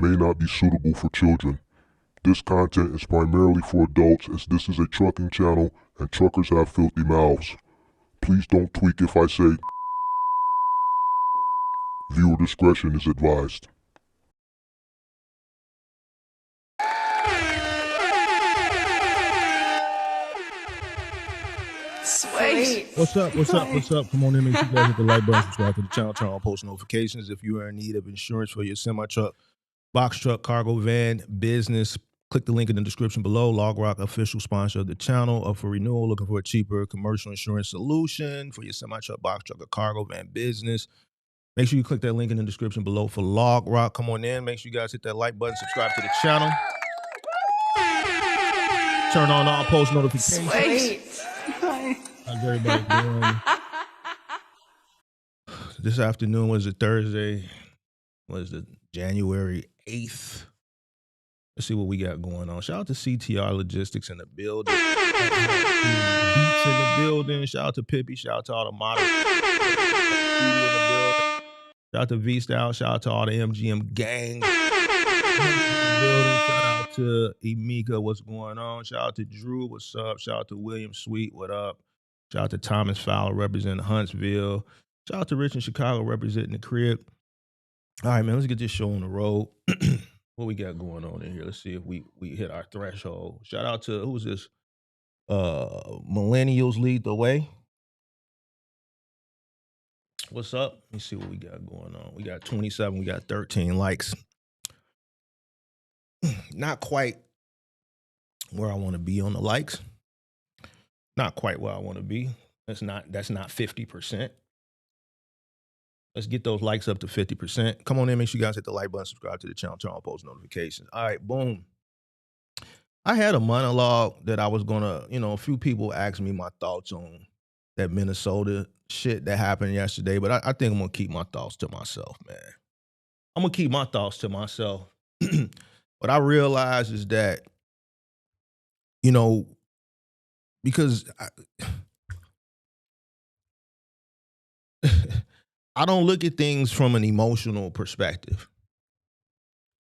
may not be suitable for children. This content is primarily for adults as this is a trucking channel and truckers have filthy mouths. Please don't tweak if I say viewer discretion is advised. Sweet. What's up? Come on in, make sure you guys hit the like button, subscribe to the channel, turn on post notifications. If you are in need of insurance for your semi-truck, box truck, cargo van, business, click the link in the description below. LogRock, official sponsor of the channel. Up for renewal, looking for a cheaper commercial insurance solution for your semi-truck, box truck, or cargo van business. Make sure you click that link in the description below for LogRock. Come on in. Make sure you guys hit that like button, subscribe to the channel. Turn on all post notifications. Sweet. How's everybody doing? This afternoon was a Thursday. Was the January 8th. Let's see what we got going on. Shout out to CTR Logistics in the building. Beats in the building. Shout out to Pippi. Shout out to all the models. Shout out to V-Style. Shout out to all the MGM gang. Shout out to Emika. What's going on? Shout out to Drew. What's up? Shout out to William Sweet. What up? Shout out to Thomas Fowler representing Huntsville. Shout out to Rich in Chicago representing the crib. All right, man, let's get this show on the road. What we got going on in here? Let's see if we hit our threshold. Shout out to, who's this? Millennials Lead the Way. What's up? Let me see what we got going on. We got 27, we got 13 likes. Not quite where I want to be on the likes. Not quite where I want to be. That's not 50%. Let's get those likes up to 50%. Come on in, make sure you guys hit the like button, subscribe to the channel, turn on post notifications. All right, boom. I had a monologue that I was gonna, a few people asked me my thoughts on that Minnesota shit that happened yesterday, but I think I'm gonna keep my thoughts to myself, man. I'm gonna keep my thoughts to myself. What I realize is that, because I don't look at things from an emotional perspective.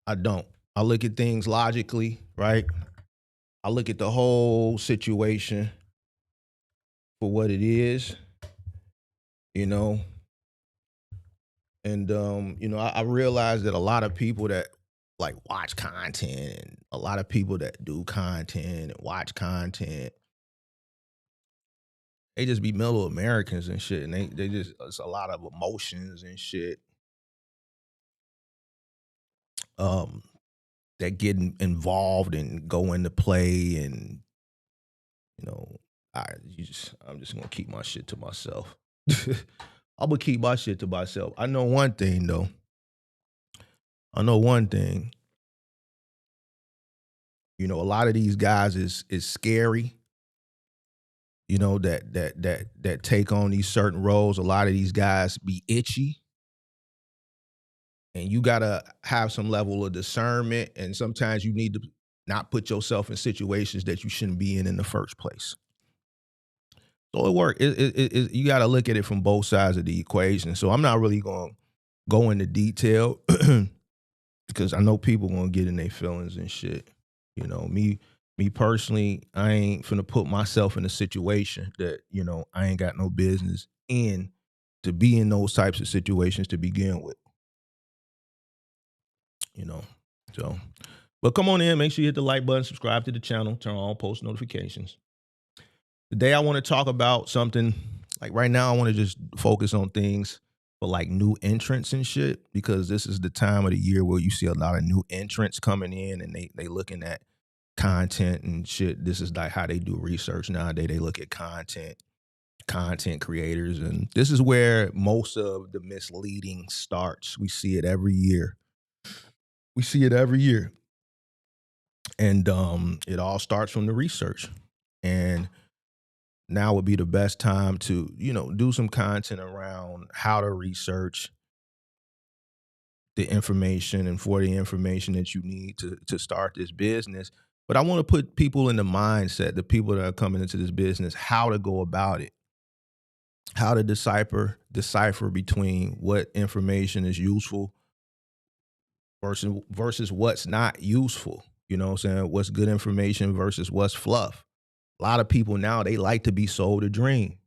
I don't. I look at things logically, right? I look at the whole situation for what it is, and I realize that a lot of people that like watch content and a lot of people that do content and watch content, they just be middle Americans and shit, and they just, it's a lot of emotions and shit that get involved and go into play, and I'm just gonna keep my shit to myself. I'm gonna keep my shit to myself. I know one thing though. A lot of these guys is scary. That take on these certain roles. A lot of these guys be itchy. And you gotta have some level of discernment. And sometimes you need to not put yourself in situations that you shouldn't be in the first place. So it works. You gotta look at it from both sides of the equation. So I'm not really gonna go into detail because I know people gonna get in their feelings and shit. Me personally, I ain't finna put myself in a situation that, I ain't got no business in to be in those types of situations to begin with. So, but come on in, make sure you hit the like button, subscribe to the channel, turn on post notifications. Today I want to talk about something, like right now I want to just focus on things for like new entrants and shit, because this is the time of the year where you see a lot of new entrants coming in and they looking at content and shit. This is like how they do research nowadays. They look at content creators, and this is where most of the misleading starts. We see it every year. And it all starts from the research. And now would be the best time to, do some content around how to research the information and for the information that you need to start this business. But I want to put people in the mindset, the people that are coming into this business, how to go about it, how to decipher between what information is useful versus what's not useful. You know what I'm saying? What's good information versus what's fluff. A lot of people now, they like to be sold a dream.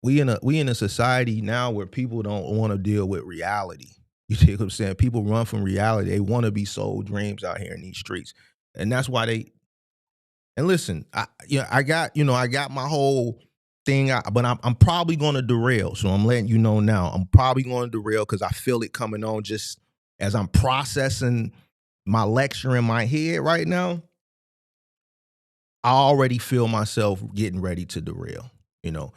We in a society now where people don't want to deal with reality. You see what I'm saying? People run from reality. They want to be sold dreams out here in these streets. And that's why they and listen, I got my whole thing out, but I'm probably going to derail. So I'm letting you know now. I'm probably going to derail because I feel it coming on just as I'm processing my lecture in my head right now. I already feel myself getting ready to derail. You know,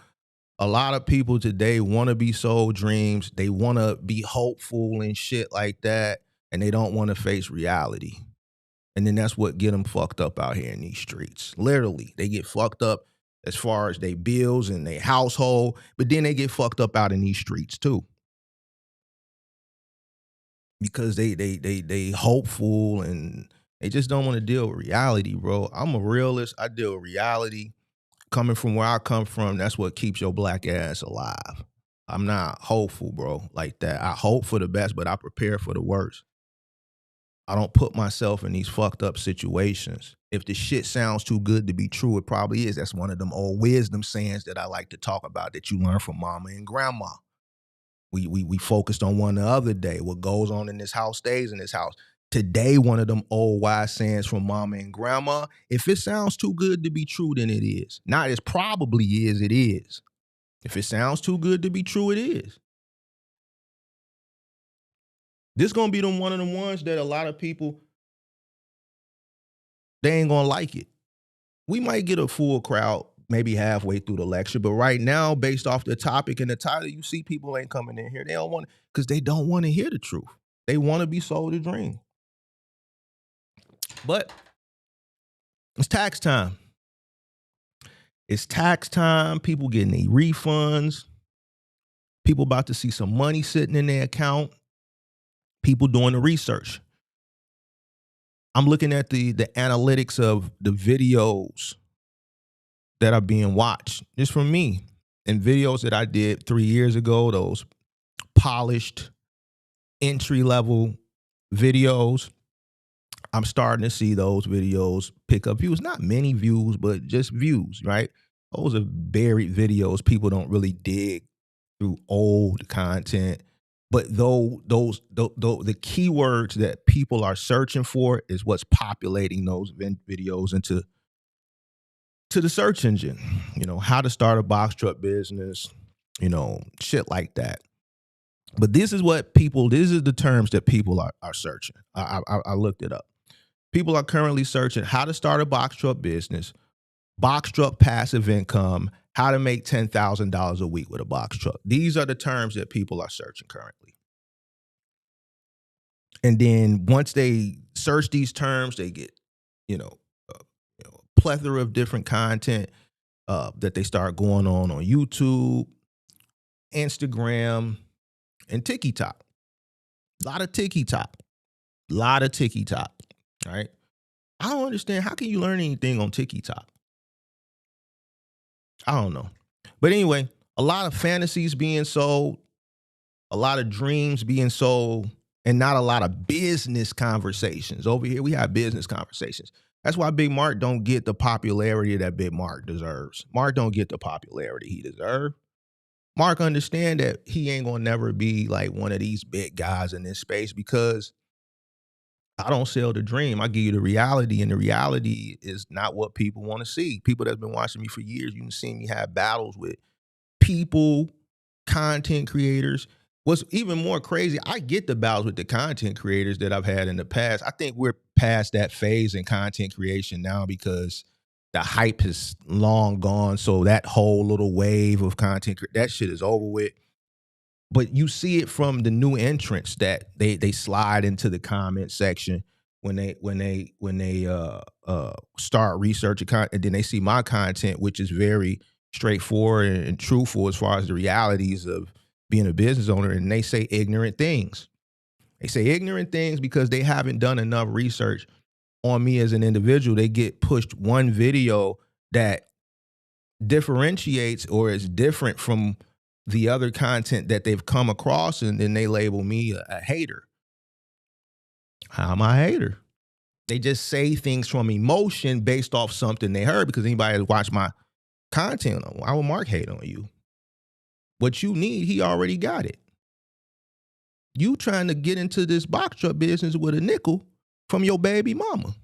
a lot of people today want to be sold dreams. They want to be hopeful and shit like that, and they don't want to face reality. And then that's what get them fucked up out here in these streets. Literally, they get fucked up as far as their bills and their household, but then they get fucked up out in these streets too. Because they hopeful and they just don't want to deal with reality, bro. I'm a realist. I deal with reality. Coming from where I come from, that's what keeps your black ass alive. I'm not hopeful, bro, like that. I hope for the best, but I prepare for the worst. I don't put myself in these fucked up situations. If the shit sounds too good to be true, it probably is. That's one of them old wisdom sayings that I like to talk about that you learn from mama and grandma. We focused on one the other day. What goes on in this house stays in this house. Today, one of them old wise sayings from mama and grandma, if it sounds too good to be true, then it is. Not as probably is, it is. If it sounds too good to be true, it is. This gonna be one of the ones that a lot of people, they ain't gonna like it. We might get a full crowd maybe halfway through the lecture, but right now, based off the topic and the title, you see people ain't coming in here. They don't want, because they don't want to hear the truth. They want to be sold a dream. But it's tax time. It's tax time. People getting their refunds. People about to see some money sitting in their account. People doing the research. I'm looking at the analytics of the videos that are being watched, just from me, and videos that I did 3 years ago, those polished entry-level videos. I'm starting to see those videos pick up views. Not many views, but just views, right? Those are buried videos. People don't really dig through old content. But the keywords that people are searching for is what's populating those videos into the search engine. You know, how to start a box truck business, you know, shit like that. But this is the terms that people are searching. I looked it up. People are currently searching how to start a box truck business, box truck passive income, how to make $10,000 a week with a box truck. These are the terms that people are searching currently. And then once they search these terms, they get, a plethora of different content that they start going on YouTube, Instagram, and TikTok. A lot of TikTok. Right? I don't understand. How can you learn anything on TikTok? I don't know. But anyway, a lot of fantasies being sold, a lot of dreams being sold, and not a lot of business conversations. Over here, we have business conversations. That's why Big Mark don't get the popularity that Big Mark deserves. Mark don't get the popularity he deserves. Mark understand that he ain't gonna never be like one of these big guys in this space because I don't sell the dream. I give you the reality, and the reality is not what people want to see. People that's been watching me for years, you can see me have battles with people, content creators. What's even more crazy, I get the battles with the content creators that I've had in the past. I think we're past that phase in content creation now because the hype is long gone. So that whole little wave of content, that shit is over with. But you see it from the new entrants that they slide into the comment section when they start researching content, and then they see my content, which is very straightforward and truthful as far as the realities of being a business owner, and they say ignorant things. They say ignorant things because they haven't done enough research on me as an individual. They get pushed one video that differentiates or is different from the other content that they've come across, and then they label me a hater. I'm a hater. They just say things from emotion based off something they heard, because anybody that watch my content, I will Mark hate on you. What you need, he already got it. You trying to get into this box truck business with a nickel from your baby mama.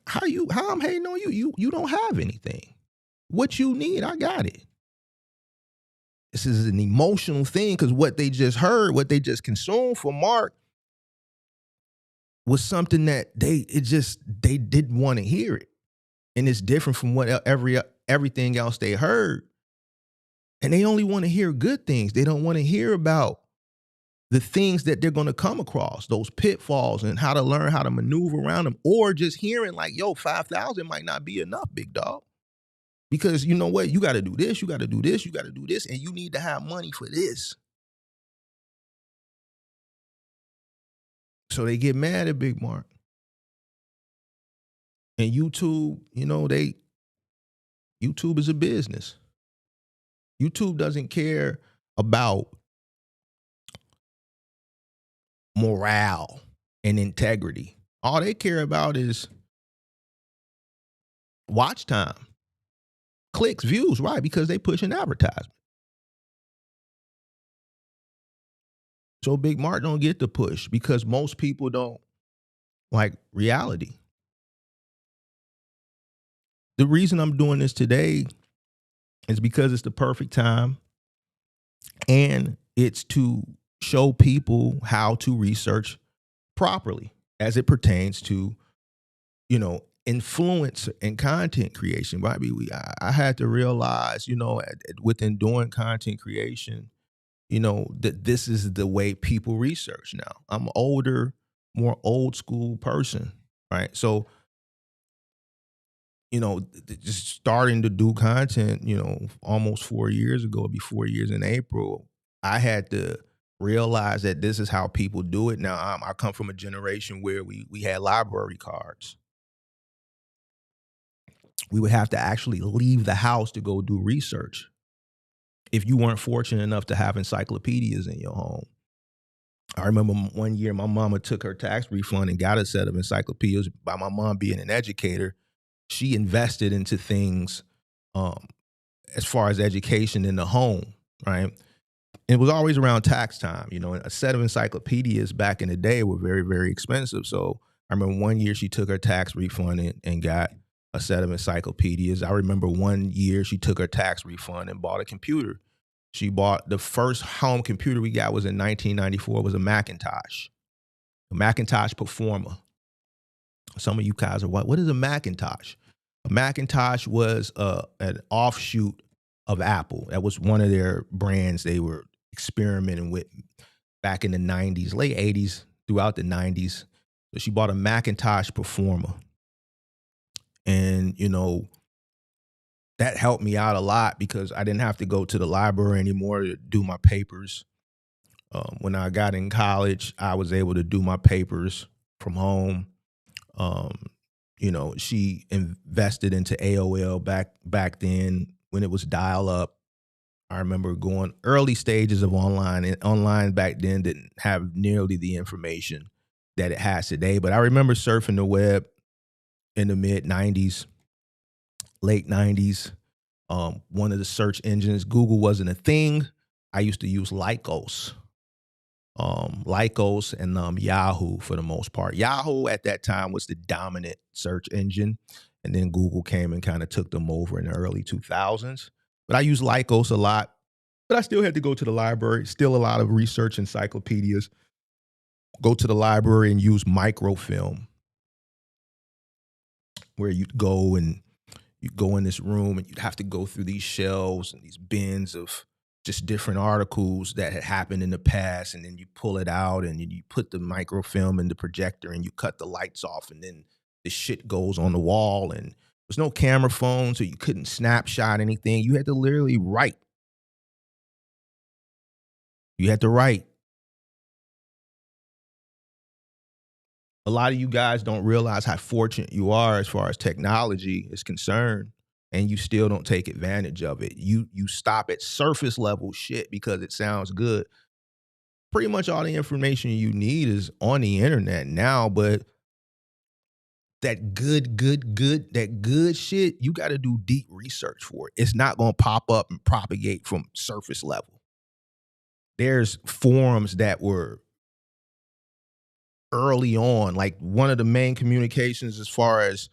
How I'm hating on you? You don't have anything. What you need, I got it. This is an emotional thing, because what they just heard, what they just consumed from Mark was something that they didn't want to hear it. And it's different from what everything else they heard. And they only want to hear good things. They don't want to hear about the things that they're going to come across, those pitfalls, and how to learn how to maneuver around them, or just hearing like, yo, 5,000 might not be enough, big dog. Because you know what? You got to do this, you got to do this, you got to do this, and you need to have money for this. So they get mad at Big Mark. And YouTube, YouTube is a business. YouTube doesn't care about morale and integrity. All they care about is watch time, clicks, views, right? Because they push an advertisement. So Big Mark don't get the push because most people don't like reality. The reason I'm doing this today is because it's the perfect time, and it's to show people how to research properly as it pertains to, influence and content creation. Right? I had to realize, within doing content creation, that this is the way people research now. I'm older, more old school person, right? So, just starting to do content, almost 4 years ago, it'll be 4 years in April, I had to realize that this is how people do it. Now, I come from a generation where we had library cards. We would have to actually leave the house to go do research if you weren't fortunate enough to have encyclopedias in your home. I remember one year my mama took her tax refund and got a set of encyclopedias. By my mom being an educator, she invested into things as far as education in the home, right? It was always around tax time. A set of encyclopedias back in the day were very, very expensive. So I remember one year she took her tax refund and got a set of encyclopedias. I remember one year she took her tax refund and bought a computer. She bought the first home computer we got was in 1994. It was a Macintosh Performer. Some of you guys are what is a Macintosh? A Macintosh was an offshoot of Apple. That was one of their brands they were experimenting with back in the 90s, late 80s, throughout the 90s. So she bought a Macintosh Performer. And, that helped me out a lot because I didn't have to go to the library anymore to do my papers. When I got in college, I was able to do my papers from home. She invested into AOL back then when it was dial up. I remember going early stages of online, and online back then didn't have nearly the information that it has today. But I remember surfing the web in the mid 90s, late 90s. One of the search engines, Google wasn't a thing. I used to use Lycos and Yahoo for the most part. Yahoo at that time was the dominant search engine, and then Google came and kind of took them over in the early 2000s. But I used Lycos a lot, but I still had to go to the library. Still a lot of research encyclopedias. Go to the library and use microfilm, where you'd go in this room and you'd have to go through these shelves and these bins of just different articles that had happened in the past, and then you pull it out and you put the microfilm in the projector and you cut the lights off, and then the shit goes on the wall, and there's no camera phone, so you couldn't snapshot anything. You had to literally write. You had to write. A lot of you guys don't realize how fortunate you are as far as technology is concerned, and you still don't take advantage of it. You stop at surface level shit because it sounds good. pretty much all the information you need is on the internet now, but that good shit, you got to do deep research for it. It's not going to pop up and propagate from surface level. There's forums that were early on, like one of the main communications as far as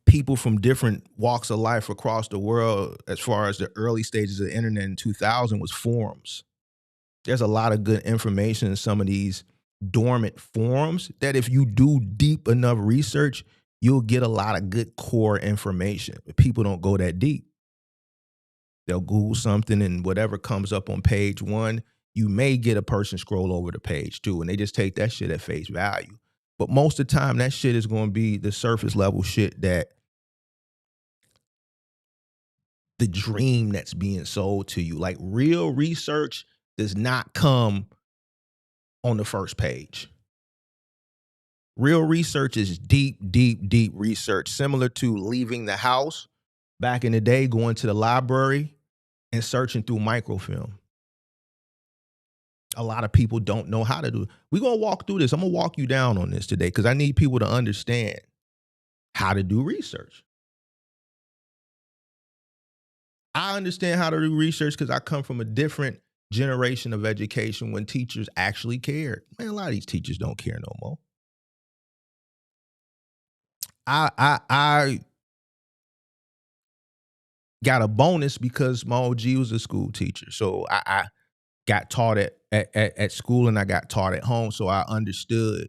people from different walks of life across the world, as far as the early stages of the internet in 2000, was forums. There's a lot of good information in some of these dormant forums that if you do deep enough research, you'll get a lot of good core information. But people don't go that deep. They'll Google something and whatever comes up on page one, you may get a person scroll over to page two and they just take that shit at face value. But most of the time, that shit is going to be the surface level shit, that the dream that's being sold to you. Like, real research does not come on the first page. Real research is deep research, similar to leaving the house back in the day, going to the library and searching through microfilm. A lot of people don't know how to do it. We're going to walk through this. I'm going to walk you down on this today because I need people to understand how to do research. I understand how to do research because I come from a different generation of education when teachers actually cared. Man, a lot of these teachers don't care no more. I got a bonus because my OG was a school teacher. So I got taught at school and I got taught at home. So I understood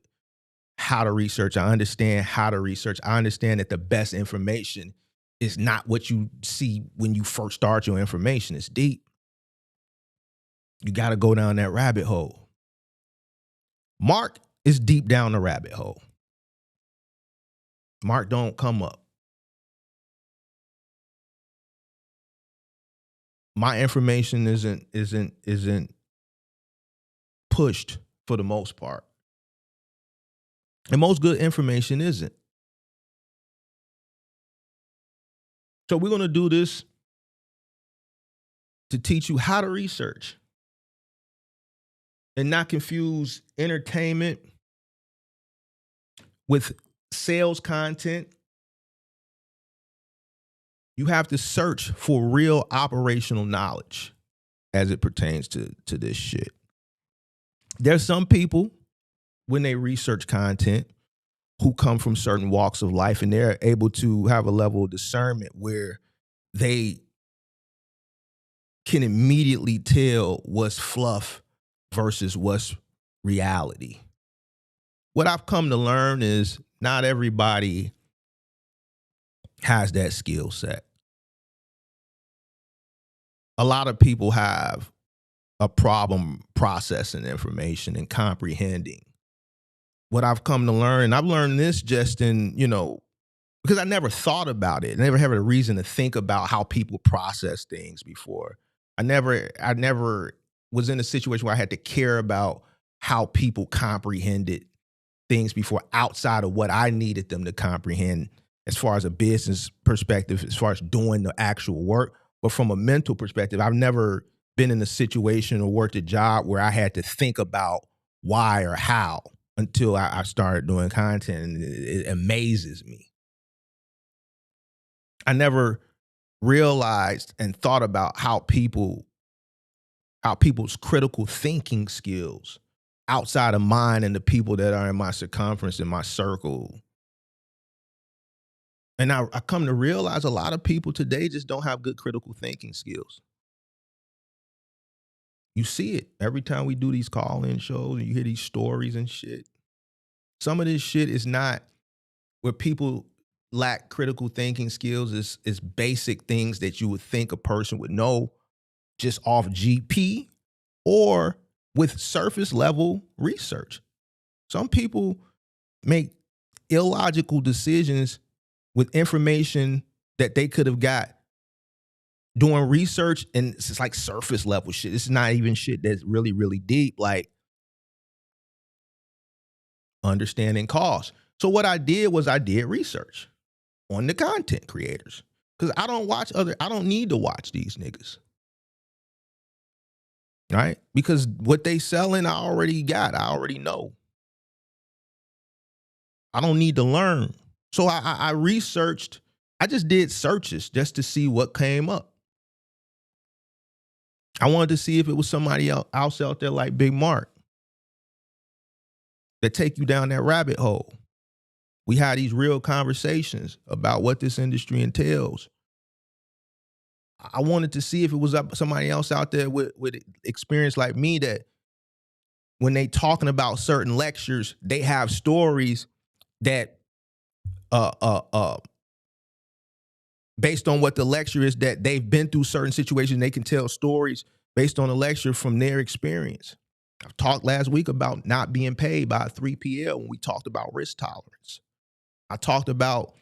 how to research. I understand how to research. I understand that the best information is not what you see when you first start your information. It's deep. You got to go down that rabbit hole. Mark is deep down the rabbit hole. Mark don't come up. My information isn't pushed for the most part. And most good information isn't. So we're going to do this to teach you how to research and not confuse entertainment with sales content. You have to search for real operational knowledge as it pertains to this shit. There's some people, when they research content, who come from certain walks of life and they're able to have a level of discernment where they can immediately tell what's fluff versus what's reality. What I've come to learn is not everybody has that skill set. A lot of people have a problem processing information and comprehending. What I've come to learn, and I've learned this just in, because I never thought about it. I never had a reason to think about how people process things before. I never was in a situation where I had to care about how people comprehended things before, outside of what I needed them to comprehend as far as a business perspective, as far as doing the actual work. But from a mental perspective, I've never been in a situation or worked a job where I had to think about why or how until I started doing content, and it amazes me. I never realized and thought about how people's critical thinking skills outside of mine and the people that are in my circumference, in my circle. And I come to realize a lot of people today just don't have good critical thinking skills. You see it every time we do these call-in shows and you hear these stories and shit. Some of this shit is not where people lack critical thinking skills. Is basic things that you would think a person would know just off GP or with surface level research. Some people make illogical decisions with information that they could have got doing research, and it's like surface level shit. It's not even shit that's really, really deep, like understanding cost. So what I did was I did research on the content creators because I don't need to watch these niggas. right? Because what they selling, I already got. I already know. I don't need to learn. So I researched. I just did searches just to see what came up. I wanted to see if it was somebody else out there like Big Mark that take you down that rabbit hole. We had these real conversations about what this industry entails. I wanted to see if it was somebody else out there with experience like me that when they talking about certain lectures, they have stories that uh uh uh based on what the lecture is, that they've been through certain situations, they can tell stories based on the lecture from their experience. I talked last week about not being paid by a 3PL when we talked about risk tolerance. I talked about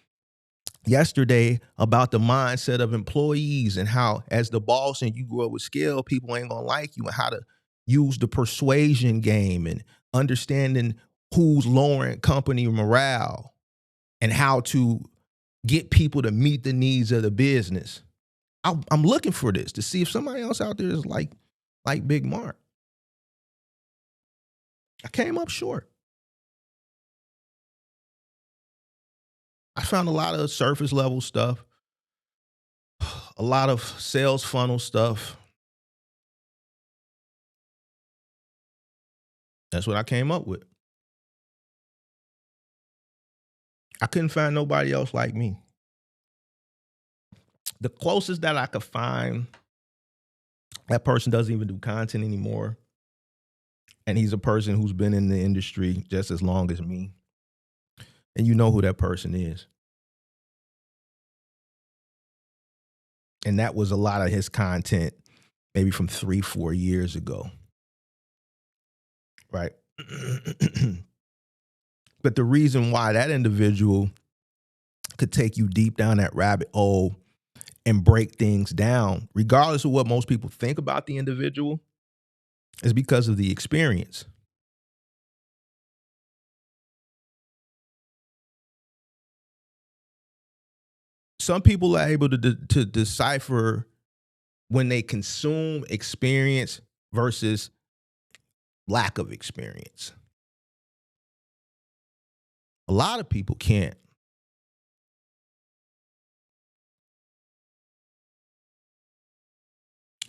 yesterday about the mindset of employees and how, as the boss and you grow up with skill, people ain't gonna like you, and how to use the persuasion game and understanding who's lowering company morale and how to get people to meet the needs of the business. I'm looking for this to see if somebody else out there is like Big Mark. I came up short. I found a lot of surface level stuff, a lot of sales funnel stuff. That's what I came up with. I couldn't find nobody else like me. The closest that I could find, that person doesn't even do content anymore. And he's a person who's been in the industry just as long as me. And you know who that person is. And that was a lot of his content, maybe from 3-4 years ago. Right. But the reason why that individual could take you deep down that rabbit hole and break things down, regardless of what most people think about the individual, is because of the experience. Some people are able to decipher when they consume experience versus lack of experience. A lot of people can't.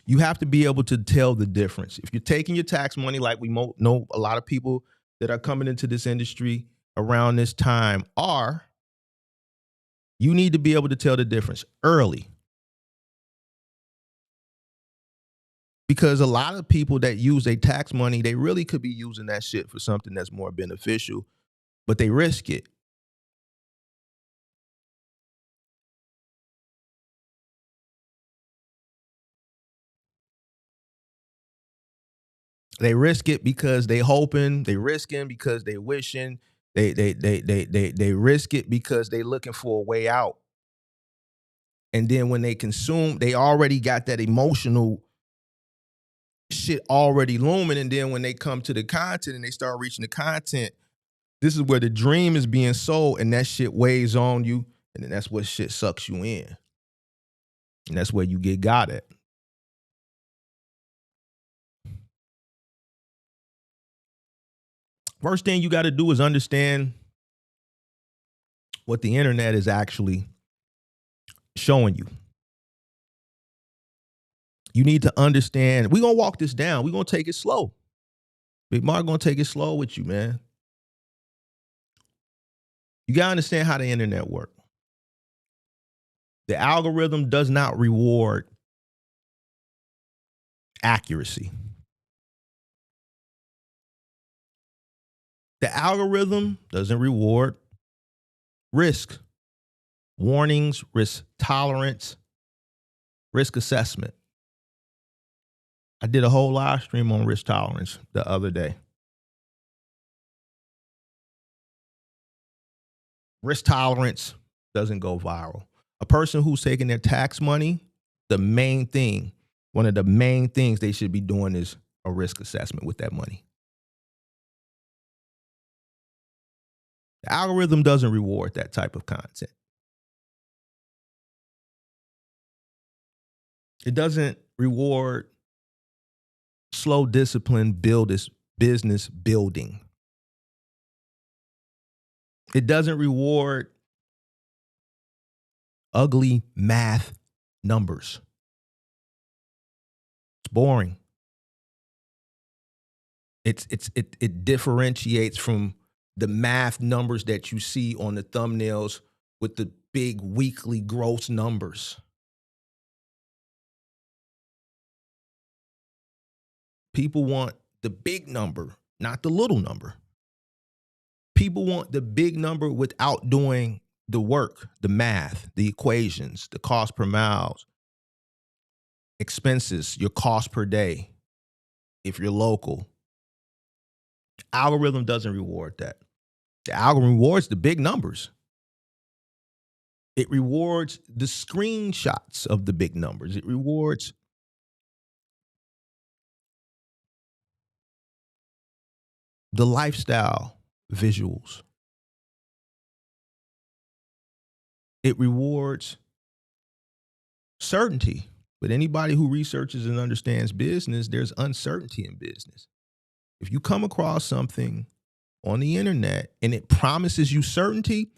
You have to be able to tell the difference. If you're taking your tax money, like we know a lot of people that are coming into this industry around this time are, you need to be able to tell the difference early. Because a lot of people that use their tax money, they really could be using that shit for something that's more beneficial, but they risk it. They risk it because they hoping, they risking because they wishing, they risk it because they looking for a way out. And then when they consume, they already got that emotional shit already looming. And then when they come to the content and they start reaching the content, this is where the dream is being sold, and that shit weighs on you. And then that's what shit sucks you in. And that's where you get got at. First thing you got to do is understand what the internet is actually showing you. You need to understand. We're going to walk this down. We're going to take it slow. Big Mark going to take it slow with you, man. You got to understand how the internet works. The algorithm does not reward accuracy. The algorithm doesn't reward risk, warnings, risk tolerance, risk assessment. I did a whole live stream on risk tolerance the other day. Risk tolerance doesn't go viral. A person who's taking their tax money, one of the main things they should be doing is a risk assessment with that money. The algorithm doesn't reward that type of content. It doesn't reward slow discipline business building. It doesn't reward ugly math numbers. It's boring. It differentiates from the math numbers that you see on the thumbnails with the big weekly gross numbers. People want the big number, not the little number. People want the big number without doing the work, the math, the equations, the cost per miles, expenses, your cost per day, if you're local. Algorithm doesn't reward that. The algorithm rewards the big numbers. It rewards the screenshots of the big numbers. It rewards the lifestyle visuals. It rewards certainty. But anybody who researches and understands business, there's uncertainty in business. If you come across something on the internet and it promises you certainty,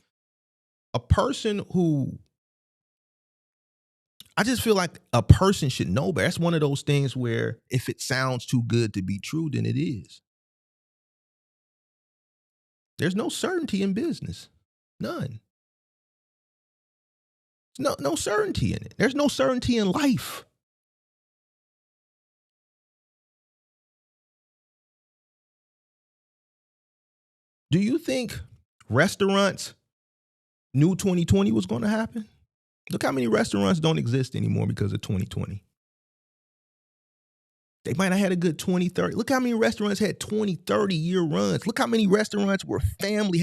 a person who, I just feel like a person should know, but that's one of those things where if it sounds too good to be true, then it is. There's no certainty in business. None. No certainty in it. There's no certainty in life. Do you think restaurants knew 2020 was going to happen? Look how many restaurants don't exist anymore because of 2020. They might have had a good 20, 30. Look how many restaurants had 20, 30-year runs. Look how many restaurants where family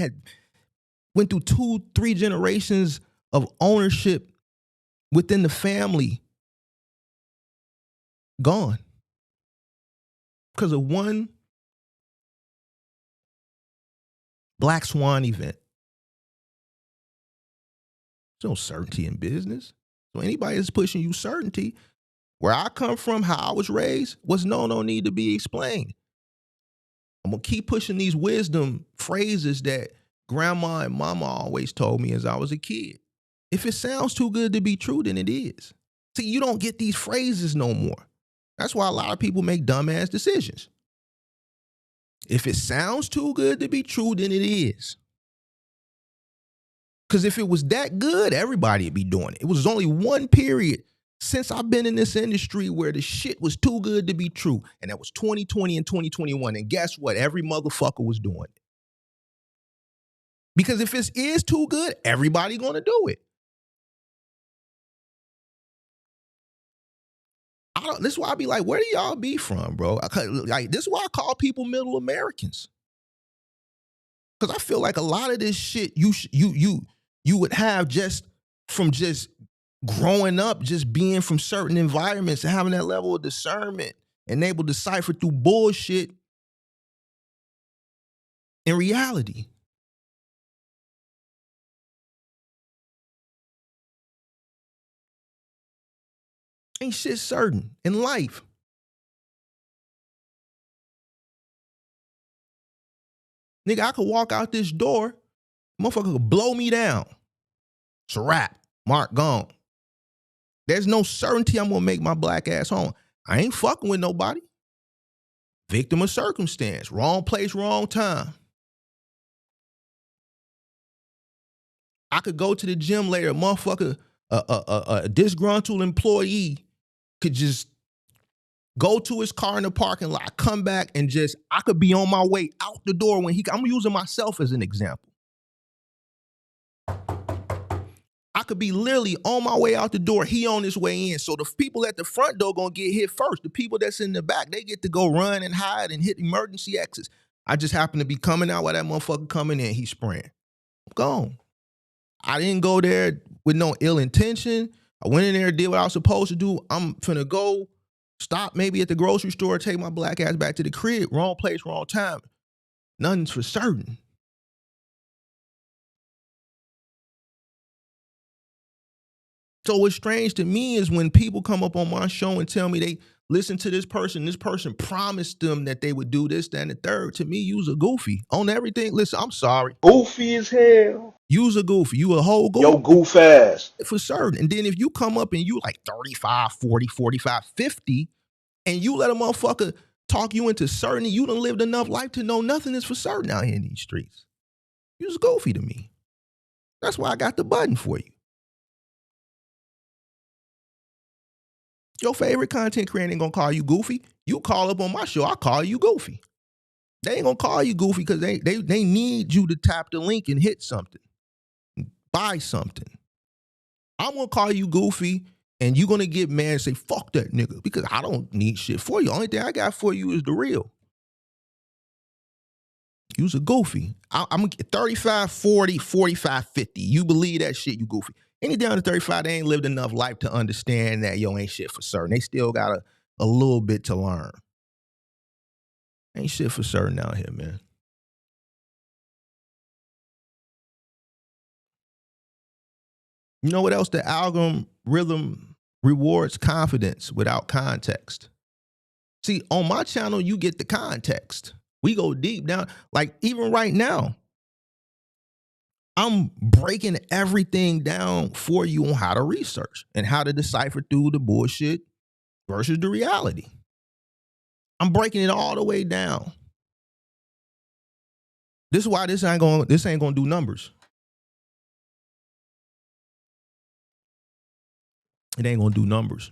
went through 2, 3 generations of ownership within the family. Gone. Because of one black swan event. There's no certainty in business. So anybody that's pushing you certainty, where I come from, how I was raised, what's known don't need to be explained. I'm going to keep pushing these wisdom phrases that grandma and mama always told me as I was a kid. If it sounds too good to be true, then it is. See, you don't get these phrases no more. That's why a lot of people make dumbass decisions. If it sounds too good to be true, then it is. Because if it was that good, everybody would be doing it. It was only one period since I've been in this industry where the shit was too good to be true. And that was 2020 and 2021. And guess what? Every motherfucker was doing it. Because if it is too good, everybody gonna do it. This is why I be like, where do y'all be from, bro? Like, this is why I call people middle Americans. Because I feel like a lot of this shit you would have just from just growing up, just being from certain environments and having that level of discernment and able to decipher through bullshit in reality. Ain't shit certain in life. Nigga, I could walk out this door, motherfucker could blow me down. It's a wrap. Mark gone. There's no certainty I'm gonna make my black ass home. I ain't fucking with nobody. Victim of circumstance. Wrong place, wrong time. I could go to the gym later, motherfucker, a disgruntled employee could just go to his car in the parking lot, come back, and I could be on my way out the door when I'm using myself as an example. I could be literally on my way out the door, he on his way in. So the people at the front door gonna get hit first. The people that's in the back, they get to go run and hide and hit emergency exits. I just happen to be coming out while that motherfucker coming in, he's spraying. I'm gone. I didn't go there with no ill intention. I went in there, did what I was supposed to do. I'm finna go stop maybe at the grocery store, take my black ass back to the crib. Wrong place, wrong time. Nothing's for certain. So what's strange to me is when people come up on my show and tell me listen to this person. This person promised them that they would do this, that, and the third. To me, you's a goofy on everything. Listen, I'm sorry. Goofy as hell. You's a goofy. You a whole Yo, goofy goof ass. for certain. And then if you come up and you like 35, 40, 45, 50, and you let a motherfucker talk you into certainty, you done lived enough life to know nothing is for certain out here in these streets. You's goofy to me. That's why I got the button for you. Your favorite content creator ain't gonna call you goofy. You call up on my show, I call you goofy. They ain't gonna call you goofy because they need you to tap the link and hit something, buy something. I'm gonna call you goofy, and you're gonna get mad and say, fuck that nigga, because I don't need shit for you. Only thing I got for you is the real. You's a goofy. I'm 35, 40, 45, 50. You believe that shit, you goofy. Any down to 35, they ain't lived enough life to understand that yo ain't shit for certain. They still got a little bit to learn. Ain't shit for certain out here, man. You know what else? The algorithm rewards confidence without context. See, on my channel, you get the context. We go deep down. Like even right now, I'm breaking everything down for you on how to research and how to decipher through the bullshit versus the reality. I'm breaking it all the way down. This is why this ain't gonna do numbers. It ain't gonna do numbers.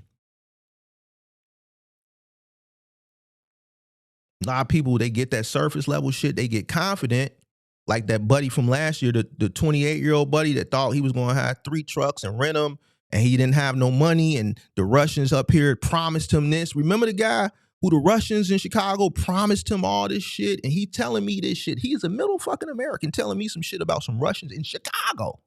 A lot of people, they get that surface level shit, they get confident, like that buddy from last year, the 28-year-old buddy that thought he was gonna have 3 trucks and rent them, and he didn't have no money, and the Russians up here promised him this. Remember the guy who the Russians in Chicago promised him all this shit, and he telling me this shit. He's a middle fucking American telling me some shit about some Russians in Chicago.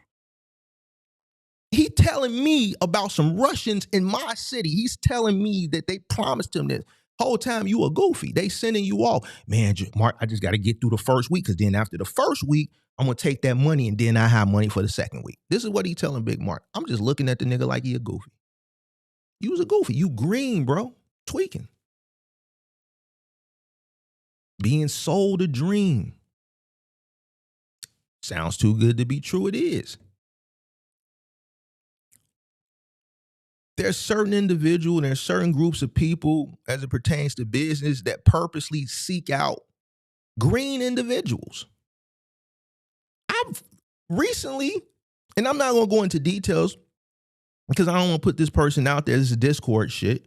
He telling me about some Russians in my city. He's telling me that they promised him this. Whole time you a goofy. They sending you off. Man, Mark, I just got to get through the first week, because then after the first week, I'm going to take that money, and then I have money for the second week. This is what he telling Big Mark. I'm just looking at the nigga like he a goofy. You was a goofy. You green, bro. Tweaking. Being sold a dream. Sounds too good to be true. It is. There's certain individuals and there's certain groups of people as it pertains to business that purposely seek out green individuals. I've recently, and I'm not going to go into details because I don't want to put this person out there. This is Discord shit.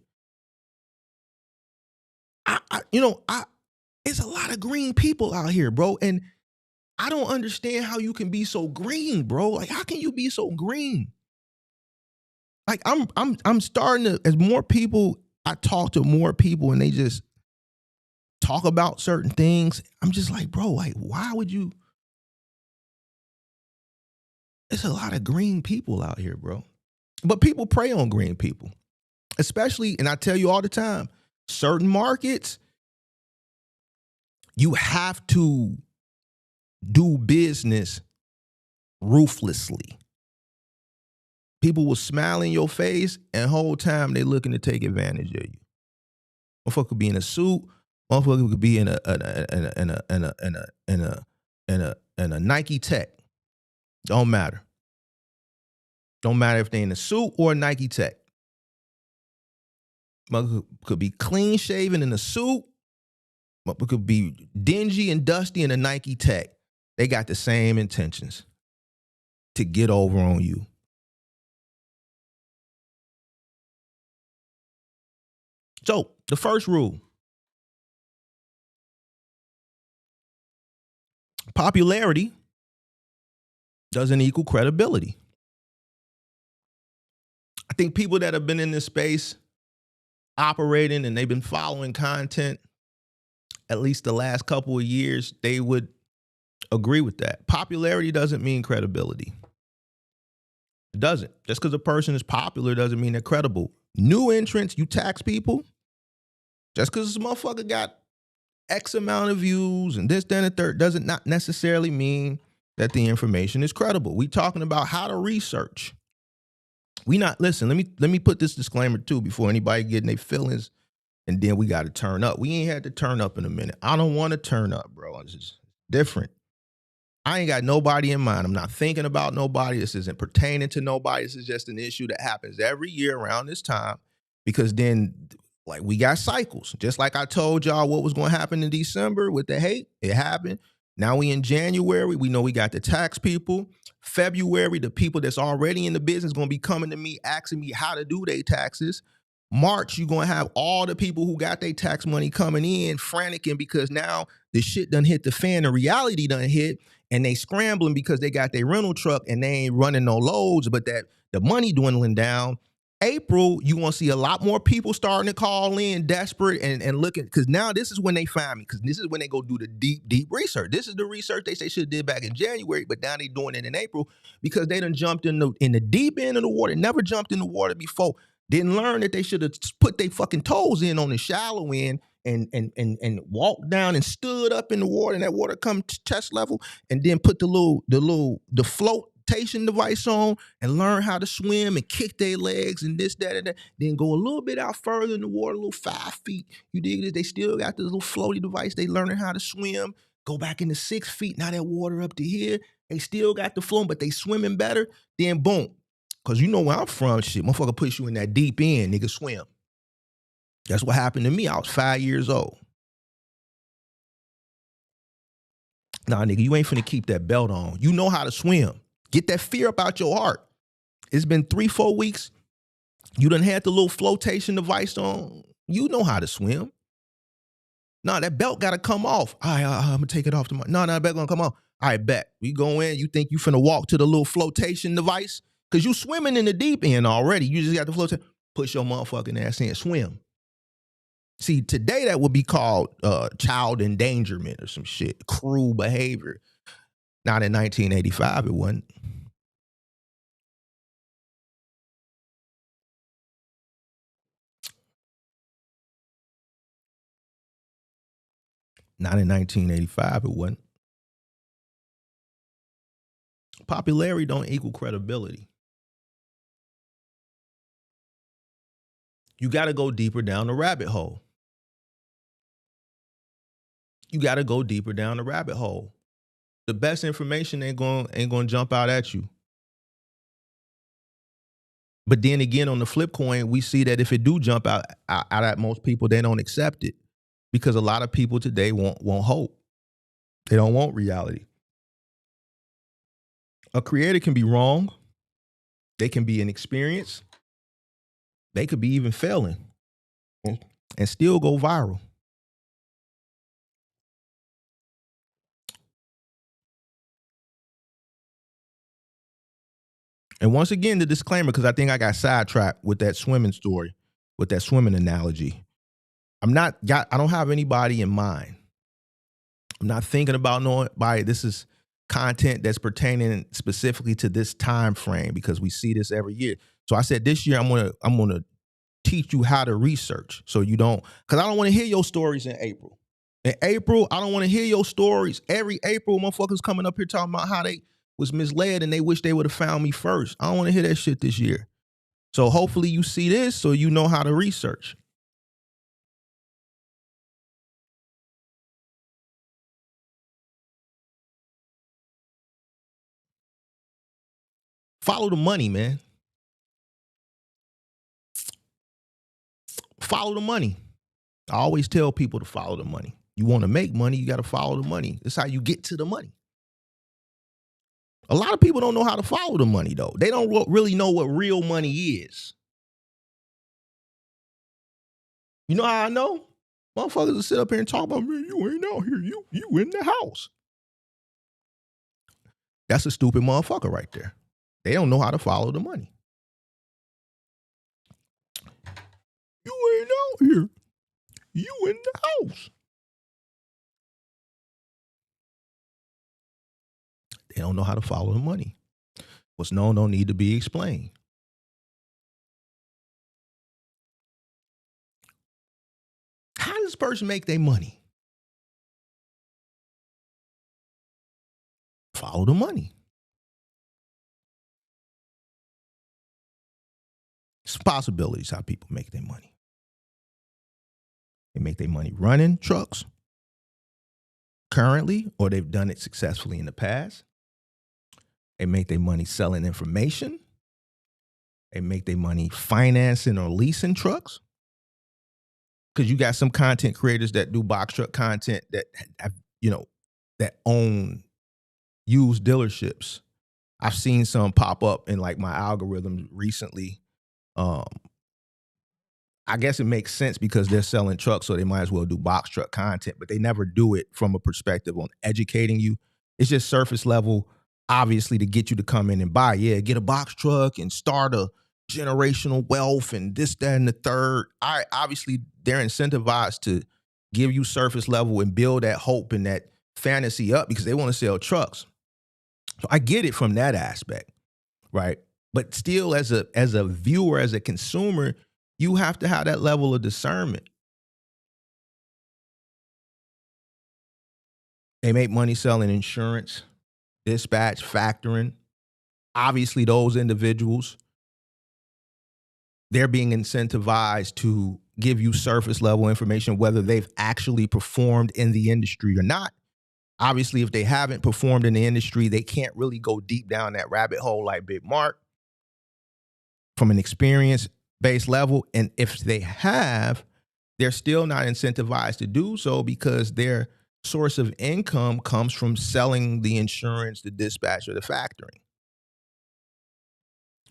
It's a lot of green people out here, bro. And I don't understand how you can be so green, bro. Like, how can you be so green? Like I'm starting to, as more people, I talk to more people and they just talk about certain things. I'm just like, bro, like, why would you? There's a lot of green people out here, bro. But people prey on green people, especially, and I tell you all the time, certain markets, you have to do business ruthlessly. People will smile in your face, and the whole time they looking to take advantage of you. Motherfucker could be in a suit. Motherfucker could be in a Nike Tech. Don't matter. Don't matter if they in a suit or a Nike Tech. Motherfucker could be clean shaven in a suit. Motherfucker could be dingy and dusty in a Nike Tech. They got the same intentions to get over on you. So, the first rule. Popularity doesn't equal credibility. I think people that have been in this space operating and they've been following content at least the last couple of years, they would agree with that. Popularity doesn't mean credibility. It doesn't. Just because a person is popular doesn't mean they're credible. New entrants, you tax people. Just because this motherfucker got X amount of views and this, then, and third doesn't not necessarily mean that the information is credible. We talking about how to research. Listen, let me put this disclaimer too before anybody getting their feelings And then we got to turn up. We ain't had to turn up in a minute. I don't want to turn up, bro. It's just different. I ain't got nobody in mind. I'm not thinking about nobody. This isn't pertaining to nobody. This is just an issue that happens every year around this time, because then, like, we got cycles. Just like I told y'all what was going to happen in December with the hate, it happened. Now we in January. We know we got the tax people. February, the people that's already in the business going to be coming to me asking me how to do their taxes. March, you're going to have all the people who got their tax money coming in franticking because now the shit done hit the fan. The reality done hit, and they scrambling because they got their rental truck and they ain't running no loads, but that the money dwindling down. April, you want to see a lot more people starting to call in desperate and looking, because now this is when they find me, because this is when they go do the deep research. This is the research they say should have did back in January, but now they doing it in April because they done jumped in the deep end of the water, never jumped in the water before. Didn't learn that they should have put their fucking toes in on the shallow end and walked down and stood up in the water, and that water come to chest level, and then put the flotation device on and learn how to swim and kick their legs and this, that, and that. Then go a little bit out further in the water, a little 5 feet. You dig it? They still got this little floaty device. They learning how to swim. Go back into 6 feet. Now that water up to here. They still got the flow, but they swimming better. Then boom. Because you know where I'm from, shit, motherfucker push you in that deep end, nigga, swim. That's what happened to me. I was 5 years old. Nah, nigga, you ain't finna keep that belt on. You know how to swim. Get that fear up out your heart. It's been 3-4 weeks. You done had the little flotation device on. You know how to swim. Nah, that belt gotta come off. All right, I'm gonna take it off tomorrow. No, that belt gonna come off. All right, bet. We go in, you think you finna walk to the little flotation device? Because you swimming in the deep end already. You just got the flotation. Push your motherfucking ass in, swim. See, today that would be called child endangerment or some shit, cruel behavior. Not in 1985, it wasn't. Not in 1985, it wasn't. Popularity don't equal credibility. You got to go deeper down the rabbit hole. You got to go deeper down the rabbit hole. The best information ain't going to jump out at you. But then again, on the flip coin, we see that if it do jump out at most people, they don't accept it, because a lot of people today want hope. They don't want reality. A creator can be wrong. They can be inexperienced. They could be even failing and still go viral. And once again, the disclaimer, because I think I got sidetracked with that swimming story, with that swimming analogy. I don't have anybody in mind. I'm not thinking about nobody. This is content that's pertaining specifically to this time frame, because we see this every year. So I said this year I'm gonna teach you how to research, so you don't, because I don't want to hear your stories in April. In April, I don't want to hear your stories. Every April, motherfuckers coming up here talking about how they was misled and they wish they would have found me first. I don't want to hear that shit this year. So hopefully you see this so you know how to research. Follow the money, man. Follow the money. I always tell people to follow the money. You want to make money, you got to follow the money. That's how you get to the money. A lot of people don't know how to follow the money, though. They don't really know what real money is. You know how I know? Motherfuckers will sit up here and talk about, man, you ain't out here. You in the house. That's a stupid motherfucker right there. They don't know how to follow the money. You ain't out here. You in the house. They don't know how to follow the money. What's known don't need to be explained. How does this person make their money? Follow the money. It's possibilities how people make their money. They make their money running trucks currently, or they've done it successfully in the past. They make their money selling information. They make their money financing or leasing trucks. Because you got some content creators that do box truck content that have, that own used dealerships. I've seen some pop up in like my algorithms recently. I guess it makes sense because they're selling trucks, so they might as well do box truck content, but they never do it from a perspective on educating you. It's just surface level, obviously, to get you to come in and buy. Yeah, get a box truck and start a generational wealth and this, that, and the third. Obviously, they're incentivized to give you surface level and build that hope and that fantasy up because they want to sell trucks. So I get it from that aspect, right? But still, as a viewer, as a consumer, you have to have that level of discernment. They make money selling insurance, dispatch, factoring. Obviously, those individuals, they're being incentivized to give you surface level information, whether they've actually performed in the industry or not. Obviously, if they haven't performed in the industry, they can't really go deep down that rabbit hole like Big Mark from an experience-based level. And if they have, they're still not incentivized to do so because their source of income comes from selling the insurance, the dispatch, or the factoring.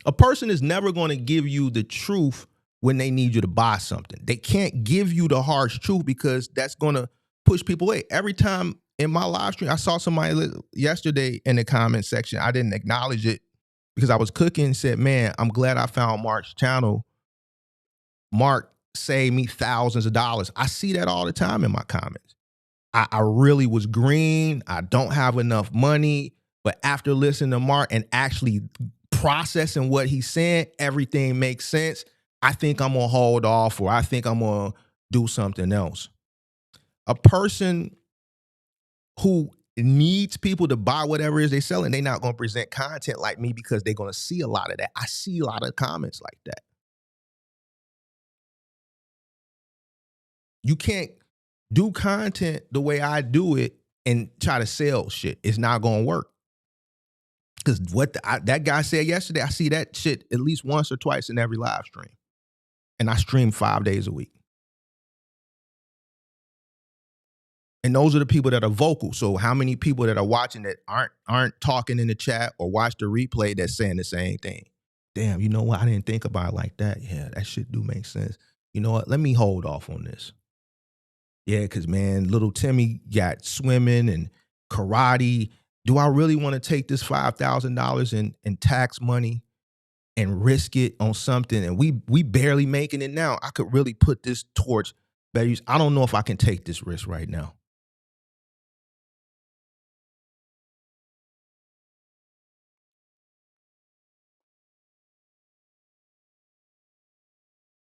A person is never going to give you the truth when they need you to buy something. They can't give you the harsh truth because that's going to push people away. Every time in my live stream, I saw somebody yesterday in the comment section. I didn't acknowledge it because I was cooking and said, man, I'm glad I found Mark's channel. Mark saved me thousands of dollars. I see that all the time in my comments. I really was green. I don't have enough money. But after listening to Mark and actually processing what he's saying, everything makes sense. I think I'm going to hold off, or I think I'm going to do something else. A person who needs people to buy whatever it is they're selling, they're not going to present content like me because they're going to see a lot of that. I see a lot of comments like that. You can't do content the way I do it and try to sell shit. It's not going to work. Because what that guy said yesterday, I see that shit at least once or twice in every live stream. And I stream 5 days a week. And those are the people that are vocal. So how many people that are watching that aren't talking in the chat or watch the replay that's saying the same thing? Damn, you know what? I didn't think about it like that. Yeah, that shit do make sense. You know what? Let me hold off on this. Yeah, because, man, little Timmy got swimming and karate. Do I really want to take this $5,000 in tax money and risk it on something? And we barely making it now. I could really put this towards better use. I don't know if I can take this risk right now.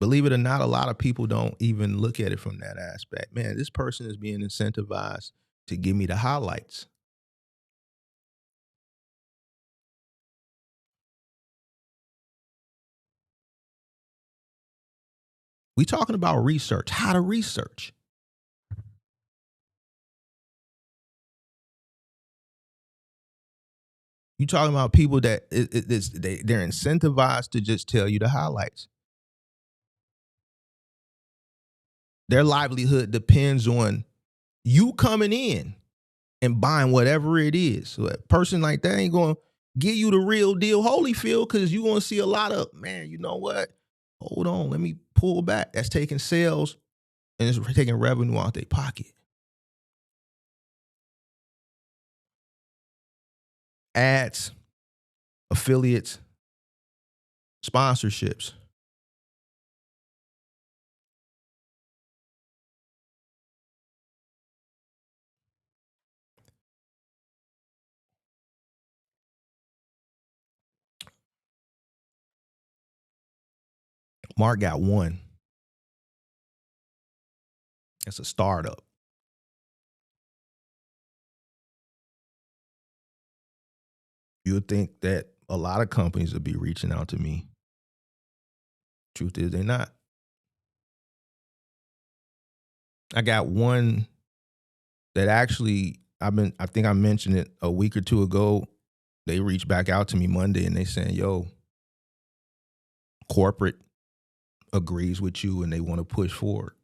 Believe it or not, a lot of people don't even look at it from that aspect. Man, this person is being incentivized to give me the highlights. We talking about research, how to research. You talking about people that they're incentivized to just tell you the highlights. Their livelihood depends on you coming in and buying whatever it is. So a person like that ain't going to give you the real deal Holyfield because you're going to see a lot of, man, you know what? Hold on, let me pull back. That's taking sales and it's taking revenue out their pocket. Ads, affiliates, sponsorships. Mark got one. It's a startup. You would think that a lot of companies would be reaching out to me. Truth is, they're not. I got one that actually I think I mentioned it a week or two ago. They reached back out to me Monday and they saying, yo, corporate agrees with you and they want to push forward.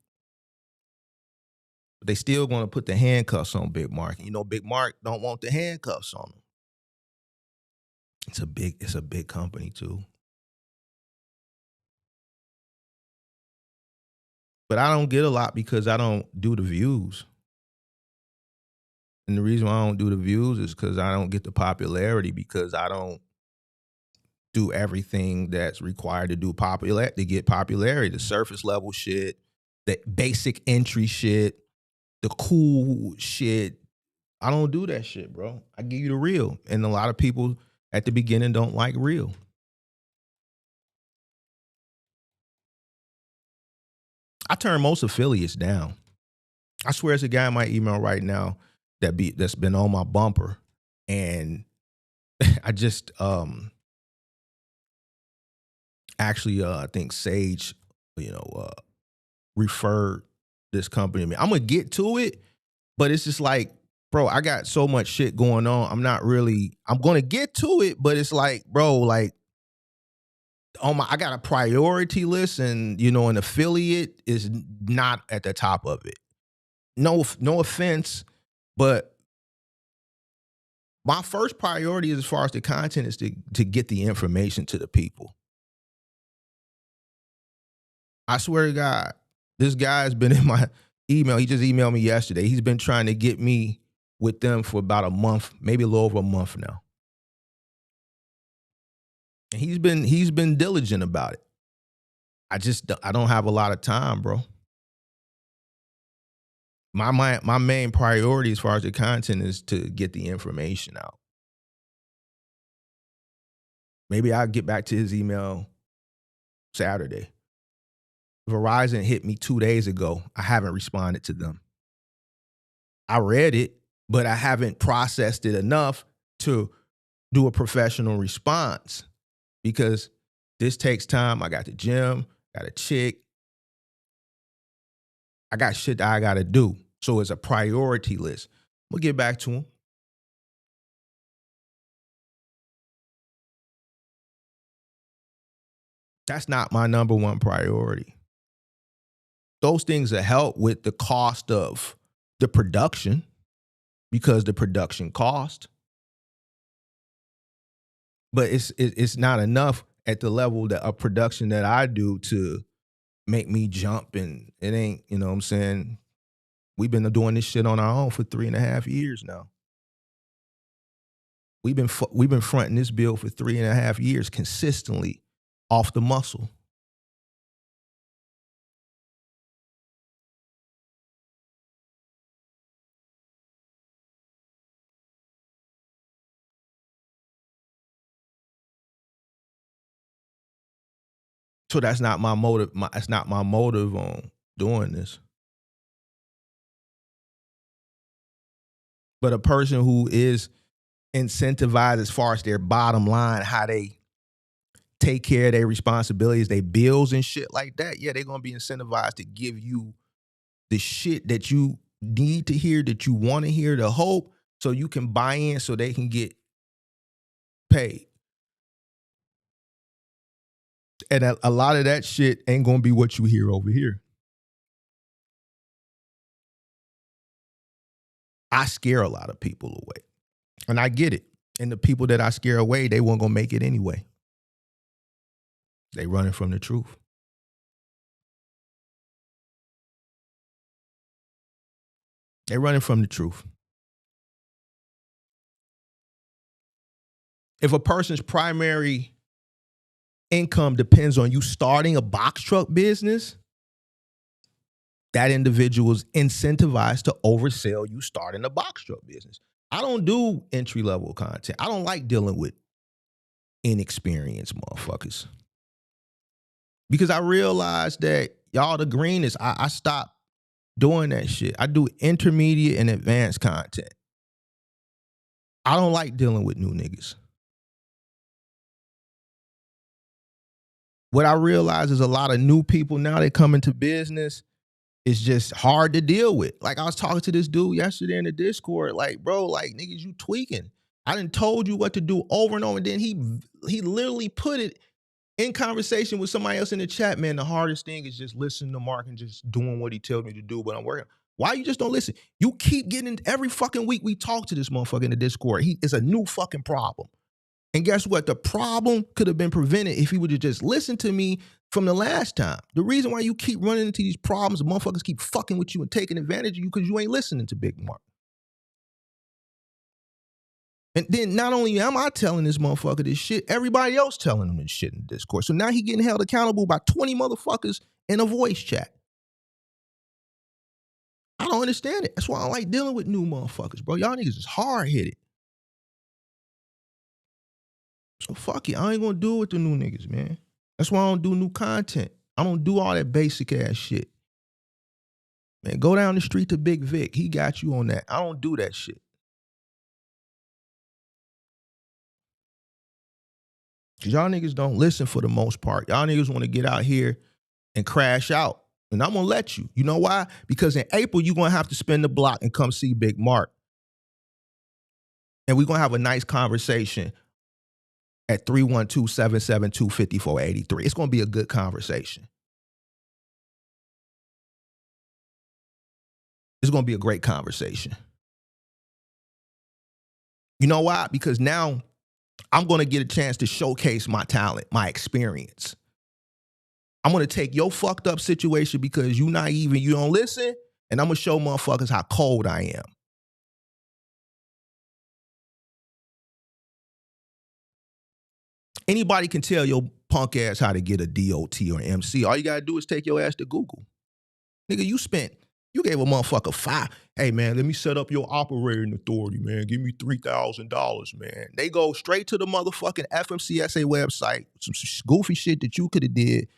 But they still going to put the handcuffs on Big Mark. You know, Big Mark don't want the handcuffs on him. It's a big company too. But I don't get a lot because I don't do the views. And the reason why I don't do the views is because I don't get the popularity, because I don't do everything that's required to get popularity. The surface level shit, the basic entry shit, the cool shit. I don't do that shit, bro. I give you the real. And a lot of people at the beginning don't like real. I turn most affiliates down. I swear there's a guy in my email right now that's been on my bumper. And I just actually I think Sage, referred this company to me. I'm gonna get to it, but it's just like, bro, I got so much shit going on. I'm gonna get to it, but it's like, bro, like I got a priority list, and an affiliate is not at the top of it. No offense, but my first priority as far as the content is to get the information to the people. I swear to God, this guy's been in my email. He just emailed me yesterday. He's been trying to get me with them for about a month, maybe a little over a month now. And he's been diligent about it. I don't have a lot of time, bro. My main priority as far as the content is to get the information out. Maybe I'll get back to his email Saturday. Verizon hit me 2 days ago. I haven't responded to them. I read it, but I haven't processed it enough to do a professional response, because this takes time. I got the gym, got a chick. I got shit that I got to do. So it's a priority list. We'll get back to him. That's not my number one priority. Those things that help with the cost of the production, because the production cost. But it's not enough at the level of production that I do to make me jump, and it ain't, you know what I'm saying? We've been doing this shit on our own for 3.5 years now. We've been fronting this bill for 3.5 years consistently off the muscle. So that's not my motive. That's not my motive on doing this. But a person who is incentivized as far as their bottom line, how they take care of their responsibilities, their bills and shit like that, yeah, they're going to be incentivized to give you the shit that you need to hear, that you want to hear, the hope, so you can buy in, so they can get paid. And a lot of that shit ain't going to be what you hear over here. I scare a lot of people away. And I get it. And the people that I scare away, they weren't going to make it anyway. They running from the truth. They're running from the truth. If a person's primary income depends on you starting a box truck business, that individual is incentivized to oversell you starting a box truck business. I don't do entry-level content. I don't like dealing with inexperienced motherfuckers, because I realized that y'all the greenest. I stopped doing that shit. I do intermediate and advanced content. I don't like dealing with new niggas. What I realize is a lot of new people now that come into business, it's just hard to deal with. Like I was talking to this dude yesterday in the Discord, like, bro, like niggas, you tweaking. I done told you what to do over and over. And then he literally put it in conversation with somebody else in the chat. Man, the hardest thing is just listening to Mark and just doing what he tells me to do, but I'm working. Why you just don't listen? You keep getting every fucking week we talk to this motherfucker in the Discord. It's a new fucking problem. And guess what? The problem could have been prevented if he would have just listened to me from the last time. The reason why you keep running into these problems, the motherfuckers keep fucking with you and taking advantage of you because you ain't listening to Big Mark. And then not only am I telling this motherfucker this shit, everybody else telling him this shit in the Discord. So now he getting held accountable by 20 motherfuckers in a voice chat. I don't understand it. That's why I don't like dealing with new motherfuckers, bro. Y'all niggas is hard-headed. So fuck it. I ain't gonna do it with the new niggas, man. That's why I don't do new content. I don't do all that basic ass shit. Man, go down the street to Big Vic. He got you on that. I don't do that shit. Cause y'all niggas don't listen for the most part. Y'all niggas want to get out here and crash out. And I'm gonna let you. You know why? Because in April, you're gonna have to spin the block and come see Big Mark. And we're gonna have a nice conversation at 312-772-5483. It's gonna be a good conversation. It's gonna be a great conversation. You know why? Because now I'm gonna get a chance to showcase my talent, my experience. I'm gonna take your fucked up situation because you naive and you don't listen, and I'm gonna show motherfuckers how cold I am. Anybody can tell your punk ass how to get a DOT or MC. All you gotta do is take your ass to Google. Nigga, you gave a motherfucker $5. Hey man, let me set up your operating authority, man. Give me $3,000, man. They go straight to the motherfucking FMCSA website, some goofy shit that you could have did.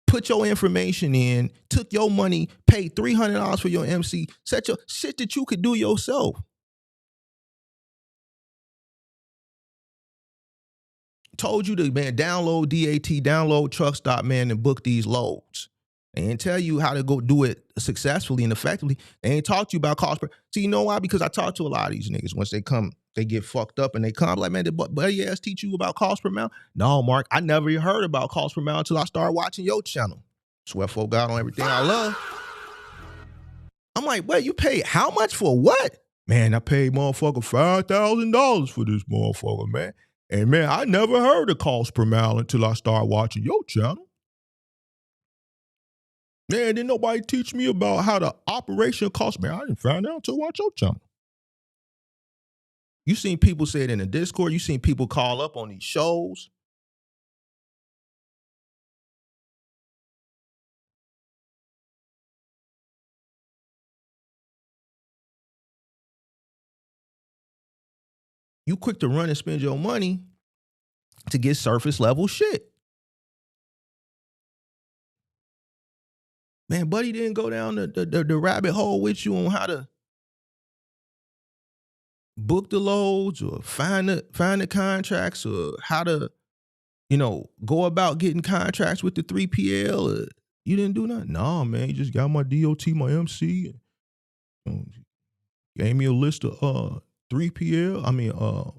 Put your information in, took your money, paid $300 for your MC, set your shit that you could do yourself. Told you to, man, download DAT, download Truck Stop, man, and book these loads. They ain't tell you how to go do it successfully and effectively. They ain't talk to you about cost per. See, you know why? Because I talk to a lot of these niggas. Once they come, they get fucked up and they come like, man, did buddy ass teach you about cost per mile? No, Mark, I never even heard about cost per mile until I started watching your channel. Swear for God on everything I love. I'm like, wait, you paid how much for what? Man, I paid motherfucker $5,000 for this motherfucker, man. And man, I never heard of cost per mile until I started watching your channel. Man, didn't nobody teach me about how the operation cost. Man, I didn't find out until I watch your channel. You seen people say it in the Discord. You seen people call up on these shows. You quick to run and spend your money to get surface level shit. Man, buddy didn't go down the rabbit hole with you on how to book the loads or find the contracts or how to, go about getting contracts with the 3PL. Or you didn't do nothing? No, man, you just got my DOT, my MC, and gave me a list of 3PL,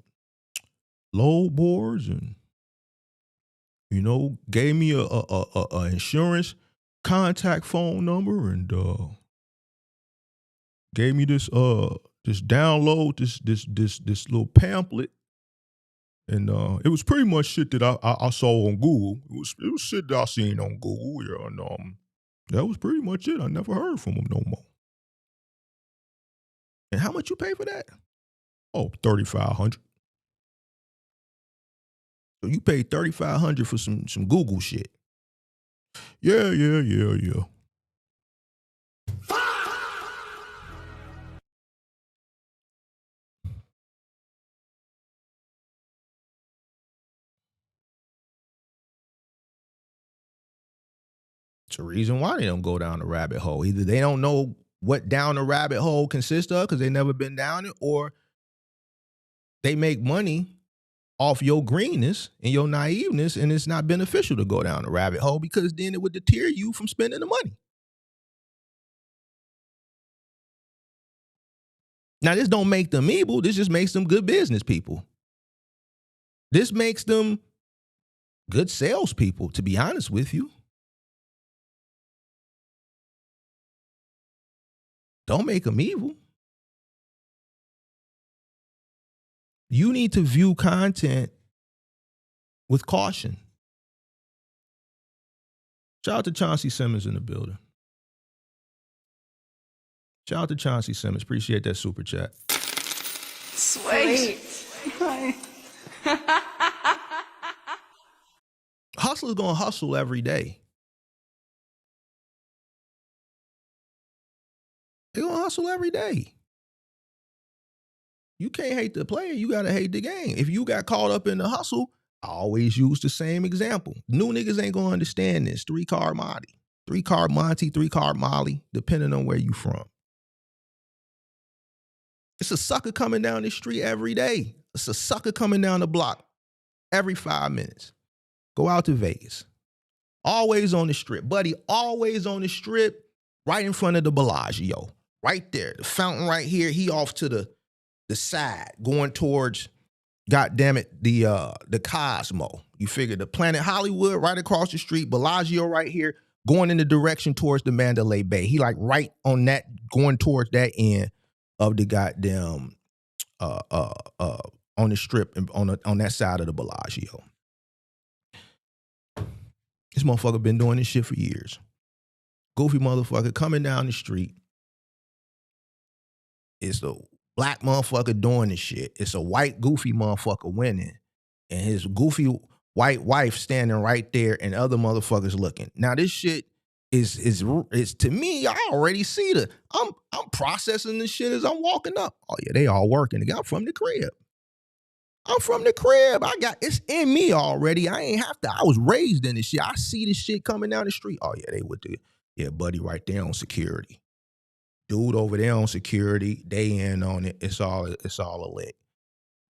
load boards, and gave me a insurance contact phone number, and gave me this download this little pamphlet, and it was pretty much shit that I saw on Google. It was shit that I seen on Google, yeah, and that was pretty much it. I never heard from them no more. And how much you pay for that? Oh, $3,500. So you paid $3,500 for some Google shit. Yeah. It's a reason why they don't go down the rabbit hole. Either they don't know what down the rabbit hole consists of because they never been down it, or they make money off your greenness and your naiveness, and it's not beneficial to go down the rabbit hole because then it would deter you from spending the money. Now, this don't make them evil. This just makes them good business people. This makes them good salespeople, to be honest with you. Don't make them evil. You need to view content with caution. Shout out to Chauncey Simmons in the building. Shout out to Chauncey Simmons. Appreciate that super chat. Sweet. Hustlers gonna hustle every day. They're gonna hustle every day. You can't hate the player, you gotta hate the game. If you got caught up in the hustle, I always use the same example. New niggas ain't gonna understand this. 3-card Monty, 3-card Monty, 3-card Molly, depending on where you from. It's a sucker coming down the street every day. It's a sucker coming down the block every 5 minutes. Go out to Vegas. Always on the strip. Buddy, always on the strip, right in front of the Bellagio. Right there. The fountain right here. He off to the side, going towards, goddammit, the Cosmo. You figure the Planet Hollywood right across the street, Bellagio right here, going in the direction towards the Mandalay Bay. He like right on that, going towards that end of the goddamn on the strip and on that side of the Bellagio. This motherfucker been doing this shit for years. Goofy motherfucker coming down the street. It's the black motherfucker doing this shit. It's a white goofy motherfucker winning. And his goofy white wife standing right there and other motherfuckers looking. Now this shit is to me, I already see I'm processing this shit as I'm walking up. Oh yeah, they all working. I'm from the crib. I'm from the crib. It's in me already. I ain't have to. I was raised in this shit. I see this shit coming down the street. Oh yeah, they would do it. Yeah, buddy right there on security. Dude over there on security, they in on it. It's all a lick.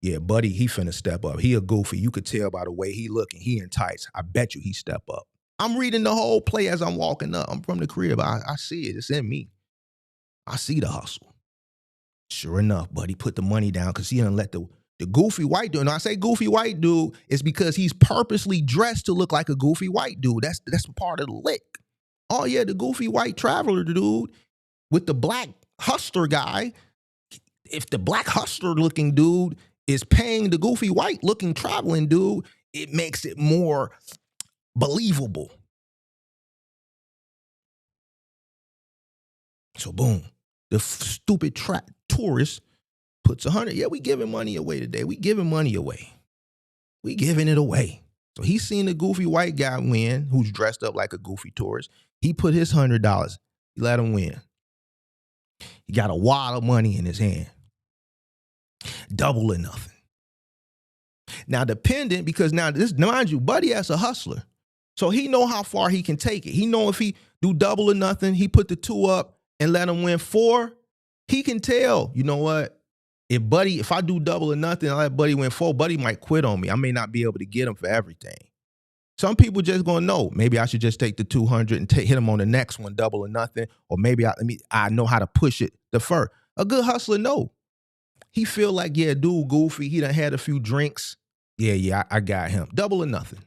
Yeah, buddy, he finna step up. He a goofy. You could tell by the way he looking. He in tights. I bet you he step up. I'm reading the whole play as I'm walking up. I'm from the crib. I see it. It's in me. I see the hustle. Sure enough, buddy put the money down because he done let the goofy white dude. And I say goofy white dude, it's because he's purposely dressed to look like a goofy white dude. That's part of the lick. Oh yeah, the goofy white traveler dude with the black hustler guy. If the black hustler looking dude is paying the goofy white looking traveling dude, it makes it more believable. So boom, the stupid tourist puts 100. Yeah, we giving money away today. We giving money away. We giving it away. So he seen the goofy white guy win, who's dressed up like a goofy tourist. He put his $100. He let him win. He got a wad of money in his hand. Double or nothing. Now dependent, because now this, mind you, buddy as a hustler. So he know how far he can take it. He know if he do double or nothing, he put the 2 up and let him win 4, he can tell, you know what? If I do double or nothing, I let buddy win 4, buddy might quit on me. I may not be able to get him for everything. Some people just gonna know, maybe I should just take the 200 and hit him on the next one, double or nothing. Or maybe I know how to push it the first. A good hustler know. He feel like, yeah, dude goofy, he done had a few drinks. Yeah, I got him. Double or nothing.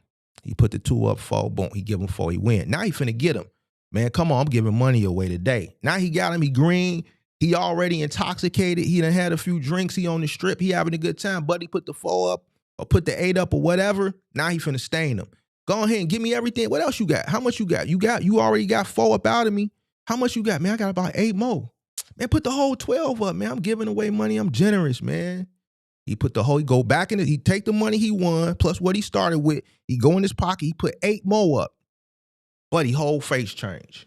He put the 2 up, 4, boom, he give him 4, he win. Now he finna get him. Man, come on, I'm giving money away today. Now he got him, he green. He already intoxicated. He done had a few drinks. He on the strip. He having a good time. Buddy put the 4 up or put the 8 up or whatever. Now he finna stain him. Go ahead and give me everything. What else you got? How much you got? You already got 4 up out of me. How much you got? Man, I got about 8 more. Man, put the whole 12 up, man. I'm giving away money. I'm generous, man. He go back in it. He take the money he won plus what he started with. He go in his pocket. He put 8 more up. Buddy, whole face change.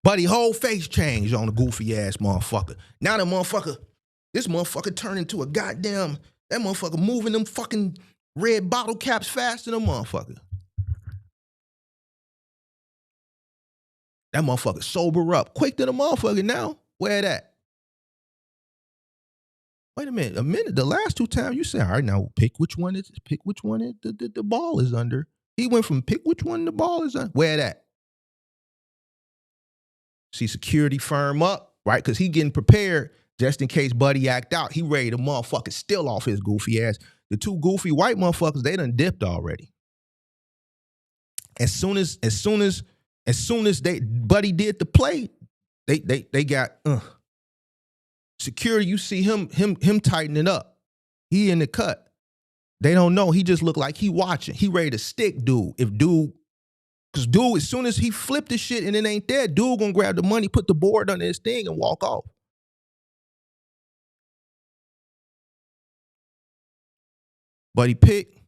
Buddy, whole face change on the goofy ass motherfucker. Now this motherfucker turned into a goddamn, that motherfucker moving them fucking red bottle caps faster than a motherfucker. That motherfucker sober up quick than a motherfucker now. Where that? Wait a minute. The last 2 times you said, all right, now pick which one the ball is under. He went from pick which one the ball is under. Where that? See security firm up, right? Because he getting prepared Just in case Buddy act out, he ready to motherfucker still off his goofy ass. The two goofy white motherfuckers, they done dipped already. As soon as Buddy did the play, they got security. You see him tightening up. He in the cut. They don't know. He just look like he watching. He ready to stick dude. Because dude, as soon as he flipped the shit and it ain't there, dude gonna grab the money, put the board under his thing, and walk off. Buddy pick,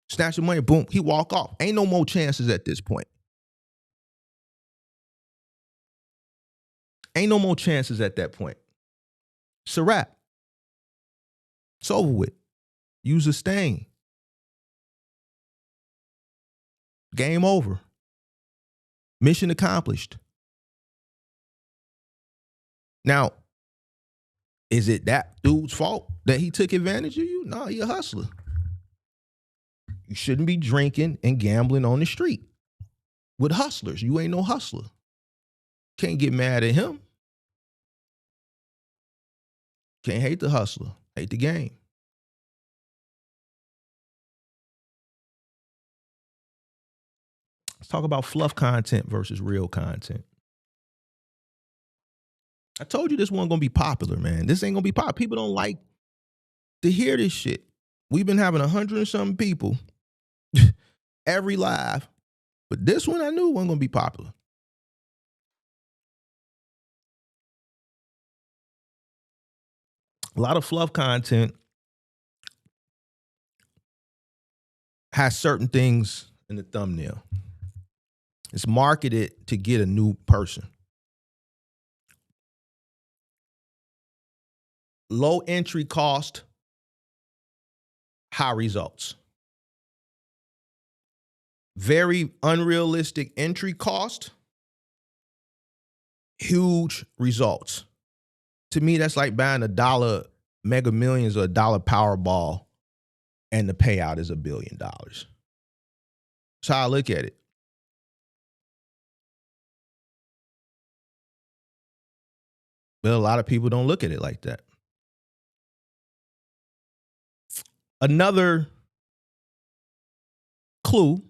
snatch the money, boom, he walk off. Ain't no more chances at this point. Ain't no more chances at that point. It's a wrap. It's over with. Use a stain. Game over. Mission accomplished. Now, is it that dude's fault that he took advantage of you? No, he a hustler. You shouldn't be drinking and gambling on the street with hustlers. You ain't no hustler. Can't get mad at him. Can't hate the hustler. Hate the game. Let's talk about fluff content versus real content. I told you this wasn't going to be popular, man. This ain't going to be popular. People don't like to hear this shit. We've been having 100 and something people every live, but this one I knew wasn't going to be popular. A lot of fluff content has certain things in the thumbnail. It's marketed to get a new person. Low entry cost, high results. Very unrealistic entry cost, huge results. To me, that's like buying $1 Mega Millions or $1 Powerball and the payout is $1 billion. That's how I look at it. But a lot of people don't look at it like that. Another clue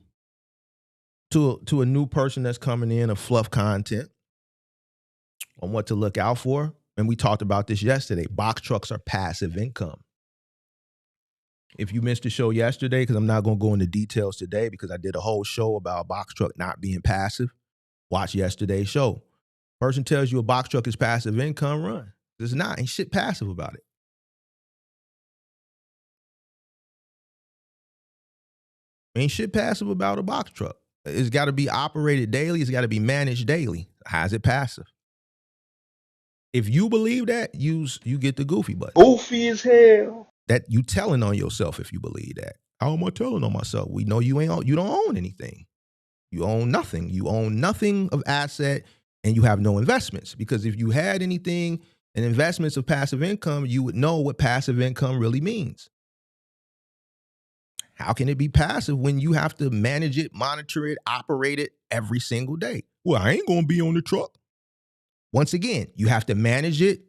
to a new person that's coming in of fluff content on what to look out for, and we talked about this yesterday, box trucks are passive income. If you missed the show yesterday, because I'm not going to go into details today because I did a whole show about a box truck not being passive, watch yesterday's show. Person tells you a box truck is passive income, run. It's not. Ain't shit passive about it. Ain't shit passive about a box truck. It's got to be operated daily. It's got to be managed daily. How's it passive? If you believe that, you get the goofy button. Goofy as hell. That you telling on yourself if you believe that. How am I telling on myself? We know you don't own anything. You own nothing. You own nothing of asset and you have no investments. Because if you had anything and investments of passive income, you would know what passive income really means. How can it be passive when you have to manage it, monitor it, operate it every single day? Well, I ain't going to be on the truck. Once again, you have to manage it,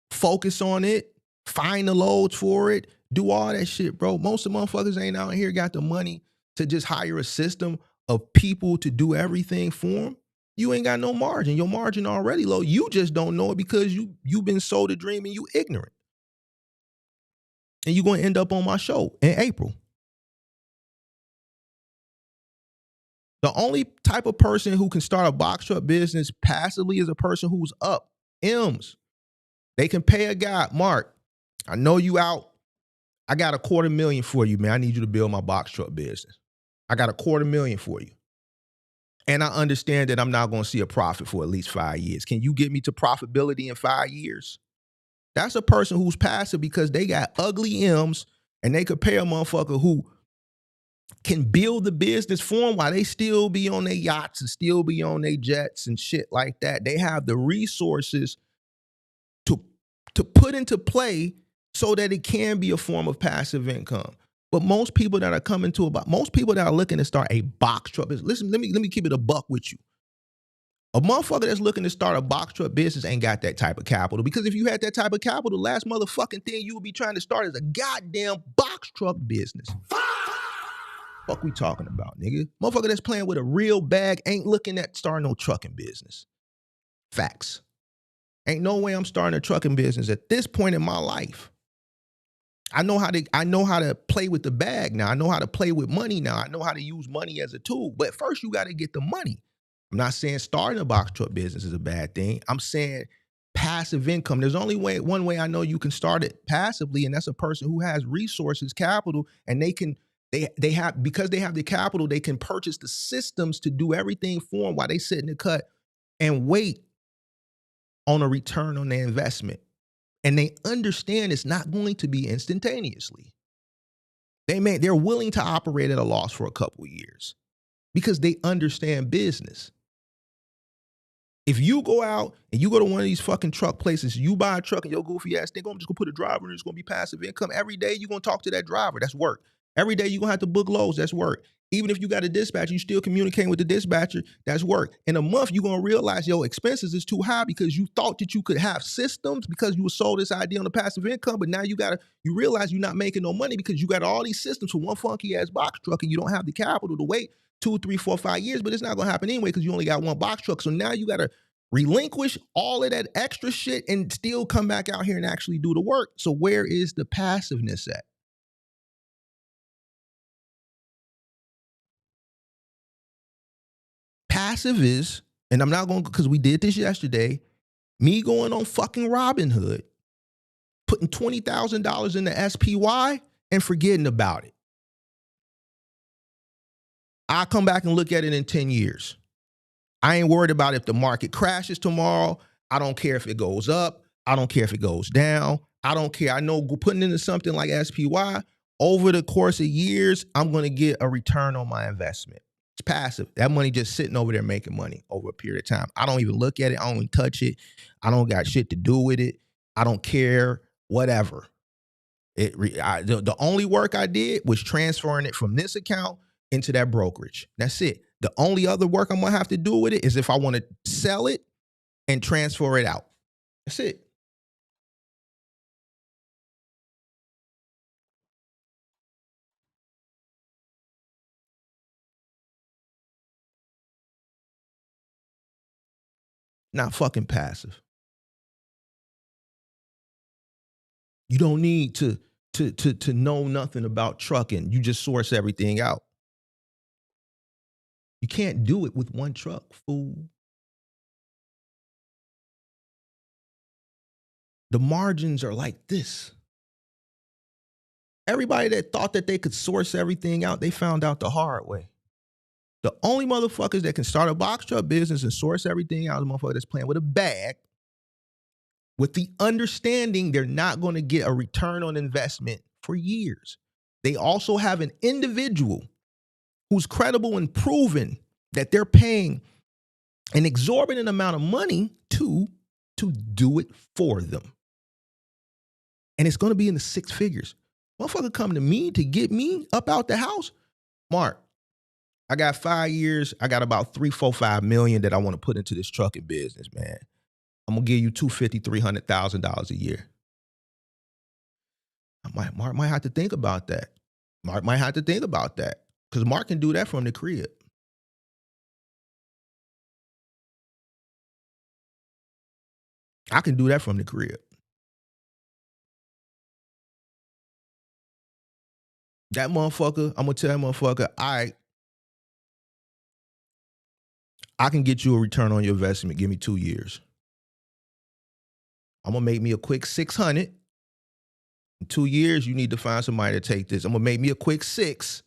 focus on it, find the loads for it, do all that shit, bro. Most of the motherfuckers ain't out here got the money to just hire a system of people to do everything for them. You ain't got no margin. Your margin already low. You just don't know it because you've been sold a dream and you ignorant. And you're going to end up on my show in April. The only type of person who can start a box truck business passively is a person who's up. M's. They can pay a guy, Mark, I know you out. I got $250,000 for you, man. I need you to build my box truck business. I got $250,000 for you. And I understand that I'm not going to see a profit for at least 5 years. Can you get me to profitability in 5 years? That's a person who's passive because they got ugly M's and they could pay a motherfucker who can build the business for them while they still be on their yachts and still be on their jets and shit like that. They have the resources to put into play so that it can be a form of passive income. But most people that are coming to most people that are looking to start a box truck business, listen, let me keep it a buck with you. A motherfucker that's looking to start a box truck business ain't got that type of capital, because if you had that type of capital, the last motherfucking thing you would be trying to start is a goddamn box truck business. Fuck we talking about, nigga? Motherfucker that's playing with a real bag ain't looking at starting no trucking business. Facts. Ain't no way I'm starting a trucking business at this point in my life. I know how to play with the bag now. I know how to play with money now. I know how to use money as a tool. But first you got to get the money. I'm not saying starting a box truck business is a bad thing. I'm saying passive income. There's only one way I know you can start it passively, and that's a person who has resources, capital, and they have, because they have the capital, they can purchase the systems to do everything for them while they sit in the cut and wait on a return on their investment. And they understand it's not going to be instantaneously. They're willing to operate at a loss for a couple of years because they understand business. If you go out and you go to one of these fucking truck places, you buy a truck and your goofy ass think, oh, I'm just gonna put a driver in, it's gonna be passive income. Every day you're gonna talk to that driver, that's work. Every day you're gonna have to book loads, that's work. Even if you got a dispatcher, you still communicating with the dispatcher, that's work. In a month, you're gonna realize your expenses is too high because you thought that you could have systems because you were sold this idea on the passive income, but now you realize you're not making no money because you got all these systems for one funky ass box truck and you don't have the capital to wait 2, 3, 4, 5 years, but it's not gonna happen anyway because you only got one box truck. So now you gotta relinquish all of that extra shit and still come back out here and actually do the work. So where is the passiveness at? Passive is, and I'm not going to, because we did this yesterday, me going on fucking Robinhood, putting $20,000 in the SPY and forgetting about it. I'll come back and look at it in 10 years. I ain't worried about if the market crashes tomorrow. I don't care if it goes up. I don't care if it goes down. I don't care. I know putting into something like SPY, over the course of years, I'm going to get a return on my investment. It's passive. That money just sitting over there making money over a period of time. I don't even look at it. I don't even touch it. I don't got shit to do with it. I don't care. Whatever. The only work I did was transferring it from this account into that brokerage. That's it. The only other work I'm going to have to do with it is if I want to sell it and transfer it out. That's it. Not fucking passive. You don't need to know nothing about trucking. You just source everything out. You can't do it with one truck, fool. The margins are like this. Everybody that thought that they could source everything out, they found out the hard way. The only motherfuckers that can start a box truck business and source everything out is the motherfucker that's playing with a bag with the understanding they're not going to get a return on investment for years. They also have an individual who's credible and proven that they're paying an exorbitant amount of money to do it for them. And it's going to be in the 6 figures. Motherfucker come to me to get me up out the house. Mark, I got 5 years. I got about $3-5 million that I want to put into this trucking business, man. I'm going to give you $250,000-$300,000 a year. Mark might have to think about that. Mark might have to think about that because Mark can do that from the crib. I can do that from the crib. That motherfucker, I'm going to tell that motherfucker, all right, I can get you a return on your investment. Give me 2 years. I'm going to make me a quick 600. In 2 years, you need to find somebody to take this. I'm going to make me a quick 6.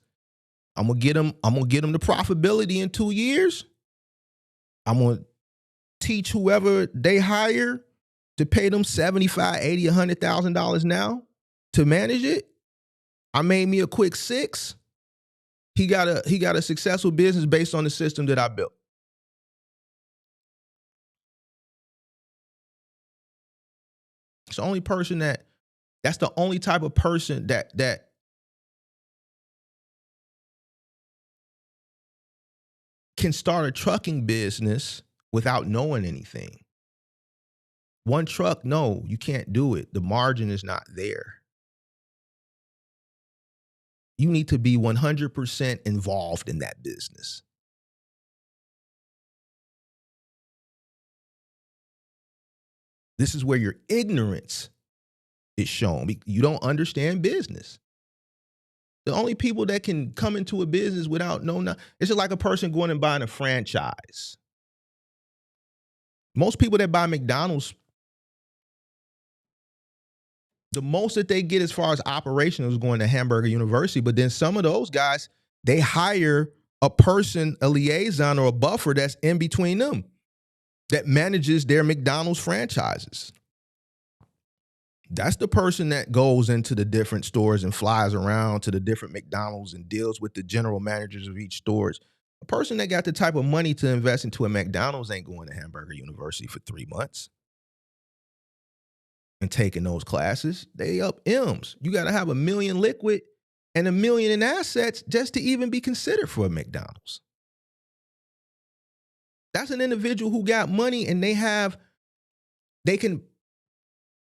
I'm going to get them the profitability in 2 years. I'm going to teach whoever they hire to pay them $75,000, $80,000, $100,000 now to manage it. I made me a quick 6. He got a successful business based on the system that I built. It's the only person that's the only type of person that can start a trucking business without knowing anything. One truck, no, you can't do it. The margin is not there. You need to be 100% involved in that business. This is where your ignorance is shown. You don't understand business. The only people that can come into a business without it's just like a person going and buying a franchise. Most people that buy McDonald's, the most that they get as far as operational is going to Hamburger University. But then some of those guys, they hire a person, a liaison or a buffer that's in between them that manages their McDonald's franchises. That's the person that goes into the different stores and flies around to the different McDonald's and deals with the general managers of each store. A person that got the type of money to invest into a McDonald's ain't going to Hamburger University for 3 months and taking those classes. They up M's. You got to have $1 million liquid and $1 million in assets just to even be considered for a McDonald's. That's an individual who got money and they can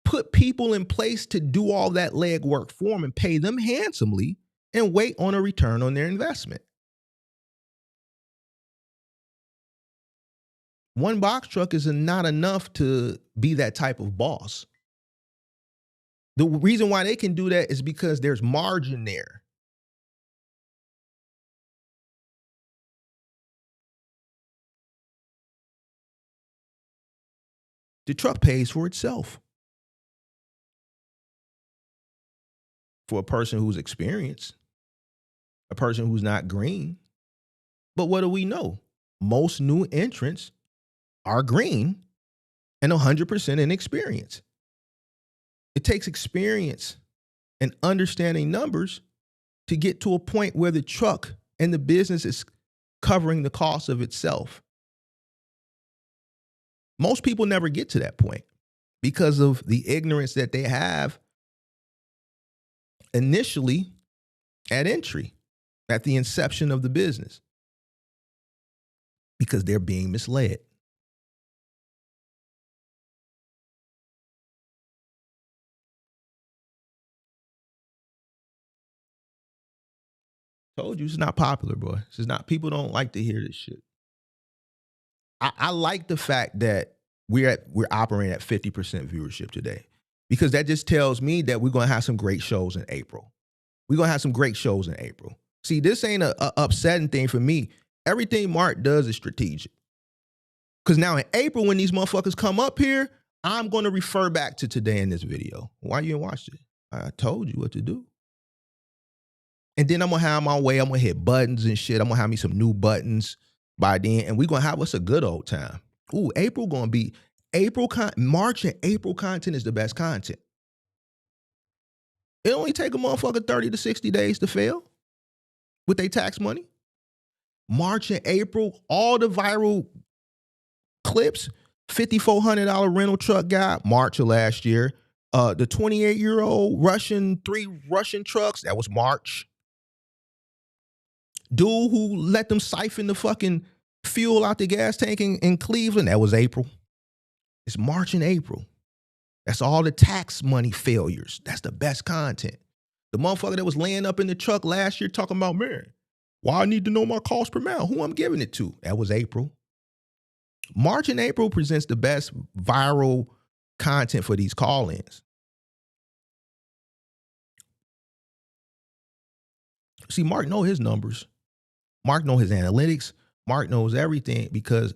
put people in place to do all that legwork for them and pay them handsomely and wait on a return on their investment. One box truck is not enough to be that type of boss. The reason why they can do that is because there's margin there. The truck pays for itself. For a person who's experienced, a person who's not green. But what do we know? Most new entrants are green and 100% inexperienced. It takes experience and understanding numbers to get to a point where the truck and the business is covering the cost of itself. Most people never get to that point because of the ignorance that they have initially at entry, at the inception of the business, because they're being misled. Told you it's not popular, boy. It's not. People don't like to hear this shit. I like the fact that we're operating at 50% viewership today, because that just tells me that we're gonna have some great shows in April. We're gonna have some great shows in April. See, this ain't a upsetting thing for me. Everything Mark does is strategic. Because now in April, when these motherfuckers come up here, I'm gonna refer back to today in this video. Why you didn't watch it? I told you what to do. And then I'm gonna have my way. I'm gonna hit buttons and shit. I'm gonna have me some new buttons by then, and we're gonna have us a good old time. Ooh, April gonna be March and April content is the best content. It only take a motherfucker 30 to 60 days to fail with their tax money. March and April, all the viral clips, $5,400 rental truck guy, March of last year. The 28-year-old three Russian trucks, that was March. Dude who let them siphon the fucking fuel out the gas tank in Cleveland, that was April. It's March and April. That's all the tax money failures. That's the best content. The motherfucker that was laying up in the truck last year talking about, man, why I need to know my cost per mile, who I'm giving it to. That was April. March and April presents the best viral content for these call-ins. See, Mark knows his numbers. Mark knows his analytics. Mark knows everything because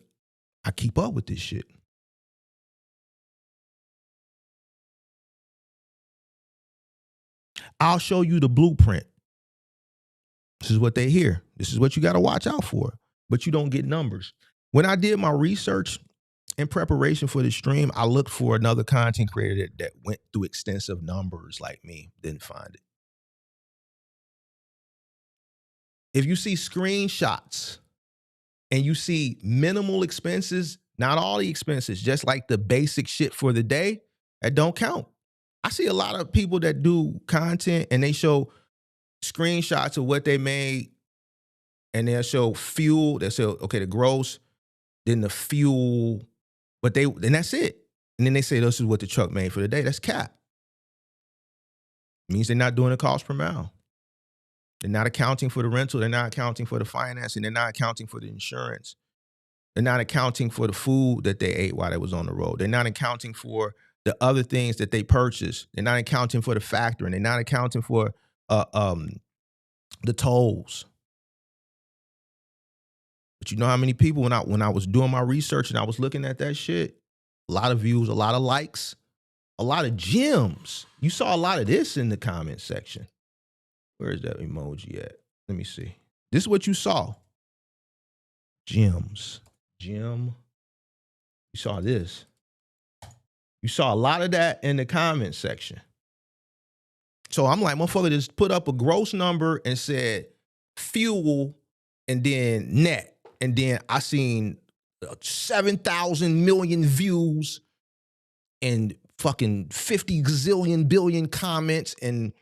I keep up with this shit. I'll show you the blueprint. This is what they hear. This is what you got to watch out for. But you don't get numbers. When I did my research in preparation for the stream, I looked for another content creator that went through extensive numbers like me. Didn't find it. If you see screenshots and you see minimal expenses, not all the expenses, just like the basic shit for the day, that don't count. I see a lot of people that do content and they show screenshots of what they made and they'll show fuel. They'll show, okay, the gross, then the fuel, and that's it. And then they say this is what the truck made for the day. That's cap. It means they're not doing the cost per mile. They're not accounting for the rental. They're not accounting for the financing. They're not accounting for the insurance. They're not accounting for the food that they ate while they was on the road. They're not accounting for the other things that they purchased. They're not accounting for the factoring. They're not accounting for the tolls. But you know how many people, when I was doing my research and I was looking at that shit, a lot of views, a lot of likes, a lot of gems. You saw a lot of this in the comment section. Where is that emoji at? Let me see. This is what you saw. Gems. Gem. You saw this. You saw a lot of that in the comment section. So I'm like, motherfucker just put up a gross number and said fuel and then net. And then I seen 7,000 million views and fucking 50 gazillion billion comments and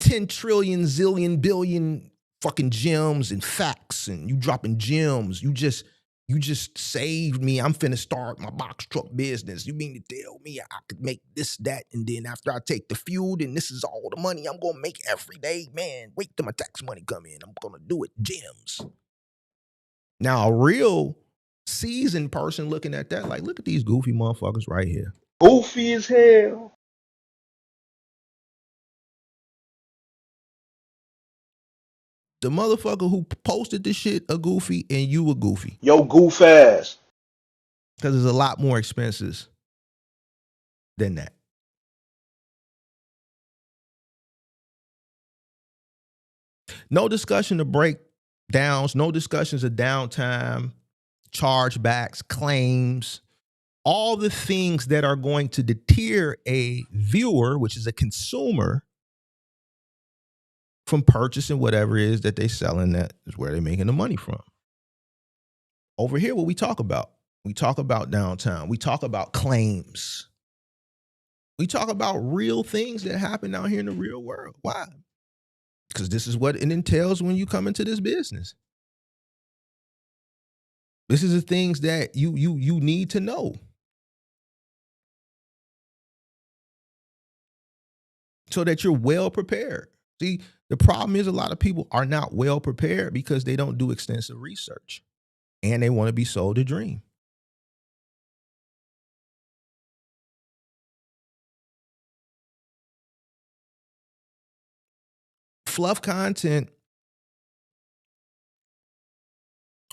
10 trillion zillion billion fucking gems and facts, and you dropping gems. You just saved me. I'm finna start my box truck business. You mean to tell me I could make this, that, and then after I take the fuel, then this is all the money I'm gonna make every day? Man, wait till my tax money come in. I'm gonna do it. Gems. Now, a real seasoned person looking at that, like, look at these goofy motherfuckers right here. Goofy as hell. The motherfucker who posted this shit a goofy and you a goofy. Yo, goof ass. Because there's a lot more expenses than that. No discussion of breakdowns, no discussions of downtime, chargebacks, claims, all the things that are going to deter a viewer, which is a consumer, from purchasing whatever it is that they're selling. That is where they're making the money from. Over here, what we talk about downtime. We talk about claims. We talk about real things that happen out here in the real world. Why? Because this is what it entails when you come into this business. This is the things that you need to know. So that you're well prepared. See, the problem is a lot of people are not well prepared because they don't do extensive research and they want to be sold a dream. Fluff content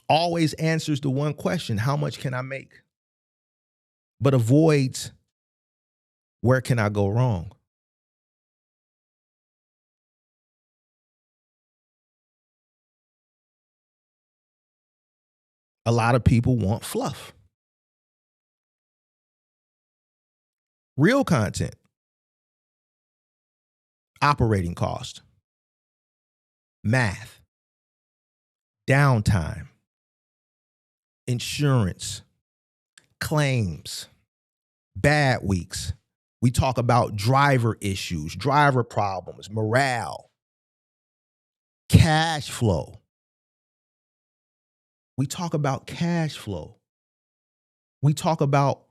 always answers the one question: how much can I make? But avoids where can I go wrong? A lot of people want fluff. Real content, operating cost, math, downtime, insurance, claims, bad weeks. We talk about driver issues, driver problems, morale, cash flow. We talk about cash flow. We talk about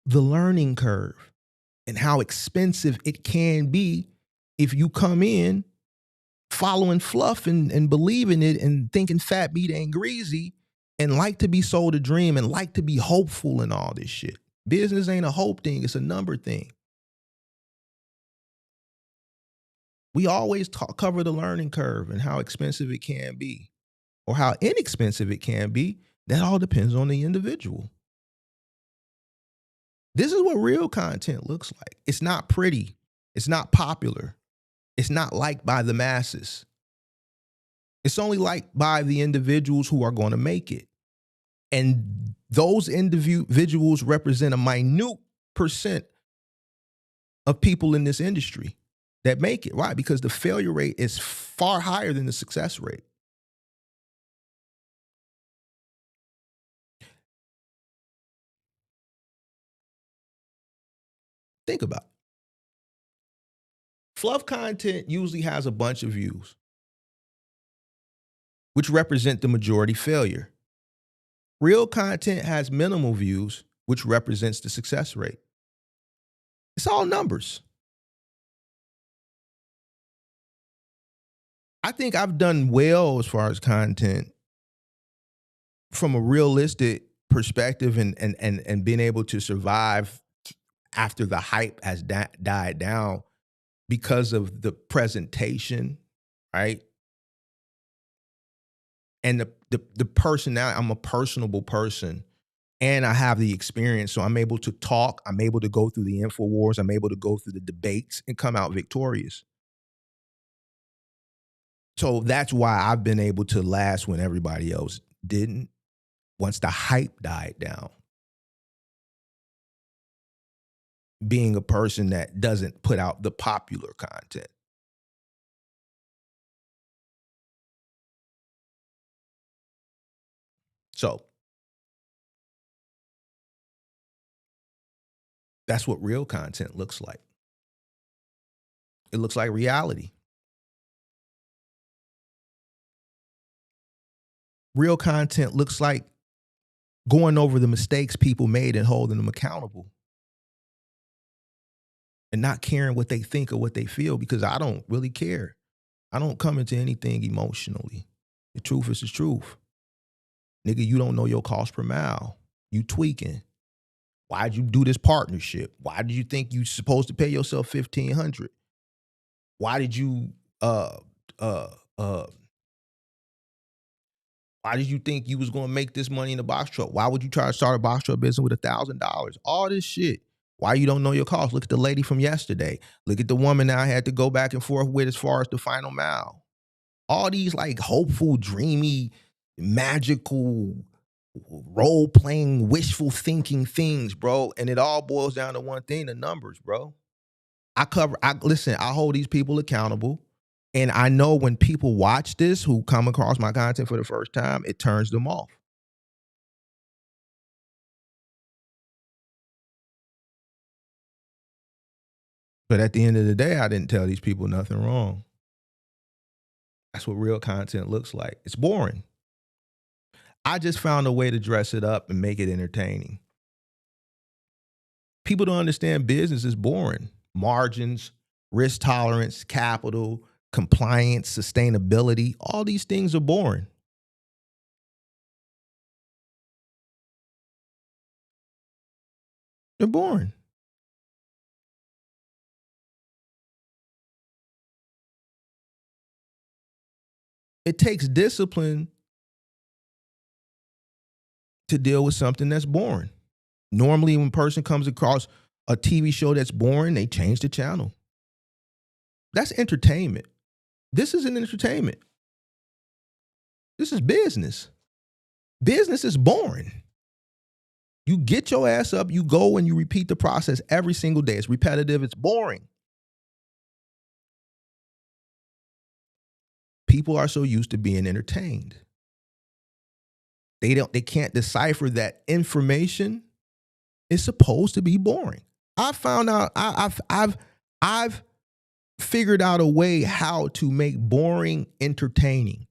the learning curve and how expensive it can be if you come in following fluff and believing it and thinking fat meat ain't greasy and like to be sold a dream and like to be hopeful and all this shit. Business ain't a hope thing, it's a number thing. We always cover the learning curve and how expensive it can be or how inexpensive it can be. That all depends on the individual. This is what real content looks like. It's not pretty. It's not popular. It's not liked by the masses. It's only liked by the individuals who are going to make it. And those individuals represent a minute percent of people in this industry that make it. Why? Because the failure rate is far higher than the success rate. Think about it. Fluff content usually has a bunch of views, which represent the majority failure. Real content has minimal views, which represents the success rate. It's all numbers. I think I've done well as far as content from a realistic perspective and being able to survive after the hype has died down because of the presentation, right? And the personality. I'm a personable person, and I have the experience, so I'm able to talk. I'm able to go through the InfoWars. I'm able to go through the debates and come out victorious. So that's why I've been able to last when everybody else didn't, once the hype died down. Being a person that doesn't put out the popular content. So that's what real content looks like. It looks like reality. Real content looks like going over the mistakes people made and holding them accountable. And not caring what they think or what they feel, because I don't really care. I don't come into anything emotionally. The truth is the truth. Nigga, you don't know your cost per mile. You tweaking. Why'd you do this partnership? Why did you think you supposed to pay yourself $1,500? Why did you why did you think you was gonna make this money in a box truck? Why would you try to start a box truck business with $1,000? All this shit. Why you don't know your cost? Look at the lady from yesterday. Look at the woman that I had to go back and forth with as far as the final mile. All these like hopeful, dreamy, magical, role-playing, wishful thinking things, bro. And it all boils down to one thing: the numbers, bro. Listen, I hold these people accountable. And I know when people watch this who come across my content for the first time, it turns them off. But at the end of the day, I didn't tell these people nothing wrong. That's what real content looks like. It's boring. I just found a way to dress it up and make it entertaining. People don't understand business is boring. Margins, risk tolerance, capital, compliance, sustainability, all these things are boring. They're boring. It takes discipline to deal with something that's boring. Normally, when a person comes across a TV show that's boring, they change the channel. That's entertainment. This isn't entertainment. This is business. Business is boring. You get your ass up, you go and you repeat the process every single day. It's repetitive, it's boring. People are so used to being entertained. They can't decipher that information is supposed to be boring. I found out I've figured out a way how to make boring entertaining.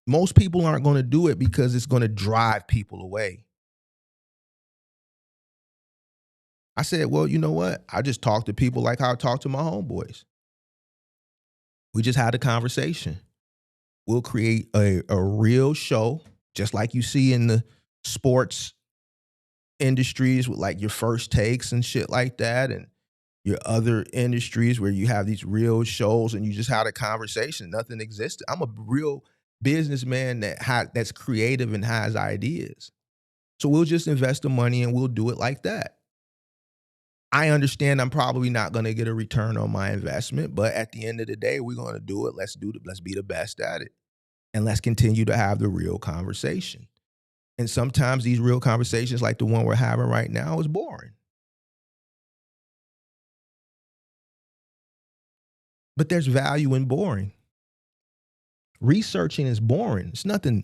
Most people aren't going to do it because it's going to drive people away. I said, well, you know what? I just talk to people like how I talk to my homeboys. We just had a conversation. We'll create a real show, just like you see in the sports industries with like your First Takes and shit like that, and your other industries where you have these real shows and you just had a conversation. Nothing existed. I'm a real businessman that's creative and has ideas. So we'll just invest the money and we'll do it like that. I understand I'm probably not going to get a return on my investment, but at the end of the day, we're going to do it. Let's be the best at it. And let's continue to have the real conversation. And sometimes these real conversations, like the one we're having right now, is boring. But there's value in boring. Researching is boring. It's nothing.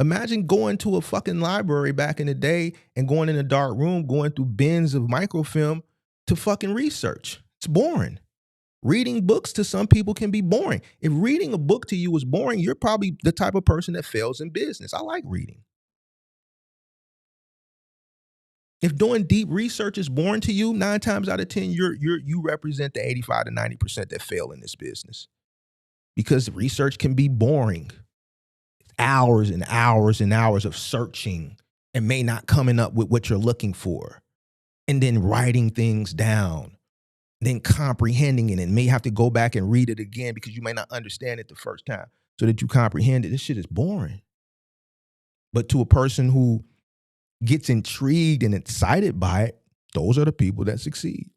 Imagine going to a fucking library back in the day and going in a dark room, going through bins of microfilm to fucking research. It's boring. Reading books to some people can be boring. If reading a book to you is boring, you're probably the type of person that fails in business. I like reading. If doing deep research is boring to you, 9 times out of 10, you represent the 85 to 90% that fail in this business. Because research can be boring. Hours and hours and hours of searching and may not coming up with what you're looking for. And then writing things down. Then comprehending it, and may have to go back and read it again because you may not understand it the first time so that you comprehend it. This shit is boring. But to a person who gets intrigued and excited by it, those are the people that succeed.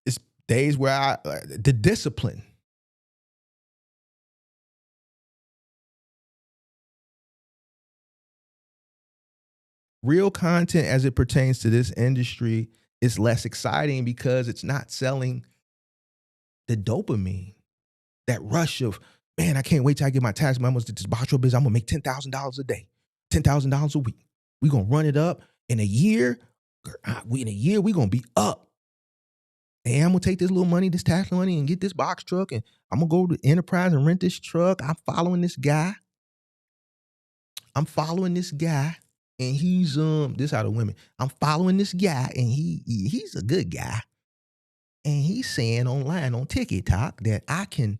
It's days where the discipline. Real content as it pertains to this industry is less exciting because it's not selling the dopamine, that rush of, man, I can't wait till I get my tax memos to this box truck business. I'm gonna make $10,000 a day, $10,000 a week. We're gonna run it up in a year. We're gonna be up. And I'm gonna take this little money, this tax money, and get this box truck, and I'm gonna go to Enterprise and rent this truck. I'm following this guy. And he's this how the women. I'm following this guy, and he's a good guy. And he's saying online on TikTok that I can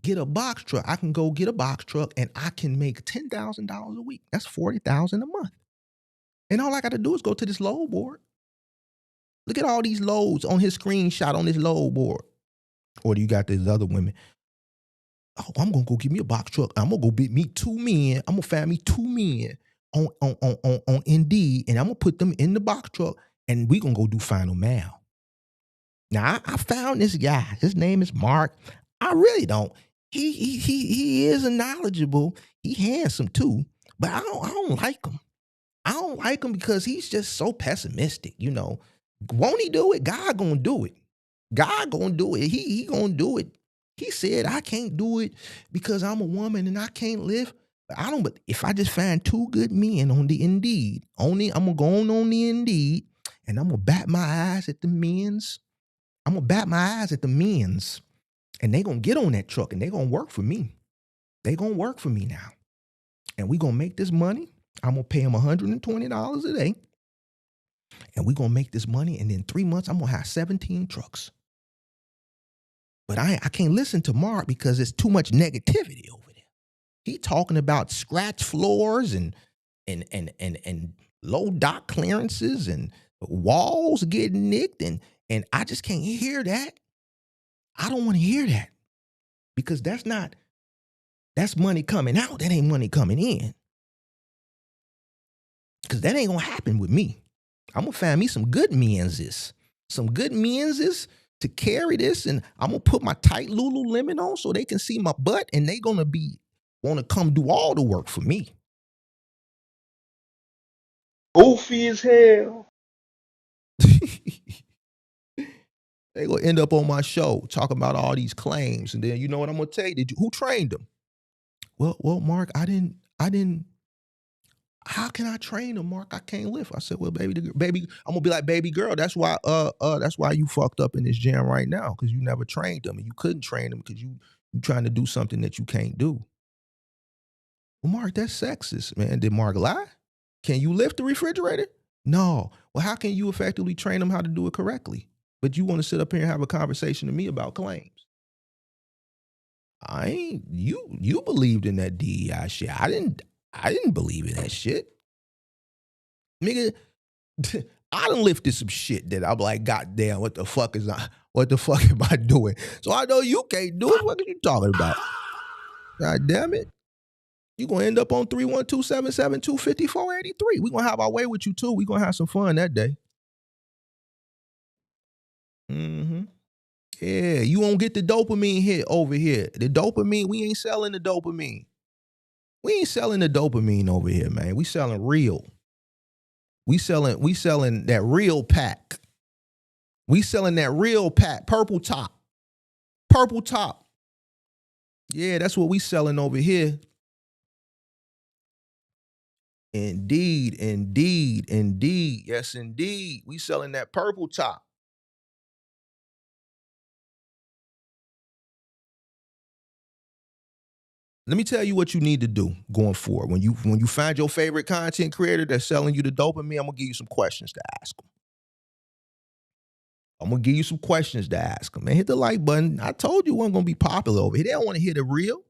get a box truck. I can go get a box truck and I can make $10,000 a week. That's $40,000 a month. And all I got to do is go to this load board. Look at all these loads on his screenshot on this load board. Or do you got these other women? Oh, I'm gonna go get me a box truck. I'm gonna go beat me 2 men. I'm gonna find me 2 men on Indeed, and I'm gonna put them in the box truck, and we gonna go do final mail. Now I found this guy. His name is Mark. I really don't. He is knowledgeable. He handsome too, but I don't like him. I don't like him because he's just so pessimistic. You know, won't he do it? God gonna do it. God gonna do it. He gonna do it. He said, I can't do it because I'm a woman and I can't live. But if I just find 2 good men on the Indeed, I'm gonna go on the Indeed and I'm gonna bat my eyes at the men's. I'm gonna bat my eyes at the men's, and they gonna get on that truck and they gonna work for me. They gonna work for me now. And we gonna make this money. I'm gonna pay them $120 a day. And we gonna make this money. And in 3 months, I'm gonna have 17 trucks. But I can't listen to Mark because there's too much negativity over there. He talking about scratch floors and low dock clearances and walls getting nicked, and I just can't hear that. I don't want to hear that because that's money coming out. That ain't money coming in. Because that ain't gonna happen with me. I'm gonna find me some good menses to carry this, and I'm gonna put my tight Lululemon on so they can see my butt, and they gonna want to come do all the work for me. Goofy as hell. They gonna end up on my show talking about all these claims, and then you know what I'm gonna tell you? Who trained them? Well, Mark, I didn't. How can I train them, Mark? I can't lift. I said, well, baby, I'm gonna be like, baby girl. That's why you fucked up in this jam right now, because you never trained them, and you couldn't train them because you trying to do something that you can't do. Well, Mark, that's sexist, man. Did Mark lie? Can you lift the refrigerator? No. Well, how can you effectively train them how to do it correctly? But you want to sit up here and have a conversation to me about claims. You believed in that DEI shit. I didn't believe in that shit. Nigga, I done lifted some shit that I'm like, God damn, what the fuck am I doing? So I know you can't do it. What are you talking about? God damn it. You're going to end up on 312-772-5483. We're going to have our way with you too. We're going to have some fun that day. Mm-hmm. Yeah, you won't get the dopamine hit over here. The dopamine, we ain't selling the dopamine. We ain't selling the dopamine over here, man. We selling real. We selling that real pack. We selling that real pack. Purple top. Yeah, that's what we selling over here. Indeed, indeed, indeed. Yes, indeed. We selling that purple top. Let me tell you what you need to do going forward. When you find your favorite content creator that's selling you the dopamine, I'm gonna give you some questions to ask them. I'm gonna give you some questions to ask them. Man, hit the like button. I told you it wasn't gonna be popular over here. They don't want to hear the real.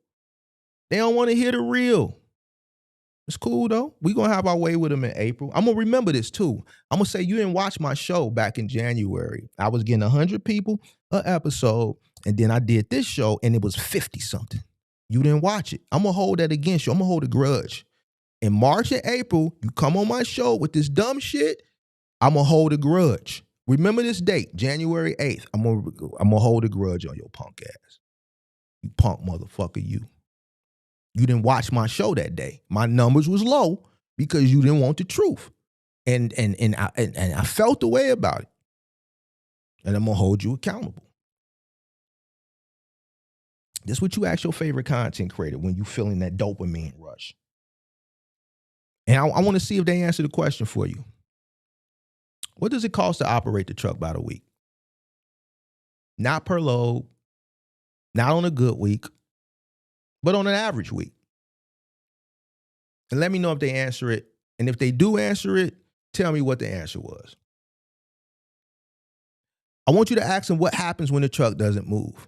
They don't want to hear the real. It's cool though. We're gonna have our way with them in April. I'm gonna remember this too. I'm gonna say you didn't watch my show back in January. I was getting 100 people an episode, and then I did this show and it was 50 something. You didn't watch it. I'm gonna hold that against you. I'm gonna hold a grudge. In March and April, you come on my show with this dumb shit, I'm gonna hold a grudge. Remember this date, January 8th. I'm gonna hold a grudge on your punk ass. You punk motherfucker, you. You didn't watch my show that day. My numbers was low because you didn't want the truth. And I felt the way about it. And I'm gonna hold you accountable. This is what you ask your favorite content creator when you feeling that dopamine rush. And I want to see if they answer the question for you. What does it cost to operate the truck by the week? Not per load, not on a good week, but on an average week. And let me know if they answer it. And if they do answer it, tell me what the answer was. I want you to ask them what happens when the truck doesn't move.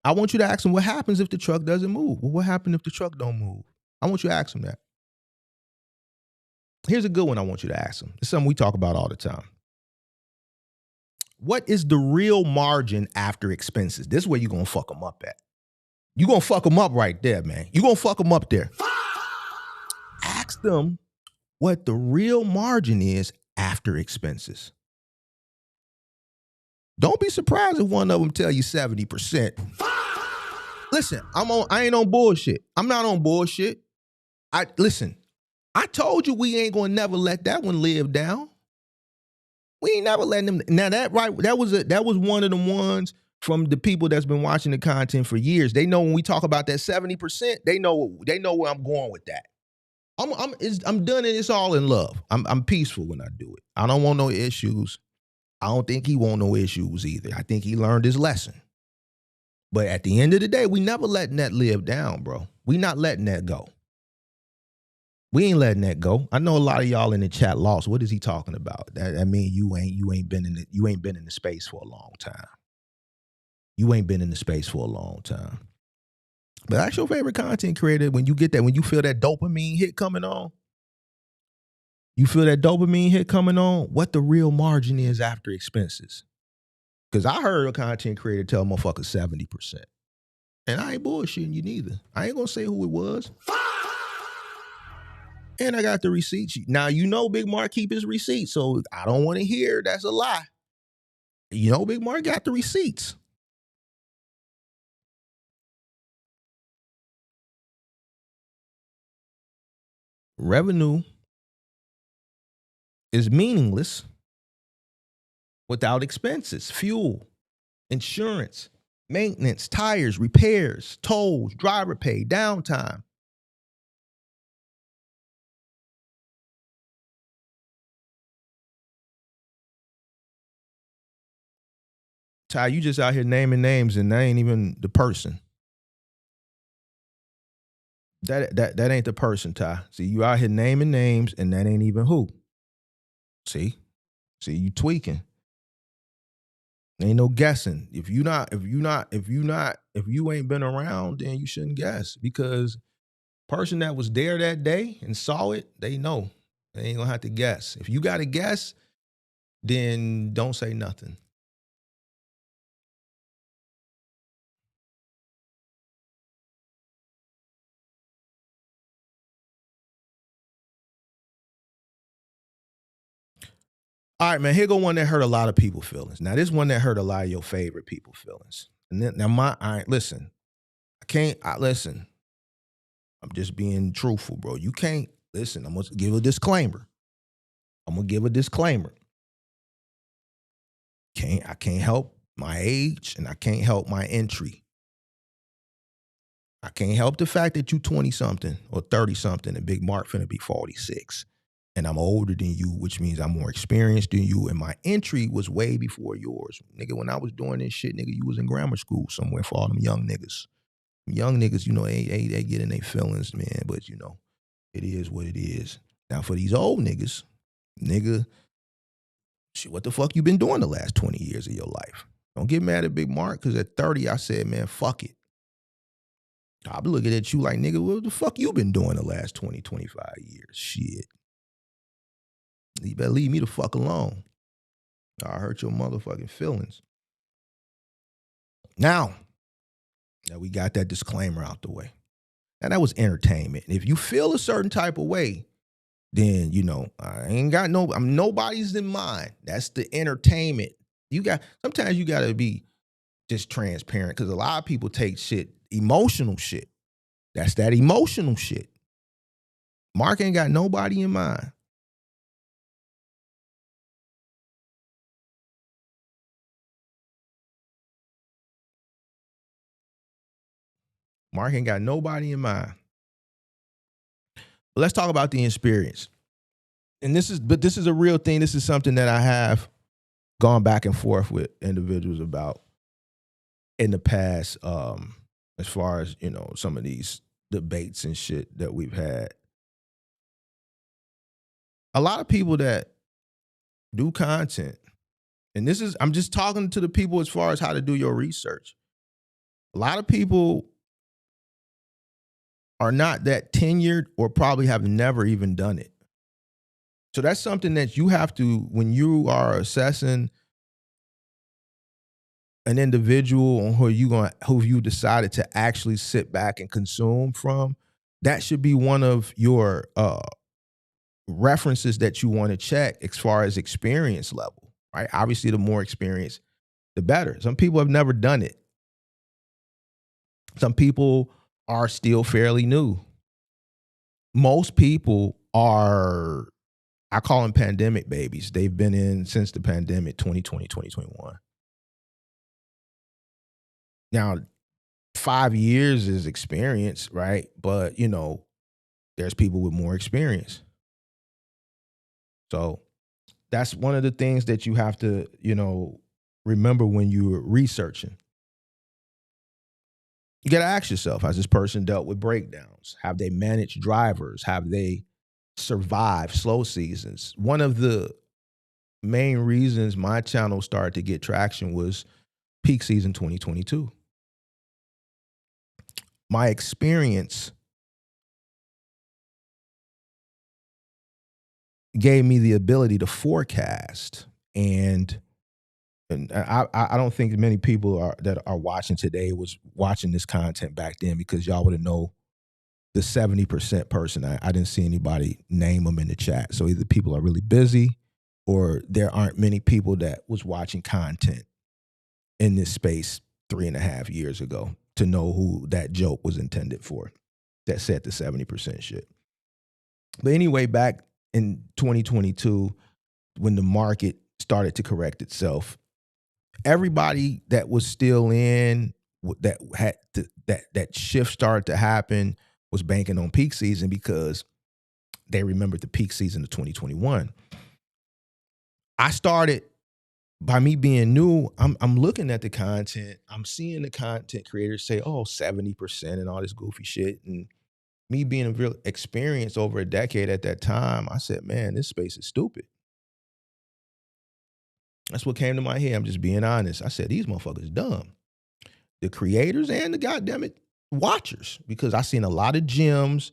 I want you to ask them what happens if the truck doesn't move. Well, what happens if the truck don't move? I want you to ask them that. Here's a good one I want you to ask them. It's something we talk about all the time. What is the real margin after expenses? This is where you're going to fuck them up at. You're going to fuck them up right there, man. You're going to fuck them up there. Ask them what the real margin is after expenses. Don't be surprised if one of them tell you 70%. Listen, I ain't on bullshit. I'm not on bullshit. Listen, I told you we ain't gonna never let that one live down. We ain't never letting them. Now that was one of the ones from the people that's been watching the content for years. They know when we talk about that 70%, they know where I'm going with that. I'm done and it's all in love. I'm peaceful when I do it. I don't want no issues. I don't think he want no issues either. I think he learned his lesson. But at the end of the day, we never letting that live down, bro. We not letting that go. We ain't letting that go. I know a lot of y'all in the chat lost. What is he talking about? That mean you ain't been in the space for a long time. You ain't been in the space for a long time. But that's your favorite content creator. When you get that, when you feel that dopamine hit coming on, what the real margin is after expenses. Because I heard a content creator tell a motherfucker 70%. And I ain't bullshitting you neither. I ain't going to say who it was. And I got the receipts. Now, you know Big Mark keep his receipts, so I don't want to hear that's a lie. You know Big Mark got the receipts. Revenue is meaningless without expenses, fuel, insurance, maintenance, tires, repairs, tolls, driver pay, downtime. Ty, you just out here naming names and that ain't even the person. That ain't the person, Ty. See, you out here naming names and that ain't even who. See, you tweaking. Ain't no guessing. If you ain't been around, then you shouldn't guess, because person that was there that day and saw it, they know. They ain't gonna have to guess. If you got to guess, then don't say nothing. All right, man, here go one that hurt a lot of people's feelings. Now, this one that hurt a lot of your favorite people's feelings. And then, listen. I'm just being truthful, bro. You can't, listen, I'm going to give a disclaimer. I can't help my age, and I can't help my entry. I can't help the fact that you 20-something or 30-something and Big Mark finna be 46. And I'm older than you, which means I'm more experienced than you, and my entry was way before yours. Nigga, when I was doing this shit, nigga, you was in grammar school somewhere for all them young niggas. Young niggas, you know, they get in their feelings, man, but you know, it is what it is. Now for these old niggas, nigga, shit, what the fuck you been doing the last 20 years of your life? Don't get mad at Big Mark, because at 30, I said, man, fuck it. I'll be looking at you like, nigga, what the fuck you been doing the last 20, 25 years? Shit. You better leave me the fuck alone. I hurt your motherfucking feelings. Now that we got that disclaimer out the way. Now that was entertainment. If you feel a certain type of way, then, you know, I'm nobody's in mind. That's the entertainment. Sometimes you gotta be just transparent, because a lot of people take shit, emotional shit. That's that emotional shit. Mark ain't got nobody in mind. Mark ain't got nobody in mind. But let's talk about the experience. And this is a real thing. This is something that I have gone back and forth with individuals about in the past, as far as, you know, some of these debates and shit that we've had. A lot of people that do content, and I'm just talking to the people as far as how to do your research. A lot of people are not that tenured or probably have never even done it. So that's something that you have to, when you are assessing an individual on who you decided to actually sit back and consume from, that should be one of your references that you want to check as far as experience level, right? Obviously, the more experience, the better. Some people have never done it. Some people are still fairly new. Most people are, I call them pandemic babies. They've been in since the pandemic, 2020, 2021. Now, 5 years is experience, right? But, you know, there's people with more experience. So that's one of the things that you have to, you know, remember when you're researching. You got to ask yourself, has this person dealt with breakdowns? Have they managed drivers? Have they survived slow seasons? One of the main reasons my channel started to get traction was peak season 2022. My experience gave me the ability to forecast, and I don't think many people that are watching today was watching this content back then, because y'all would have known the 70% person. I didn't see anybody name them in the chat. So either people are really busy, or there aren't many people that was watching content in this space 3.5 years ago to know who that joke was intended for, that said the 70% shit. But anyway, back in 2022, when the market started to correct itself, everybody that was still in, that had that shift started to happen, was banking on peak season, because they remembered the peak season of 2021. I started, by me being new, I'm looking at the content. I'm seeing the content creators say, oh, 70% and all this goofy shit. And me being a real experienced over a decade at that time, I said, man, this space is stupid. That's what came to my head. I'm just being honest. I said, these motherfuckers dumb. The creators and the goddamn it watchers, because I seen a lot of gems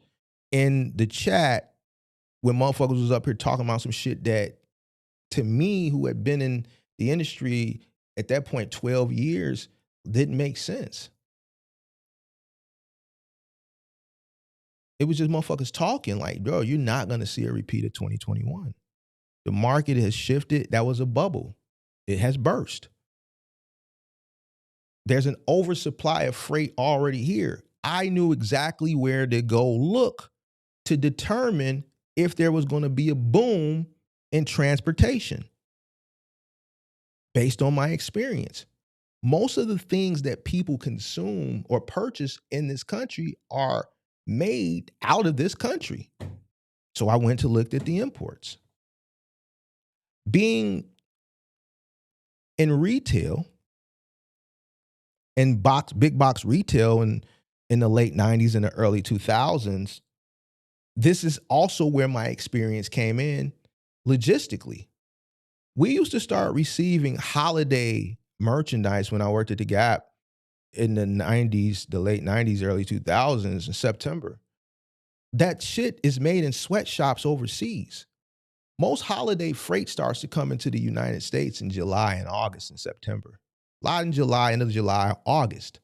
in the chat when motherfuckers was up here talking about some shit that, to me, who had been in the industry at that point 12 years, didn't make sense. It was just motherfuckers talking like, bro, you're not going to see a repeat of 2021. The market has shifted. That was a bubble. It has burst. There's an oversupply of freight already here. I knew exactly where to go look to determine if there was going to be a boom in transportation based on my experience. most of the things that people consume or purchase in this country are made out of this country. So I went to look at the imports. Being in retail and big box retail in the late 90s and the early 2000s, this is also where my experience came in logistically. We used to start receiving holiday merchandise when I worked at the Gap in the 90s, the late 90s, early 2000s in September. That shit is made in sweatshops overseas. Most holiday freight starts to come into the United States in July and August and September. A lot in July, end of July, August.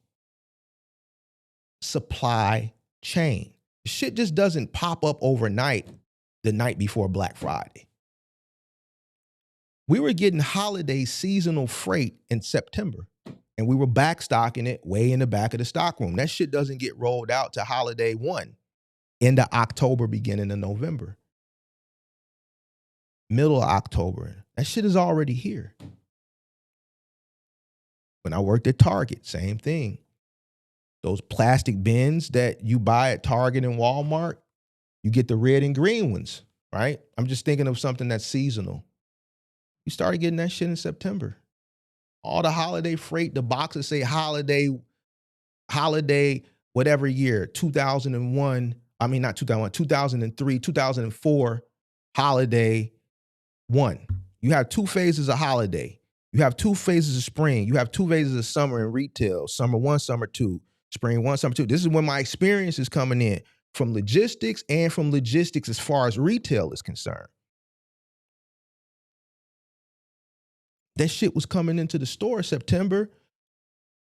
Supply chain. Shit just doesn't pop up overnight the night before Black Friday. We were getting holiday seasonal freight in September, and we were backstocking it way in the back of the stockroom. That shit doesn't get rolled out to holiday 1, end of October, beginning of November. Middle of October. That shit is already here. When I worked at Target, same thing. Those plastic bins that you buy at Target and Walmart, you get the red and green ones, right? I'm just thinking of something that's seasonal. You started getting that shit in September. All the holiday freight, the boxes say holiday, whatever year, 2001, I mean, not 2001, 2003, 2004, holiday 1. You have 2 phases of holiday. You have 2 phases of spring. You have 2 phases of summer in retail. Summer 1, summer 2, spring 1, summer 2. This is when my experience is coming in from logistics and from logistics as far as retail is concerned. That shit was coming into the store September.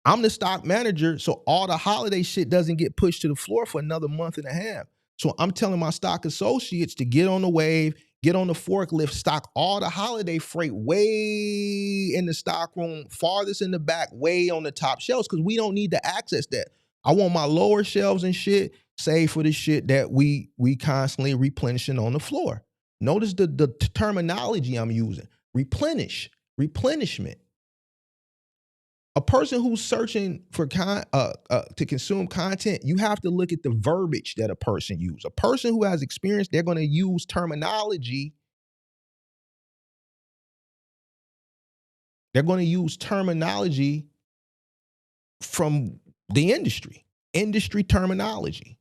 I'm the stock manager, so all the holiday shit doesn't get pushed to the floor for another month and a half. So I'm telling my stock associates to get on the wave, get on the forklift, stock all the holiday freight way in the stock room, farthest in the back, way on the top shelves, because we don't need to access that. I want my lower shelves and shit saved for the shit that we constantly replenishing on the floor. Notice the terminology I'm using. Replenishment. A person who's searching for to consume content, you have to look at the verbiage that a person uses. A person who has experience, they're going to use terminology. They're going to use terminology from the industry terminology.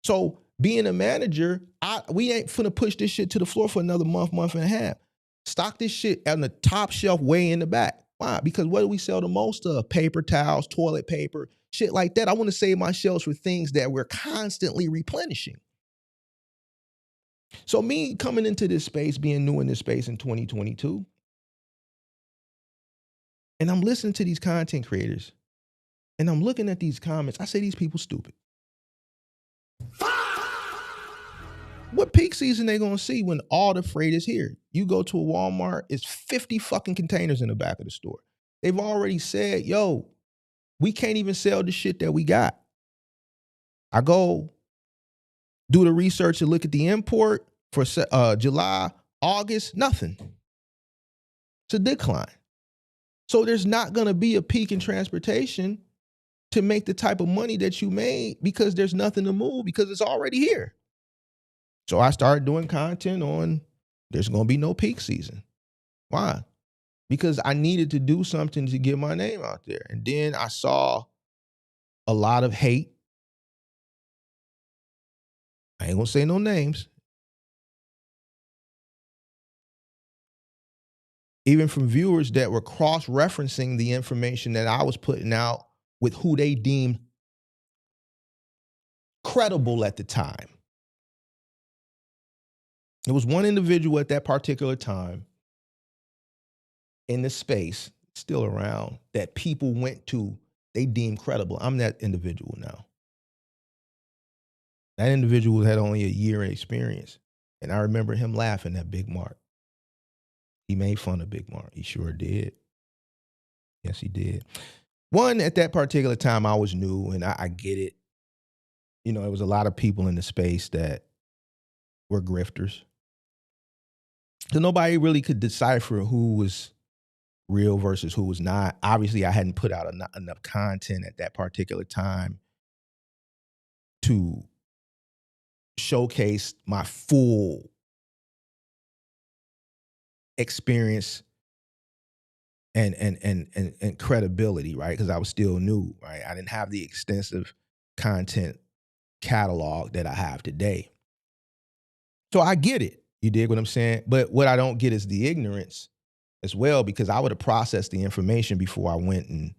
So being a manager, we ain't finna push this shit to the floor for another month and a half. Stock this shit on the top shelf way in the back. Why? Because what do we sell the most of? Paper towels, toilet paper, shit like that. I want to save my shelves for things that we're constantly replenishing. So me coming into this space, being new in this space in 2022, and I'm listening to these content creators, and I'm looking at these comments, I say these people stupid. What peak season they gonna see when all the freight is here? You go to a Walmart, it's 50 fucking containers in the back of the store. They've already said, yo, we can't even sell the shit that we got. I go do the research and look at the import for July, August, nothing. It's a decline. So there's not gonna be a peak in transportation to make the type of money that you made because there's nothing to move because it's already here. So I started doing content on there's going to be no peak season. Why? Because I needed to do something to get my name out there. And then I saw a lot of hate. I ain't going to say no names. Even from viewers that were cross-referencing the information that I was putting out with who they deemed credible at the time. There was one individual at that particular time in the space, still around, that people went to, they deemed credible. I'm that individual now. That individual had only a year of experience. And I remember him laughing at Big Mark. He made fun of Big Mark. He sure did. Yes, he did. One, at that particular time, I was new, and I get it. You know, there was a lot of people in the space that were grifters. So nobody really could decipher who was real versus who was not. Obviously, I hadn't put out enough content at that particular time to showcase my full experience and credibility, right? Because I was still new, right? I didn't have the extensive content catalog that I have today. So I get it. You dig what I'm saying? But what I don't get is the ignorance as well, because I would have processed the information before I went and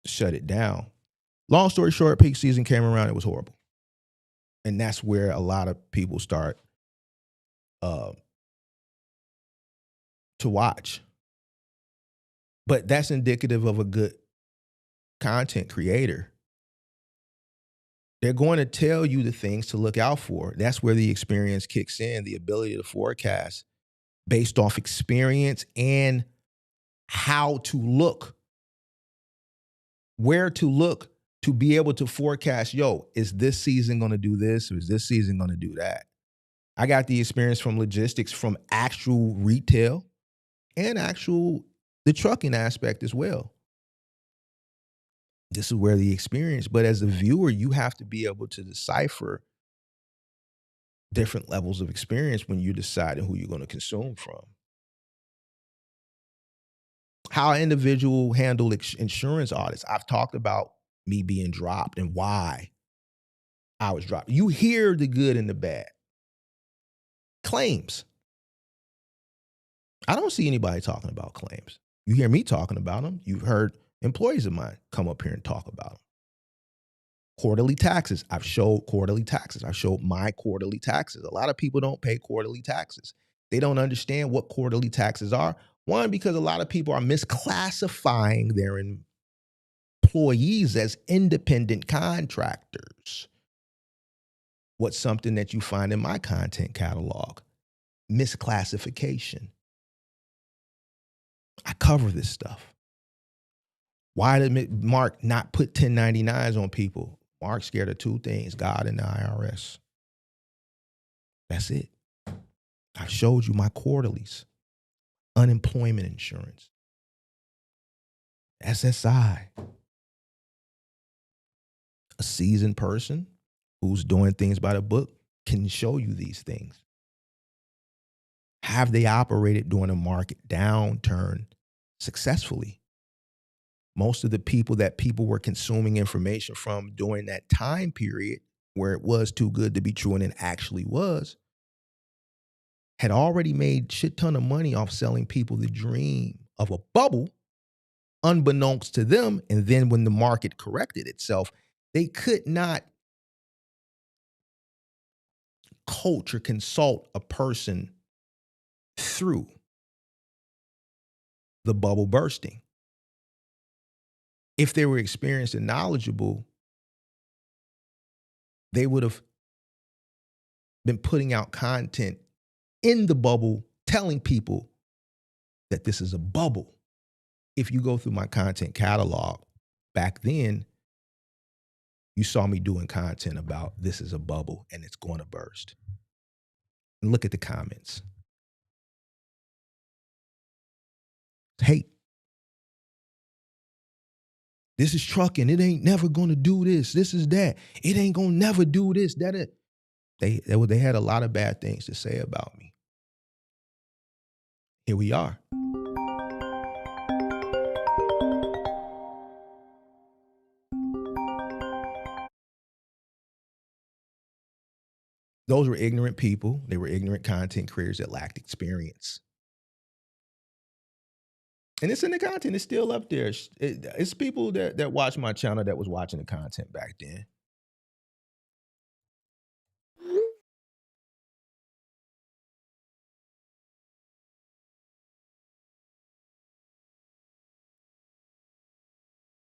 shut it down. Long story short, peak season came around. It was horrible. And that's where a lot of people start to watch. But that's indicative of a good content creator. They're going to tell you the things to look out for. That's where the experience kicks in, the ability to forecast based off experience and how to look, where to look to be able to forecast, yo, is this season going to do this or is this season going to do that? I got the experience from logistics, from actual retail and the trucking aspect as well. This is where the experience, but as a viewer, you have to be able to decipher different levels of experience when you're deciding who you're going to consume from. How an individual handle insurance audits. I've talked about me being dropped and why I was dropped. You hear the good and the bad. Claims. I don't see anybody talking about claims. You hear me talking about them. You've heard employees of mine come up here and talk about them. Quarterly taxes. I've showed quarterly taxes. I showed my quarterly taxes. A lot of people don't pay quarterly taxes. They don't understand what quarterly taxes are. One, because a lot of people are misclassifying their employees as independent contractors. What's something that you find in my content catalog? Misclassification. I cover this stuff. Why did Mark not put 1099s on people? Mark's scared of two things, God and the IRS. That's it. I showed you my quarterlies. Unemployment insurance. SSI. A seasoned person who's doing things by the book can show you these things. Have they operated during a market downturn successfully? Most of the people were consuming information from during that time period where it was too good to be true and it actually was, had already made shit ton of money off selling people the dream of a bubble, unbeknownst to them. And then when the market corrected itself, they could not coach or consult a person through the bubble bursting. If they were experienced and knowledgeable, they would have been putting out content in the bubble, telling people that this is a bubble. If you go through my content catalog back then, you saw me doing content about this is a bubble and it's going to burst. And look at the comments. Hate. This is trucking. It ain't never going to do this. This is that. It ain't going to never do this, that, it. They had a lot of bad things to say about me. Here we are. Those were ignorant people. They were ignorant content creators that lacked experience. And it's in the content. It's still up there. It's people that watch my channel that was watching the content back then.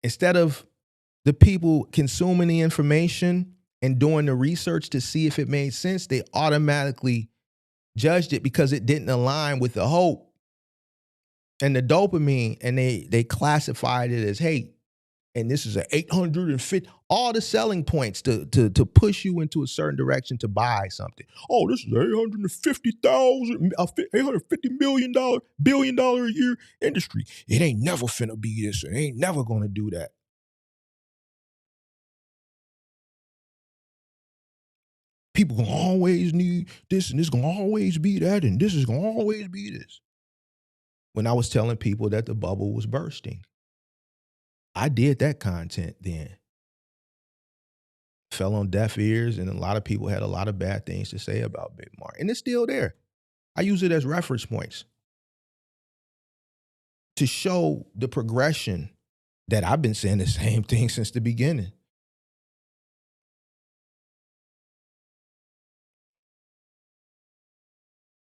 Instead of the people consuming the information and doing the research to see if it made sense, they automatically judged it because it didn't align with the hope and the dopamine, and they classified it as hate. And this is a 850, all the selling points to push you into a certain direction to buy something. Oh, this is $850 billion a year industry. It ain't never finna be this. It ain't never gonna do that. People gonna always need this, and this gonna always be that, and this is gonna always be this. When I was telling people that the bubble was bursting, I did that content then. Fell on deaf ears, and a lot of people had a lot of bad things to say about Big Mark. And it's still there. I use it as reference points to show the progression that I've been saying the same thing since the beginning.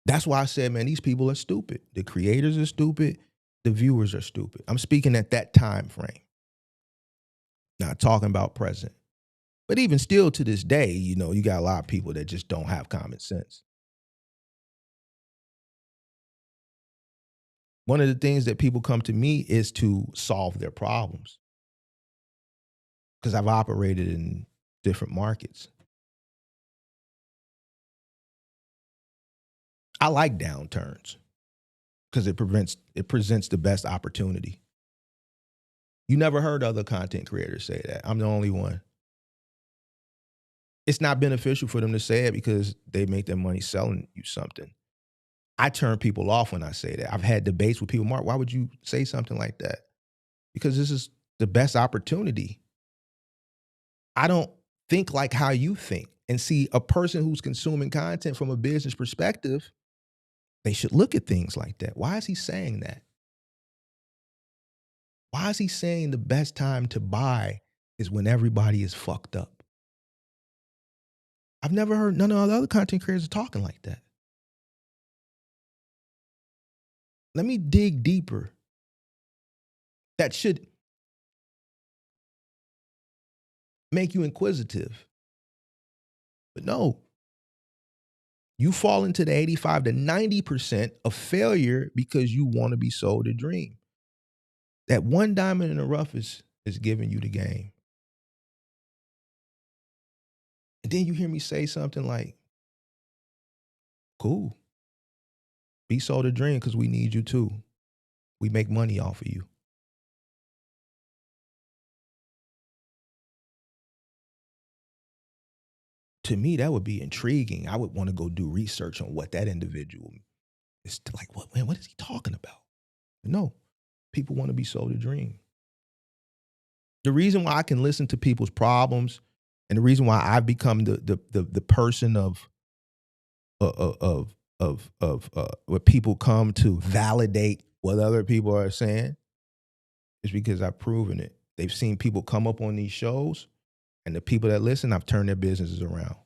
That's why I said, man, these people are stupid. The creators are stupid. The viewers are stupid. I'm speaking at that time frame, not talking about present. But even still to this day, you know, you got a lot of people that just don't have common sense. One of the things that people come to me is to solve their problems, because I've operated in different markets. I like downturns because it presents the best opportunity. You never heard other content creators say that. I'm the only one. It's not beneficial for them to say it because they make their money selling you something. I turn people off when I say that. I've had debates with people, Mark, why would you say something like that? Because this is the best opportunity. I don't think like how you think. And see, a person who's consuming content from a business perspective, they should look at things like that. Why is he saying that? Why is he saying the best time to buy is when everybody is fucked up? I've never heard none of the other content creators talking like that. Let me dig deeper. That should make you inquisitive. But no, you fall into the 85 to 90% of failure because you want to be sold a dream. That one diamond in the rough is giving you the game. And then you hear me say something like, cool, be sold a dream because we need you too. We make money off of you. To me, that would be intriguing. I would want to go do research on what that individual is like. What is he talking about? No, people want to be sold a dream. The reason why I can listen to people's problems, and the reason why I've become the person of where people come to validate what other people are saying, is because I've proven it. They've seen people come up on these shows, and the people that listen, I've turned their businesses around.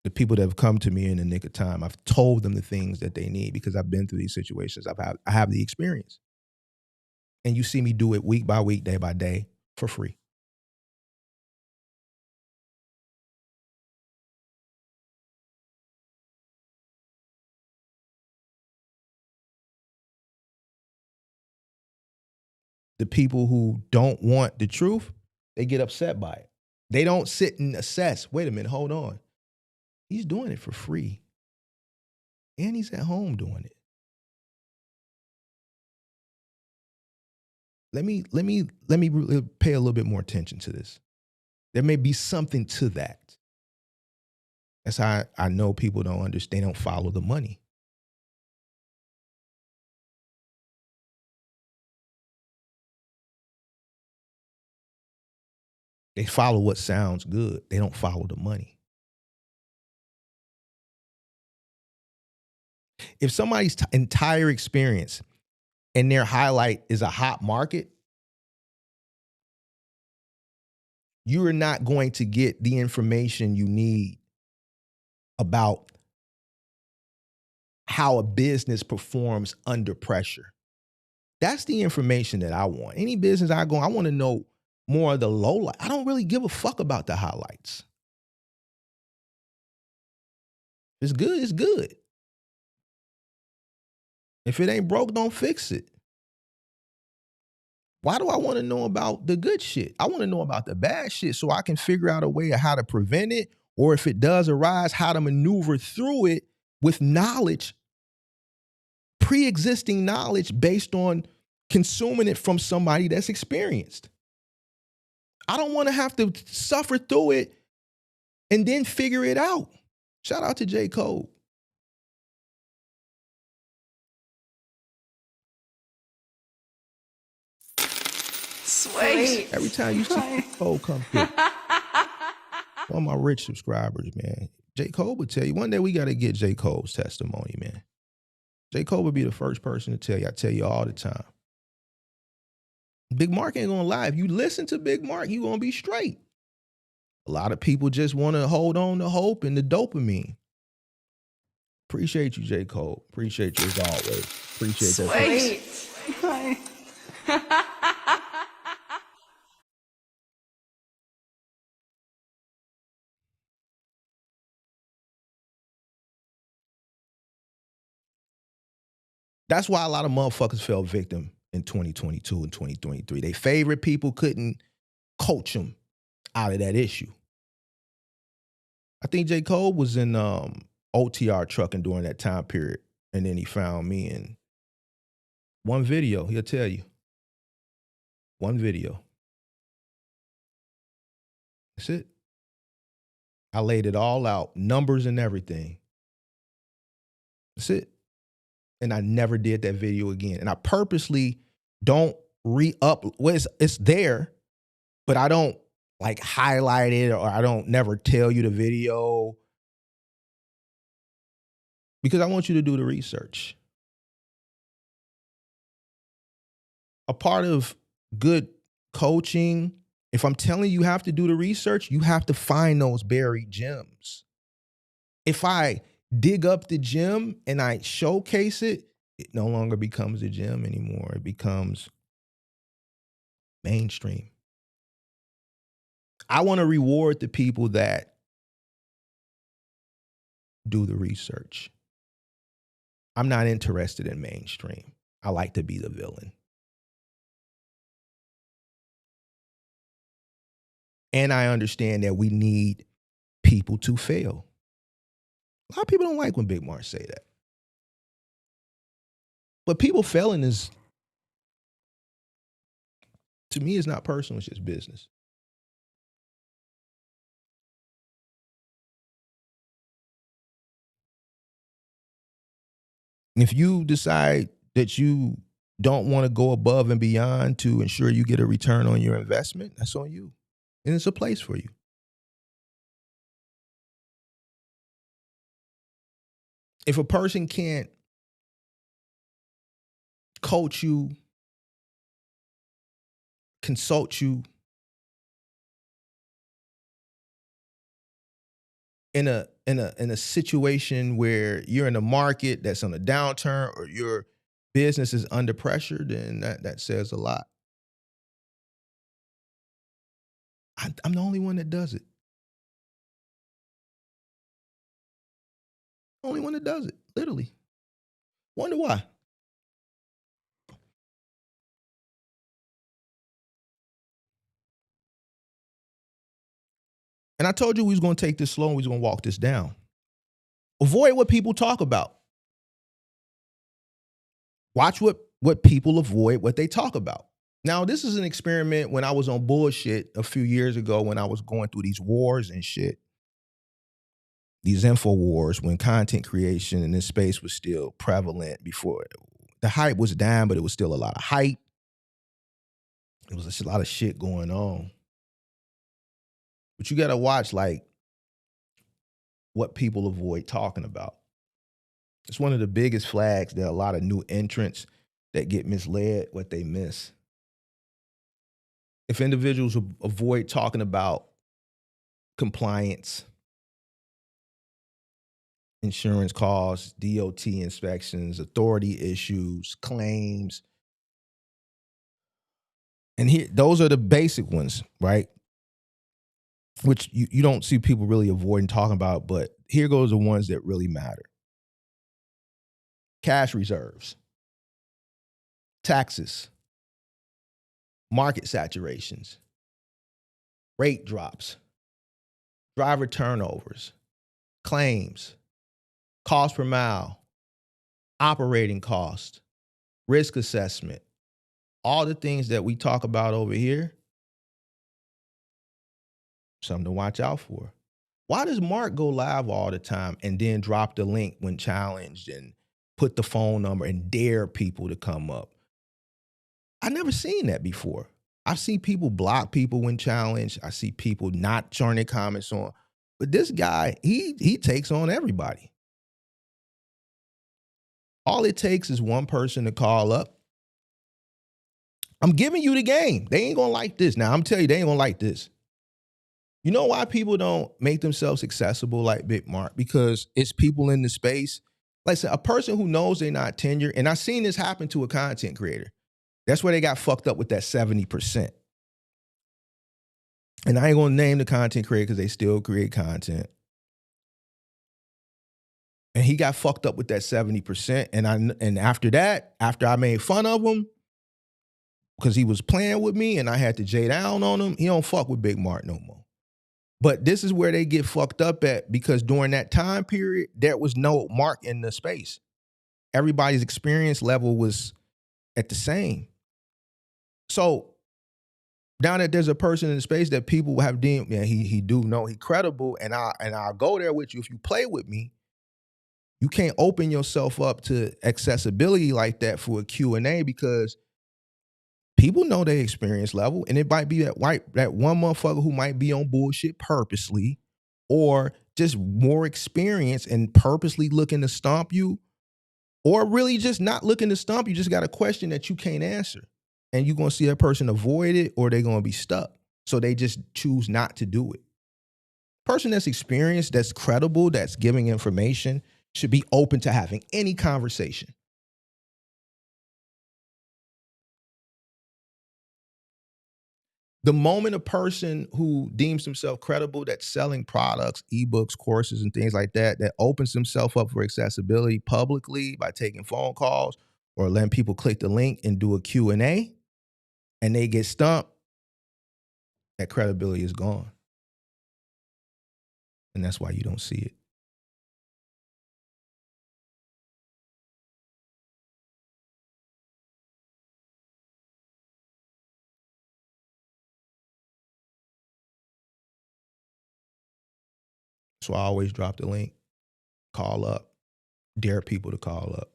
The people that have come to me in the nick of time, I've told them the things that they need because I've been through these situations. I have the experience. And you see me do it week by week, day by day, for free. The people who don't want the truth, they get upset by it. They don't sit and assess, wait a minute, hold on. He's doing it for free. And he's at home doing it. Let me pay a little bit more attention to this. There may be something to that. That's how I know people don't understand, they don't follow the money. They follow what sounds good. They don't follow the money. If somebody's entire experience and their highlight is a hot market, you are not going to get the information you need about how a business performs under pressure. That's the information that I want. Any business I go, I want to know more of the low light. I don't really give a fuck about the highlights. It's good, it's good. If it ain't broke, don't fix it. Why do I want to know about the good shit? I want to know about the bad shit so I can figure out a way of how to prevent it, or if it does arise, how to maneuver through it with knowledge, pre-existing knowledge based on consuming it from somebody that's experienced. I don't want to have to suffer through it and then figure it out. Shout out to J. Cole. Sweet. Every time you see J. Cole come through, one of my rich subscribers, man, J. Cole would tell you, one day we got to get J. Cole's testimony, man. J. Cole would be the first person to tell you. I tell you all the time. Big Mark ain't going to lie. If you listen to Big Mark, you going to be straight. A lot of people just want to hold on to hope and the dopamine. Appreciate you, J. Cole. Appreciate you as always. Appreciate that. Sweet. That's why a lot of motherfuckers fell victim in 2022 and 2023. They favorite people couldn't coach them out of that issue. I think J. Cole was in OTR trucking during that time period, and then he found me in one video. He'll tell you. One video. That's it. I laid it all out, numbers and everything. That's it. And I never did that video again. And I purposely don't re-up. Well, it's there, but I don't like highlight it, or I don't never tell you the video, because I want you to do the research. A part of good coaching, if I'm telling you have to do the research, you have to find those buried gems. If I dig up the gem and I showcase it, it no longer becomes a gem anymore. It becomes mainstream. I want to reward the people that do the research. I'm not interested in mainstream. I like to be the villain. And I understand that we need people to fail. A lot of people don't like when Big Mark say that. But people failing is, to me, it's not personal, it's just business. If you decide that you don't want to go above and beyond to ensure you get a return on your investment, that's on you. And it's a place for you. If a person can't coach you, consult you in a situation where you're in a market that's on a downturn or your business is under pressure, then that says a lot. I'm the only one that does it. Only one that does it, literally. Wonder why. And I told you we was going to take this slow and we was going to walk this down. Avoid what people talk about. Watch what people avoid, what they talk about. Now, this is an experiment when I was on bullshit a few years ago when I was going through these wars and shit. These info wars, when content creation in this space was still prevalent before. The hype was down, but it was still a lot of hype. There was a lot of shit going on. But you got to watch, like, what people avoid talking about. It's one of the biggest flags that a lot of new entrants that get misled, what they miss. If individuals avoid talking about compliance, insurance costs, DOT inspections, authority issues, claims, and here, those are the basic ones, right? Which you don't see people really avoiding talking about, but here goes the ones that really matter. Cash reserves. taxes, market saturations, rate drops, driver turnovers, claims, cost per mile, operating cost, risk assessment, all the things that we talk about over here, something to watch out for. Why does Mark go live all the time and then drop the link when challenged and put the phone number and dare people to come up? I never seen that before. I've seen people block people when challenged. I see people not turn their comments on. But this guy, he takes on everybody. All it takes is one person to call up. I'm giving you the game. They ain't gonna like this. Now, I'm telling you, they ain't gonna like this. You know why people don't make themselves accessible like Big Mark? Because it's people in the space. Like I said, a person who knows they're not tenured, and I've seen this happen to a content creator. That's where they got fucked up with that 70%. And I ain't gonna name the content creator because they still create content. And he got fucked up with that 70%. And after that, after I made fun of him, because he was playing with me and I had to J down on him, he don't fuck with Big Mark no more. But this is where they get fucked up at, because during that time period, there was no Mark in the space. Everybody's experience level was at the same. So now that there's a person in the space that people have deemed, yeah, he do know he credible, and I'll go there with you if you play with me. You can't open yourself up to accessibility like that for a Q&A, because people know their experience level, and it might be that one motherfucker who might be on bullshit purposely, or just more experience and purposely looking to stomp you, or really just not looking to stomp you, just got a question that you can't answer. And you're going to see that person avoid it, or they're going to be stuck. So they just choose not to do it. Person that's experienced, that's credible, that's giving information, should be open to having any conversation. The moment a person who deems himself credible, that's selling products, ebooks, courses, and things like that, that opens himself up for accessibility publicly by taking phone calls or letting people click the link and do a Q&A, and they get stumped, that credibility is gone. And that's why you don't see it. So I always drop the link, call up, dare people to call up.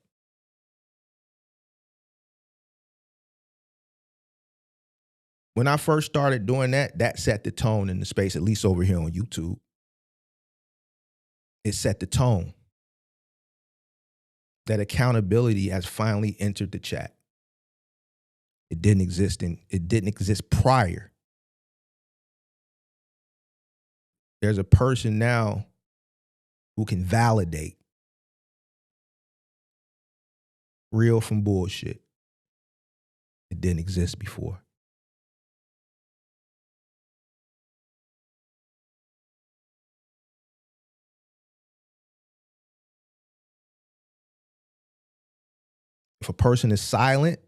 When I first started doing that, that set the tone in the space, at least over here on YouTube. It set the tone. That accountability has finally entered the chat. It didn't exist prior. There's a person now who can validate real from bullshit. It didn't exist before. If a person is silent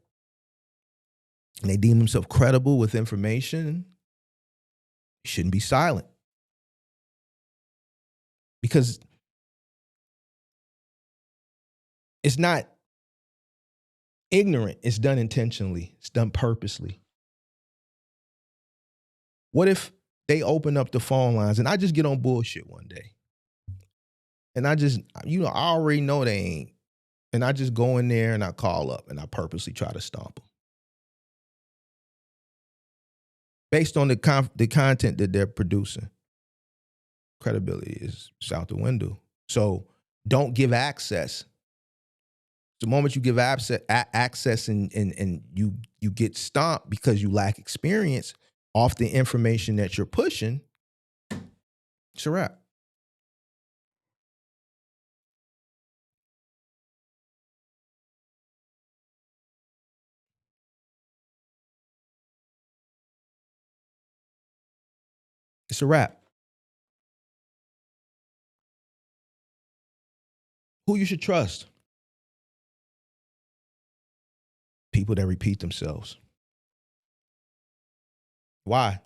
and they deem themselves credible with information, you shouldn't be silent. Because it's not ignorant. It's done intentionally. It's done purposely. What if they open up the phone lines and I just get on bullshit one day? And I just, I already know they ain't. And I just go in there and I call up and I purposely try to stomp them. Based on the content that they're producing. Credibility is out the window. So don't give access. The moment you give access and you get stomped because you lack experience off the information that you're pushing, it's a wrap. It's a wrap. Who you should trust? People that repeat themselves. Why?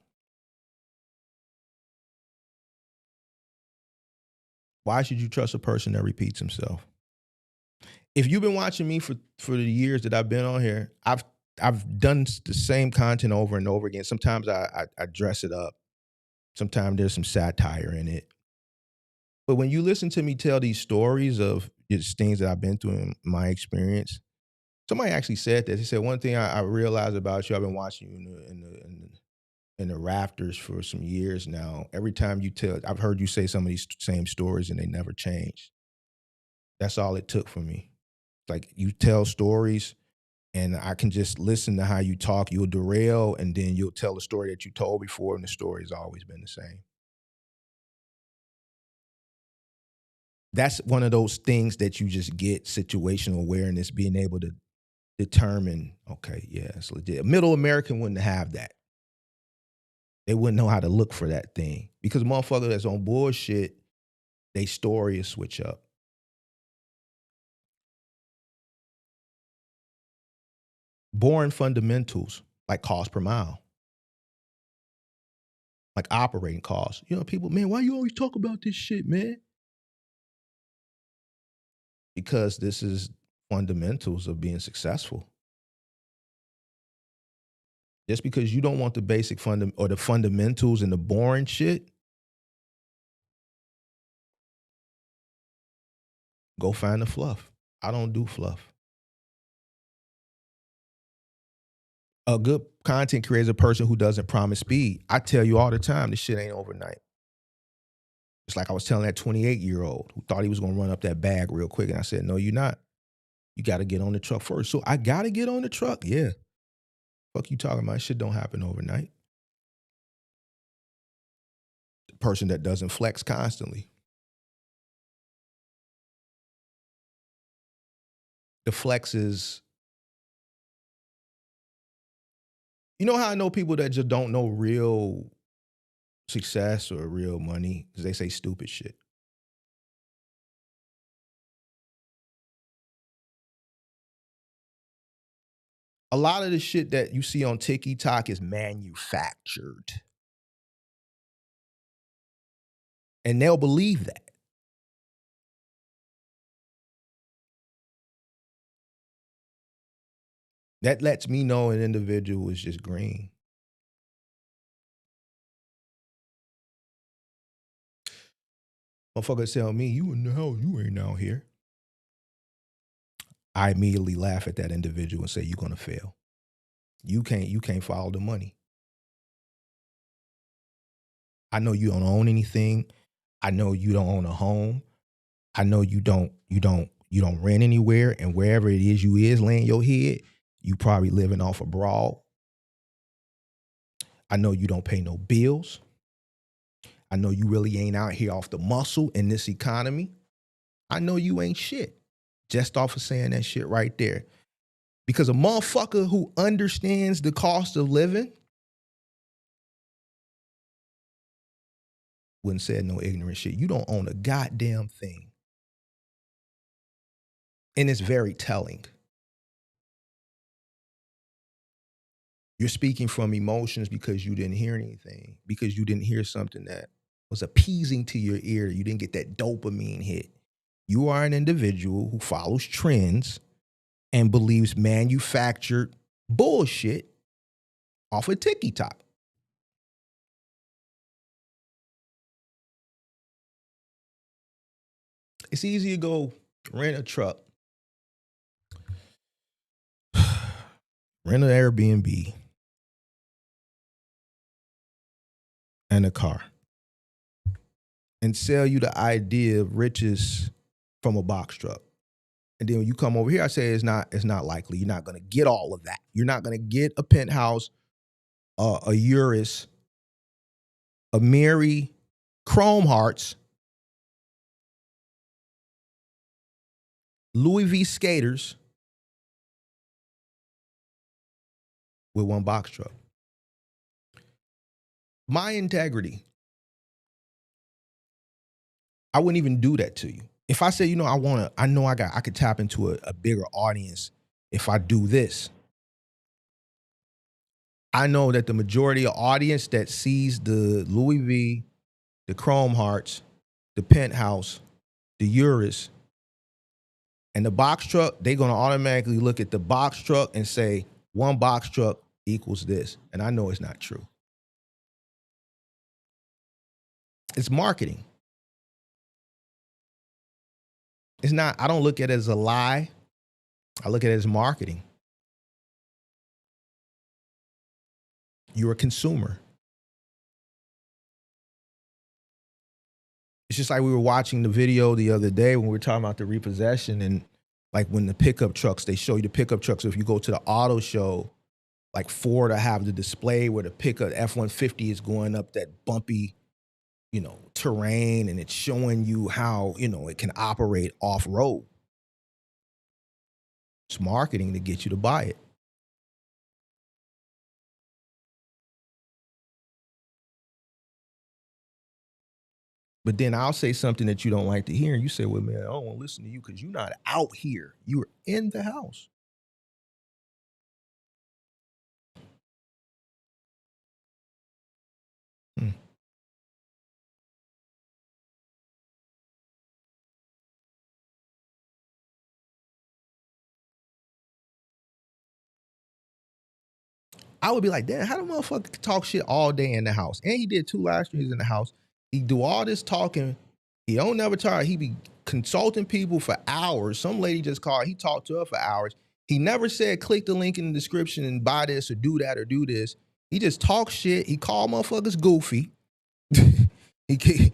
Why should you trust a person that repeats himself? If you've been watching me for the years that I've been on here, I've done the same content over and over again. Sometimes I dress it up. Sometimes there's some satire in it. But when you listen to me tell these stories of just things that I've been through in my experience, somebody actually said this. He said, one thing I realized about you, I've been watching you in the rafters for some years now. Every time you tell, I've heard you say some of these same stories and they never change. That's all it took for me. Like, you tell stories and I can just listen to how you talk. You'll derail and then you'll tell a story that you told before and the story has always been the same. That's one of those things that you just get, situational awareness, being able to determine, okay, yeah, it's legit. A middle American wouldn't have that. They wouldn't know how to look for that thing because a motherfucker that's on bullshit, they story is switch up. Boring fundamentals like cost per mile, like operating costs. You know, people, man, why you always talk about this shit, man? Because this is fundamentals of being successful. Just because you don't want the basic or the fundamentals and the boring shit, go find the fluff. I don't do fluff. A good content creator is a person who doesn't promise speed. I tell you all the time, this shit ain't overnight. It's like I was telling that 28-year-old who thought he was going to run up that bag real quick. And I said, no, you're not. You got to get on the truck first. So I got to get on the truck. Yeah. Fuck you talking about? Shit don't happen overnight. The person that doesn't flex constantly. The flex is, you know how I know people that just don't know real success or real money? Because they say stupid shit. A lot of the shit that you see on TikTok is manufactured. And they'll believe that. That lets me know an individual is just green. Motherfuckers tell me, you in the house, you ain't out here. I immediately laugh at that individual and say, you're gonna fail. You can't follow the money. I know you don't own anything. I know you don't own a home. I know you don't rent anywhere, and wherever it is you is laying your head, you probably living off a broad. I know you don't pay no bills. I know you really ain't out here off the muscle in this economy. I know you ain't shit just off of saying that shit right there. Because a motherfucker who understands the cost of living wouldn't say no ignorant shit. You don't own a goddamn thing. And it's very telling. You're speaking from emotions because you didn't hear anything, because you didn't hear something that was appeasing to your ear. You didn't get that dopamine hit. You are an individual who follows trends and believes manufactured bullshit off of TikTok. It's easy to go rent a truck, rent an Airbnb, and a car, and sell you the idea of riches from a box truck. And then when you come over here, I say it's not likely. You're not going to get all of that. You're not going to get a penthouse, a Urus, a Mary, Chrome Hearts, Louis V skaters with one box truck. My integrity, I wouldn't even do that to you. If I say, I could tap into a bigger audience if I do this. I know that the majority of audience that sees the Louis V, the Chrome Hearts, the Penthouse, the Urus, and the box truck, they're going to automatically look at the box truck and say, one box truck equals this. And I know it's not true. It's marketing. It's not, I don't look at it as a lie. I look at it as marketing. You're a consumer. It's just like we were watching the video the other day when we were talking about the repossession, and like when the pickup trucks, they show you the pickup trucks. So if you go to the auto show, like Ford will have the display where the pickup F-150 is going up that bumpy, terrain, and it's showing you how, it can operate off-road. It's marketing to get you to buy it. But then I'll say something that you don't like to hear, and you say, well, man, I don't want to listen to you because you're not out here. You're in the house. I would be like, damn, how the motherfucker talk shit all day in the house? And he did 2 live streams in the house. He do all this talking. He don't never tire. He be consulting people for hours. Some lady just called. He talked to her for hours. He never said, click the link in the description and buy this or do that or do this. He just talks shit. He called motherfuckers goofy. he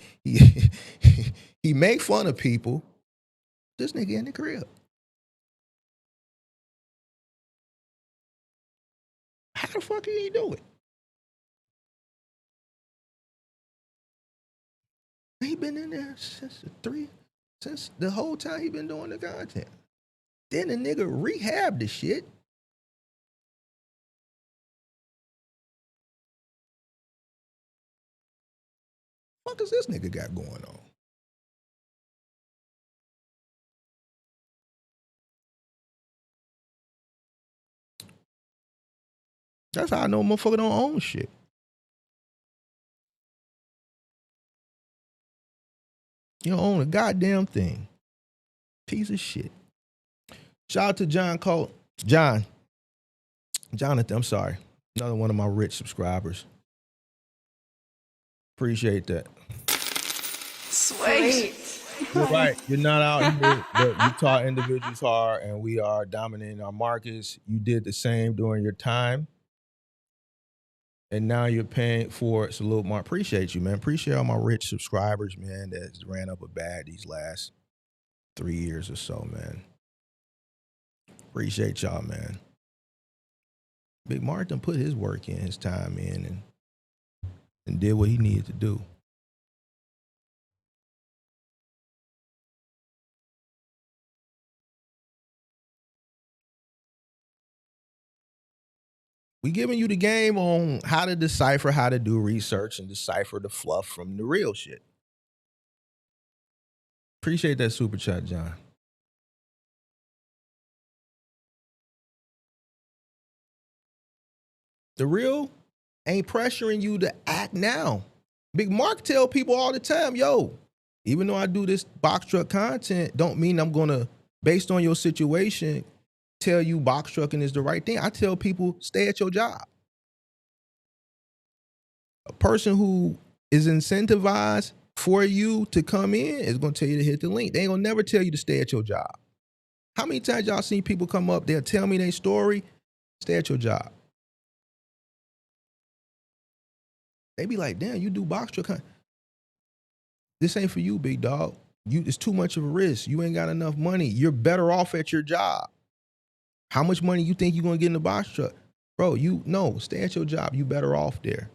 make fun of people. This nigga in the crib. How the fuck did he do it? He been in there since the whole time he been doing the content. Then the nigga rehabbed the shit. What the fuck is this nigga got going on? That's how I know motherfucker don't own shit. You don't own a goddamn thing. Piece of shit. Shout out to Jonathan, I'm sorry. Another one of my rich subscribers. Appreciate that. Sweet. You're right. You're not out here, but you taught individuals hard, and we are dominating our markets. You did the same during your time. And now you're paying for it. Salute, Mark. Appreciate you, man. Appreciate all my rich subscribers, man, that ran up a bad these last 3 years or so, man. Appreciate y'all, man. Big Mark done put his work in, his time in, and did what he needed to do. We giving you the game on how to decipher, how to do research and decipher the fluff from the real shit. Appreciate that super chat, John. The real ain't pressuring you to act now. Big Mark tell people all the time, yo, even though I do this box truck content, don't mean I'm gonna, based on your situation, tell you box trucking is the right thing. I tell people, stay at your job. A person who is incentivized for you to come in is gonna tell you to hit the link. They ain't gonna never tell you to stay at your job. How many times y'all seen people come up, they'll tell me their story, stay at your job. They be like, damn, you do box truck content. This ain't for you, big dog. It's too much of a risk. You ain't got enough money. You're better off at your job. How much money you think you're gonna get in the box truck? Bro, stay at your job. You better off there.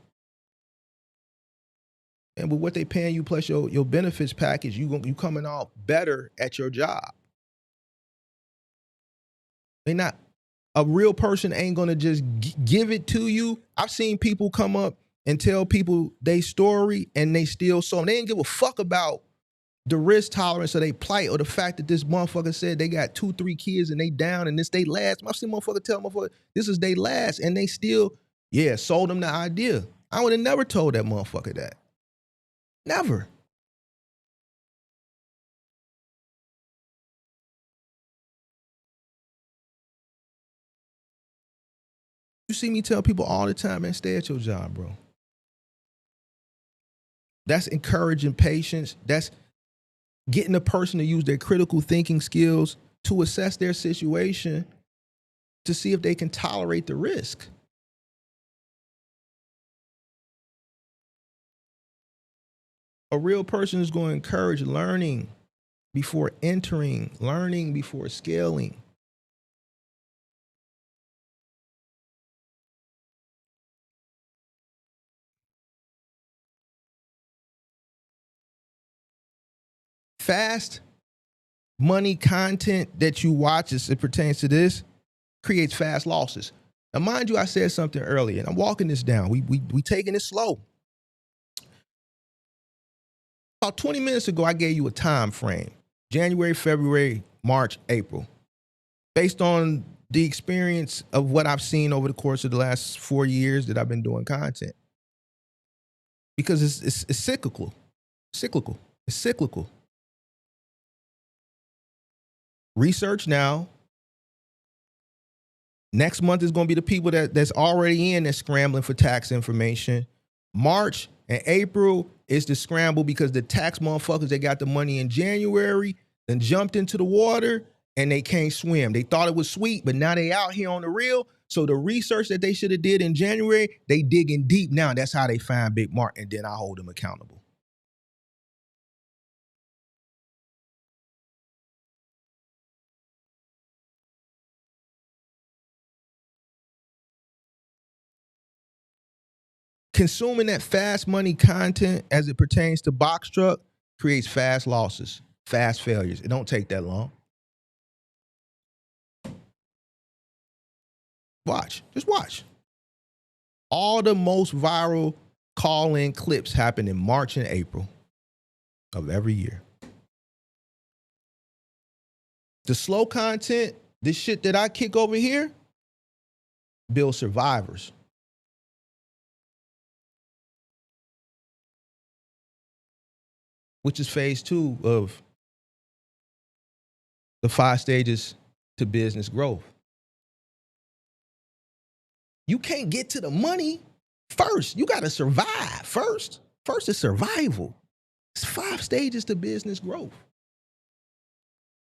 And with what they paying you plus your benefits package, you coming out better at your job. A real person ain't gonna just give it to you. I've seen people come up and tell people they story and they still so they didn't give a fuck about the risk tolerance of they plight or the fact that this motherfucker said they got 2-3 kids and they down and this they last. I've seen motherfucker tell motherfucker this is they last and they still Yeah, sold him the idea. I would have never told that motherfucker that. Never. You see me tell people all the time, man, stay at your job, bro. That's encouraging patience. That's getting a person to use their critical thinking skills to assess their situation to see if they can tolerate the risk. A real person is going to encourage learning before entering, learning before scaling. Fast money content that you watch as it pertains to this creates fast losses. Now, mind you, I said something earlier, and I'm walking this down. We taking it slow. About 20 minutes ago, I gave you a time frame: January, February, March, April. Based on the experience of what I've seen over the course of the last 4 years that I've been doing content. Because it's cyclical. It's cyclical. Research now. Next month is going to be the people that's already in that's scrambling for tax information. March and April is the scramble because the tax motherfuckers that got the money in January then jumped into the water and they can't swim. They thought it was sweet, but now they out here on the real. So the research that they should have did in January, they digging deep now. That's how they find Big Mark, and then I hold them accountable. Consuming that fast money content as it pertains to box truck creates fast losses, fast failures. It don't take that long. Watch, just watch. All the most viral call-in clips happen in March and April of every year. The slow content, this shit that I kick over here, build survivors. Which is phase 2 of the 5 stages to business growth. You can't get to the money first. You got to survive first. First is survival. It's 5 stages to business growth.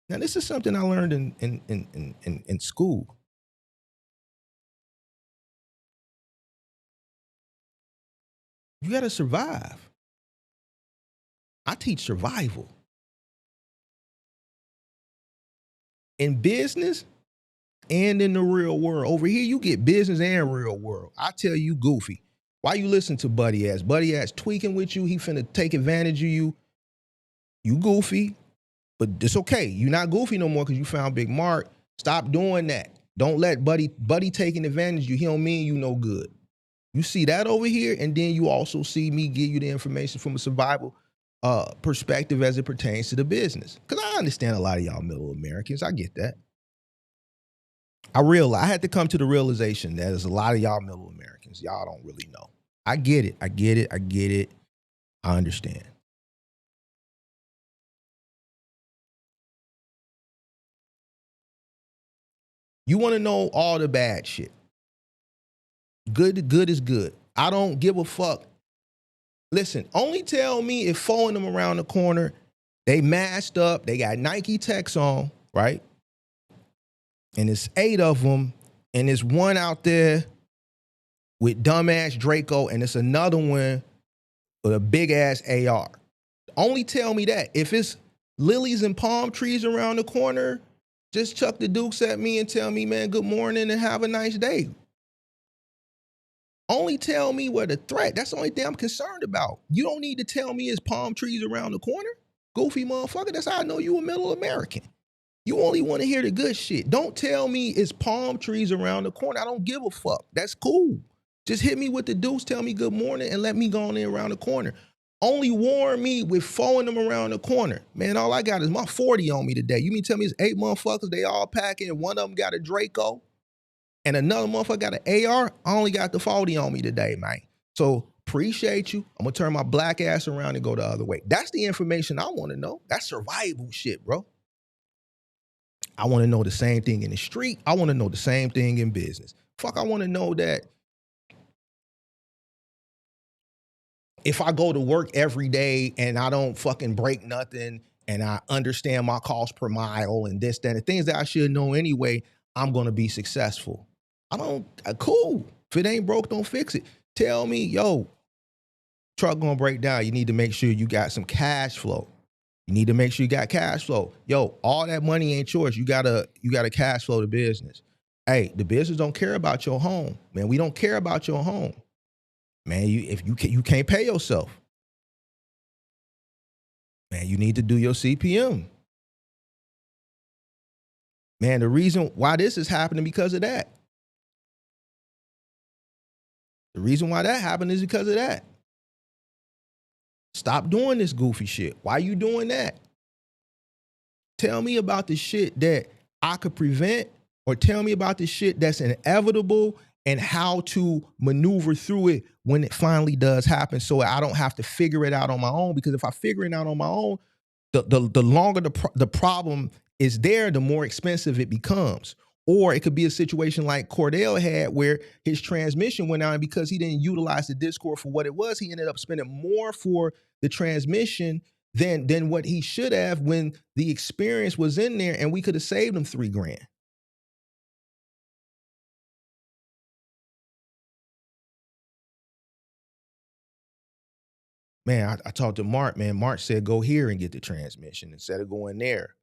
Now, this is something I learned in school. You got to survive. I teach survival. In business and in the real world. Over here, you get business and real world. I tell you, goofy. Why you listen to Buddy Ass? Buddy Ass tweaking with you. He finna take advantage of you. You goofy, but it's okay. You're not goofy no more because you found Big Mark. Stop doing that. Don't let Buddy taking advantage of you. He don't mean you no good. You see that over here, and then you also see me give you the information from a survival perspective as it pertains to the business. Because I understand a lot of y'all middle Americans. I get that. I had to come to the realization that there's a lot of y'all middle Americans. Y'all don't really know. I get it. I understand. You want to know all the bad shit. Good is good. I don't give a fuck. Listen, only tell me if 4 of them around the corner, they masked up, they got Nike techs on, right? And it's 8 of them, and there's one out there with dumbass Draco, and it's another one with a big ass AR. Only tell me that. If it's lilies and palm trees around the corner, just chuck the dukes at me and tell me, man, good morning and have a nice day. Only tell me where the threat. That's the only thing I'm concerned about. You don't need to tell me it's palm trees around the corner. Goofy motherfucker. That's how I know you a middle American. You only want to hear the good shit. Don't tell me it's palm trees around the corner. I don't give a fuck. That's cool. Just hit me with the deuce, tell me good morning, and let me go on in around the corner. Only warn me with 4 of them around the corner. Man, all I got is my 40 on me today. You mean tell me it's 8 motherfuckers, they all packing, and one of them got a Draco? and another motherfucker got an AR, I only got the 40 on me today, man. So appreciate you. I'm gonna turn my black ass around and go the other way. That's the information I want to know. That's survival shit, bro. I want to know the same thing in the street. I want to know the same thing in business. Fuck, I want to know that if I go to work every day and I don't fucking break nothing and I understand my cost per mile and this, that, and things that I should know anyway, I'm going to be successful. I don't, cool. If it ain't broke, don't fix it. Tell me, yo, truck going to break down. You need to make sure you got some cash flow. You need to make sure you got cash flow. Yo, all that money ain't yours. You gotta cash flow the business. Hey, the business don't care about your home, man. We don't care about your home, man. If you can't pay yourself, man, you need to do your CPM. Man, the reason why this is happening because of that. The reason why that happened is because of that. Stop doing this goofy shit. Why you doing that? Tell me about the shit that I could prevent, or tell me about the shit that's inevitable and how to maneuver through it when it finally does happen, so I don't have to figure it out on my own. Because if I figure it out on my own, the longer the problem is there, the more expensive it becomes. Or it could be a situation like Cordell had, where his transmission went out, and because he didn't utilize the Discord for what it was, he ended up spending more for the transmission than what he should have, when the experience was in there, and we could have saved him $3,000. Man, I talked to Mark, man. Mark said, go here and get the transmission instead of going there,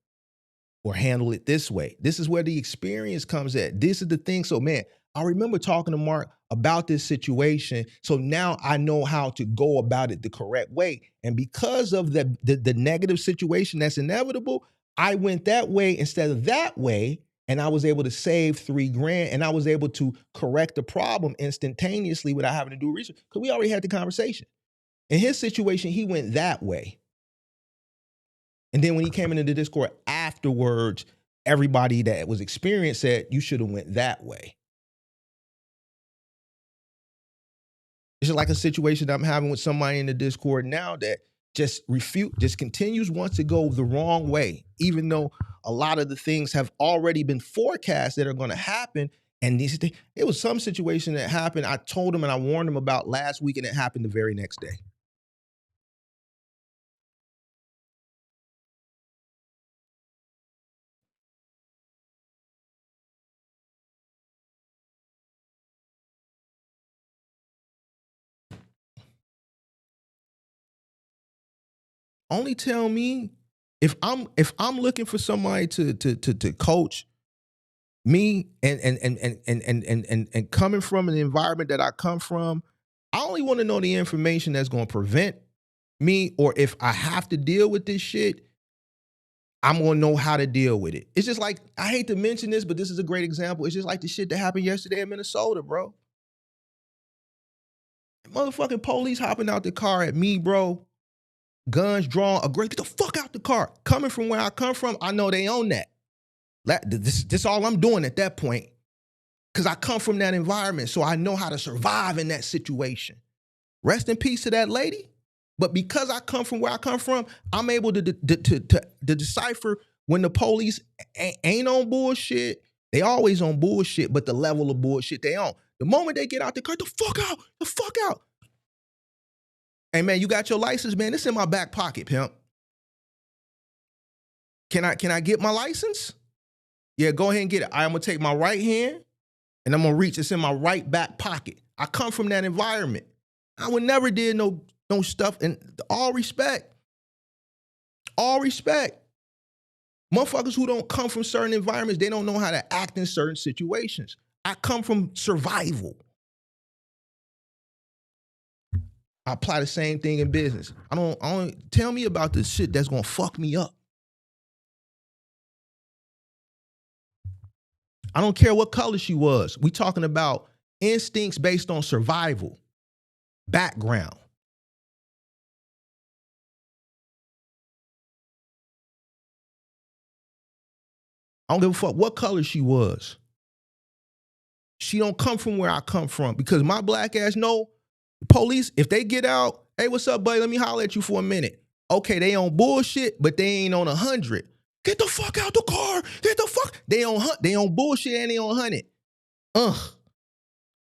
or handle it this way. This is where the experience comes at. This is the thing. So, man, I remember talking to Mark about this situation. So now I know how to go about it the correct way. And because of the negative situation that's inevitable, I went that way instead of that way. And I was able to save $3,000, and I was able to correct the problem instantaneously without having to do research, because we already had the conversation. In his situation, he went that way. And then when he came into the Discord afterwards, everybody that was experienced said, you should have went that way. It's just like a situation that I'm having with somebody in the Discord now that just continues, wants to go the wrong way, even though a lot of the things have already been forecast that are going to happen. And it was some situation that happened. I told him and I warned him about last week, and it happened the very next day. Only tell me if I'm looking for somebody to coach me, and coming from an environment that I come from, I only want to know the information that's going to prevent me, or if I have to deal with this shit, I'm going to know how to deal with it. It's just like, I hate to mention this, but this is a great example. It's just like the shit that happened yesterday in Minnesota, bro. Motherfucking police hopping out the car at me, bro. Guns drawn, get the fuck out the car. Coming from where I come from, I know they own that. This all I'm doing at that point, because I come from that environment, so I know how to survive in that situation. Rest in peace to that lady. But because I come from where I come from, I'm able to decipher when the police ain't on bullshit. They always on bullshit, but the level of bullshit they on. The moment they get out the car, the fuck out. Hey man, you got your license, man? It's in my back pocket, pimp. Can I get my license? Yeah, go ahead and get it. I'm gonna take my right hand and I'm gonna reach. It's in my right back pocket. I come from that environment. I would never did no stuff. And all respect. Motherfuckers who don't come from certain environments, they don't know how to act in certain situations. I come from survival. I apply the same thing in business. I don't tell me about the shit that's gonna fuck me up. I don't care what color she was. We talking about instincts based on survival, background. I don't give a fuck what color she was. She don't come from where I come from because my black ass know police, if they get out, hey, what's up, buddy? Let me holler at you for a minute. Okay, they on bullshit, but they ain't on 100. Get the fuck out the car. Get the fuck. They on bullshit and they on 100.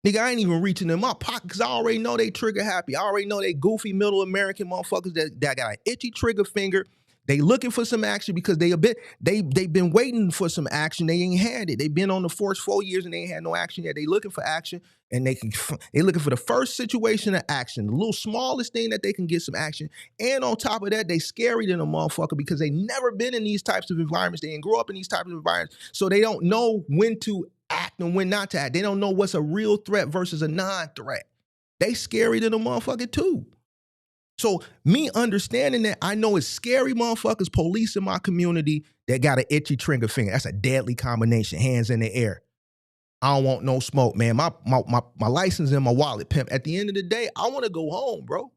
Nigga, I ain't even reaching in my pocket because I already know they trigger happy. I already know they goofy middle American motherfuckers that got an itchy trigger finger. They looking for some action because they been waiting for some action. They ain't had it. They been on the force 4 years and they ain't had no action yet. They looking for action and they looking for the first situation of action, the little smallest thing that they can get some action. And on top of that, they scary than a motherfucker because they never been in these types of environments. They didn't grow up in these types of environments, so they don't know when to act and when not to act. They don't know what's a real threat versus a non-threat. They scary than a motherfucker too. So me understanding that, I know it's scary motherfuckers, police in my community that got an itchy trigger finger. That's a deadly combination, hands in the air. I don't want no smoke, man. My license in my wallet, pimp. At the end of the day, I want to go home, bro.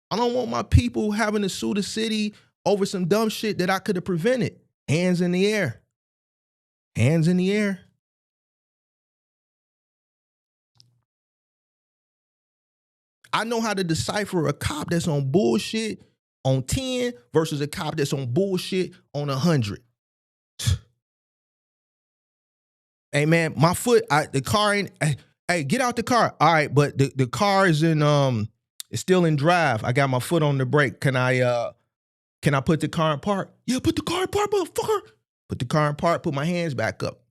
I don't want my people having to sue the city over some dumb shit that I could have prevented. Hands in the air. Hands in the air. I know how to decipher a cop that's on bullshit on 10 versus a cop that's on bullshit on 100. Hey man, my foot, the car ain't, hey, get out the car. All right, but the car is it's still in drive. I got my foot on the brake. Can I put the car in park? Yeah, put the car in park, motherfucker. Put the car in park, put my hands back up.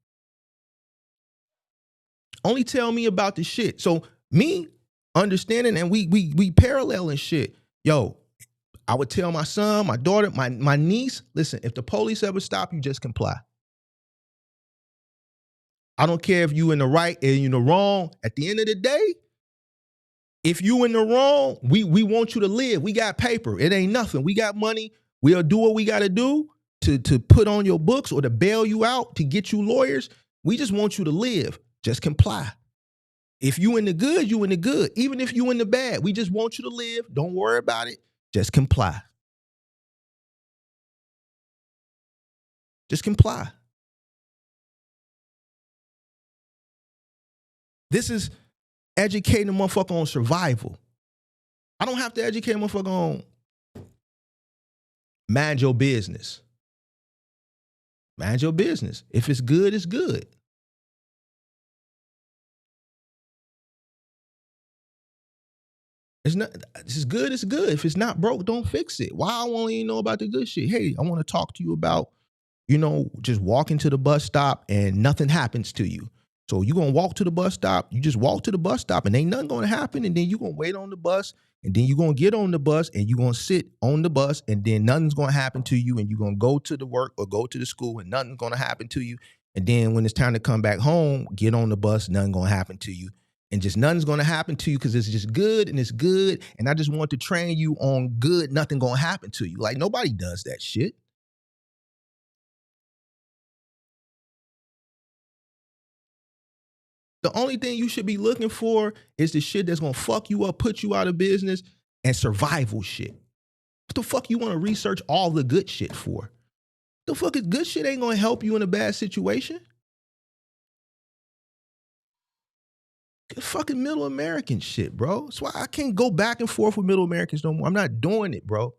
Only tell me about the shit. So me understanding and we paralleling shit. Yo, I would tell my son, my daughter, my niece, listen, if the police ever stop you, just comply. I don't care if you in the right and you in the wrong. At the end of the day, if you in the wrong, we want you to live. We got paper. It ain't nothing. We got money. We'll do what we got to do to put on your books or to bail you out, to get you lawyers. We just want you to live. Just comply. If you in the good, you in the good. Even if you in the bad, we just want you to live. Don't worry about it. Just comply. Just comply. This is educating a motherfucker on survival. I don't have to educate a motherfucker on mind your business. Mind your business. If it's good, it's good. It's not, it's good, it's good. If it's not broke, don't fix it. Why I want to know about the good shit? Hey, I want to talk to you about, just walking to the bus stop and nothing happens to you. So you're going to walk to the bus stop. You just walk to the bus stop and ain't nothing going to happen. And then you're going to wait on the bus. And then you're going to get on the bus and you're going to sit on the bus. And then nothing's going to happen to you. And you're going to go to the work or go to the school and nothing's going to happen to you. And then when it's time to come back home, get on the bus, nothing going to happen to you. And just nothing's going to happen to you because it's just good and it's good. And I just want to train you on good, nothing going to happen to you. Like nobody does that shit. The only thing you should be looking for is the shit that's going to fuck you up, put you out of business, and survival shit. What the fuck you want to research all the good shit for? The fuck is good shit ain't going to help you in a bad situation? Good fucking middle American shit, bro. That's why I can't go back and forth with middle Americans no more. I'm not doing it, bro.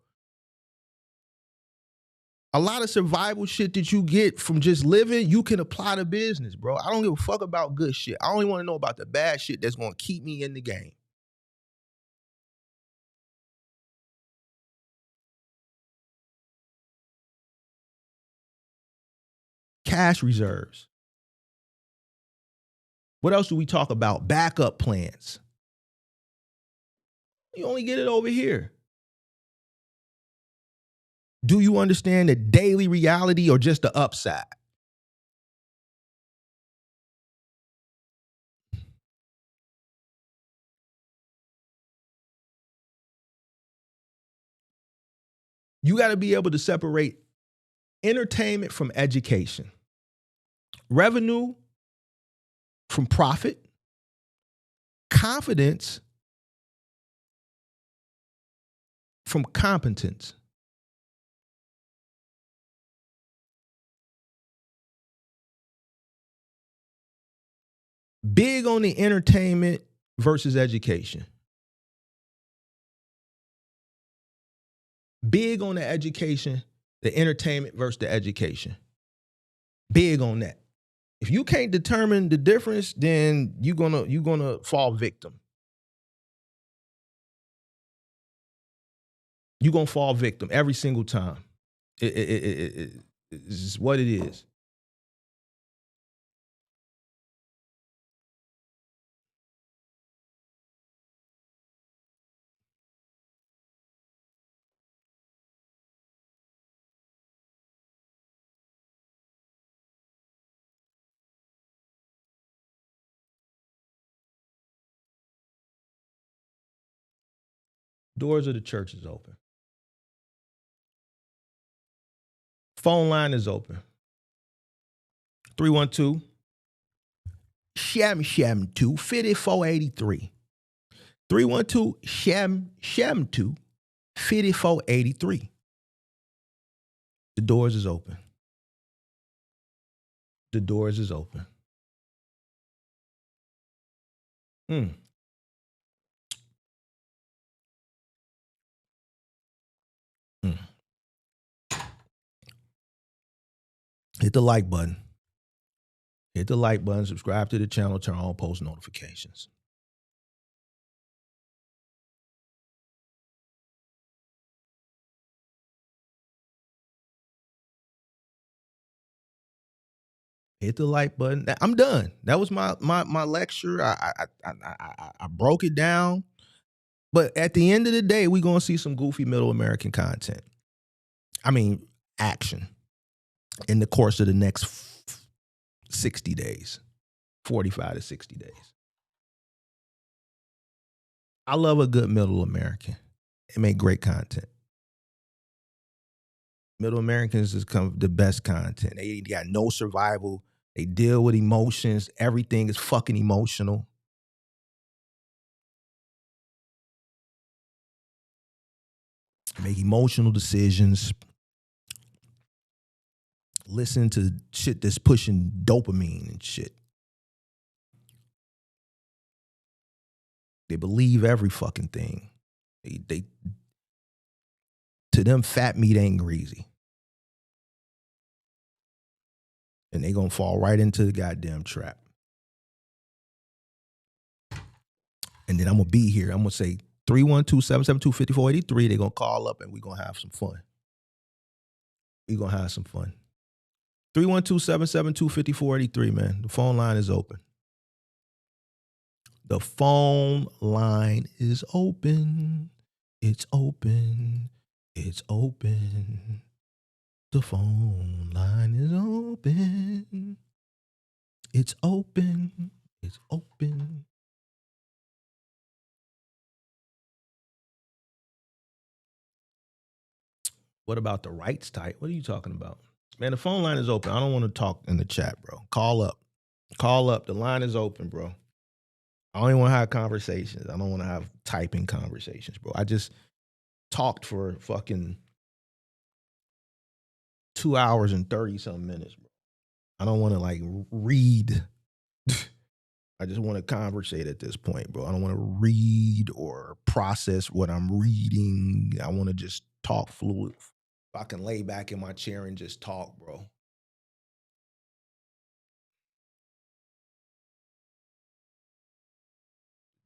A lot of survival shit that you get from just living, you can apply to business, bro. I don't give a fuck about good shit. I only want to know about the bad shit that's going to keep me in the game. Cash reserves. What else do we talk about? Backup plans. You only get it over here. Do you understand the daily reality or just the upside? You got to be able to separate entertainment from education, revenue from profit, confidence from competence. Big on the entertainment versus education. Big on the education, the entertainment versus the education. Big on that. If you can't determine the difference, then you're gonna fall victim. You're gonna fall victim every single time. It's what it is. Doors of the church is open. Phone line is open. 312 2 5483. 312 2 5483. The doors is open. The doors is open. Hit the like button. Hit the like button, subscribe to the channel, turn on post notifications. Hit the like button. I'm done. That was my lecture. I broke it down. But at the end of the day, we're gonna see some goofy middle American content. I mean, action in the course of the next 60 days, 45 to 60 days. I love a good middle American. They make great content. Middle Americans is the best content. They got no survival. They deal with emotions. Everything is fucking emotional. Make emotional decisions. Listen to shit that's pushing dopamine and shit. They believe every fucking thing. They to them, fat meat ain't greasy. And they gonna fall right into the goddamn trap. And then I'm gonna be here. I'm gonna say 312-772-5483. They're gonna call up and we're gonna have some fun. We're gonna have some fun. 312-772-5483, man. The phone line is open. The phone line is open. It's open. It's open. The phone line is open. It's open. It's open. What about the rights type? What are you talking about? Man, the phone line is open. I don't want to talk in the chat, bro. Call up. Call up. The line is open, bro. I don't even want to have conversations. I don't want to have typing conversations, bro. I just talked for fucking 2 hours and 30-something minutes, bro. I don't want to like read. I just want to conversate at this point, bro. I don't want to read or process what I'm reading. I want to just talk fluid. If I can lay back in my chair and just talk, bro.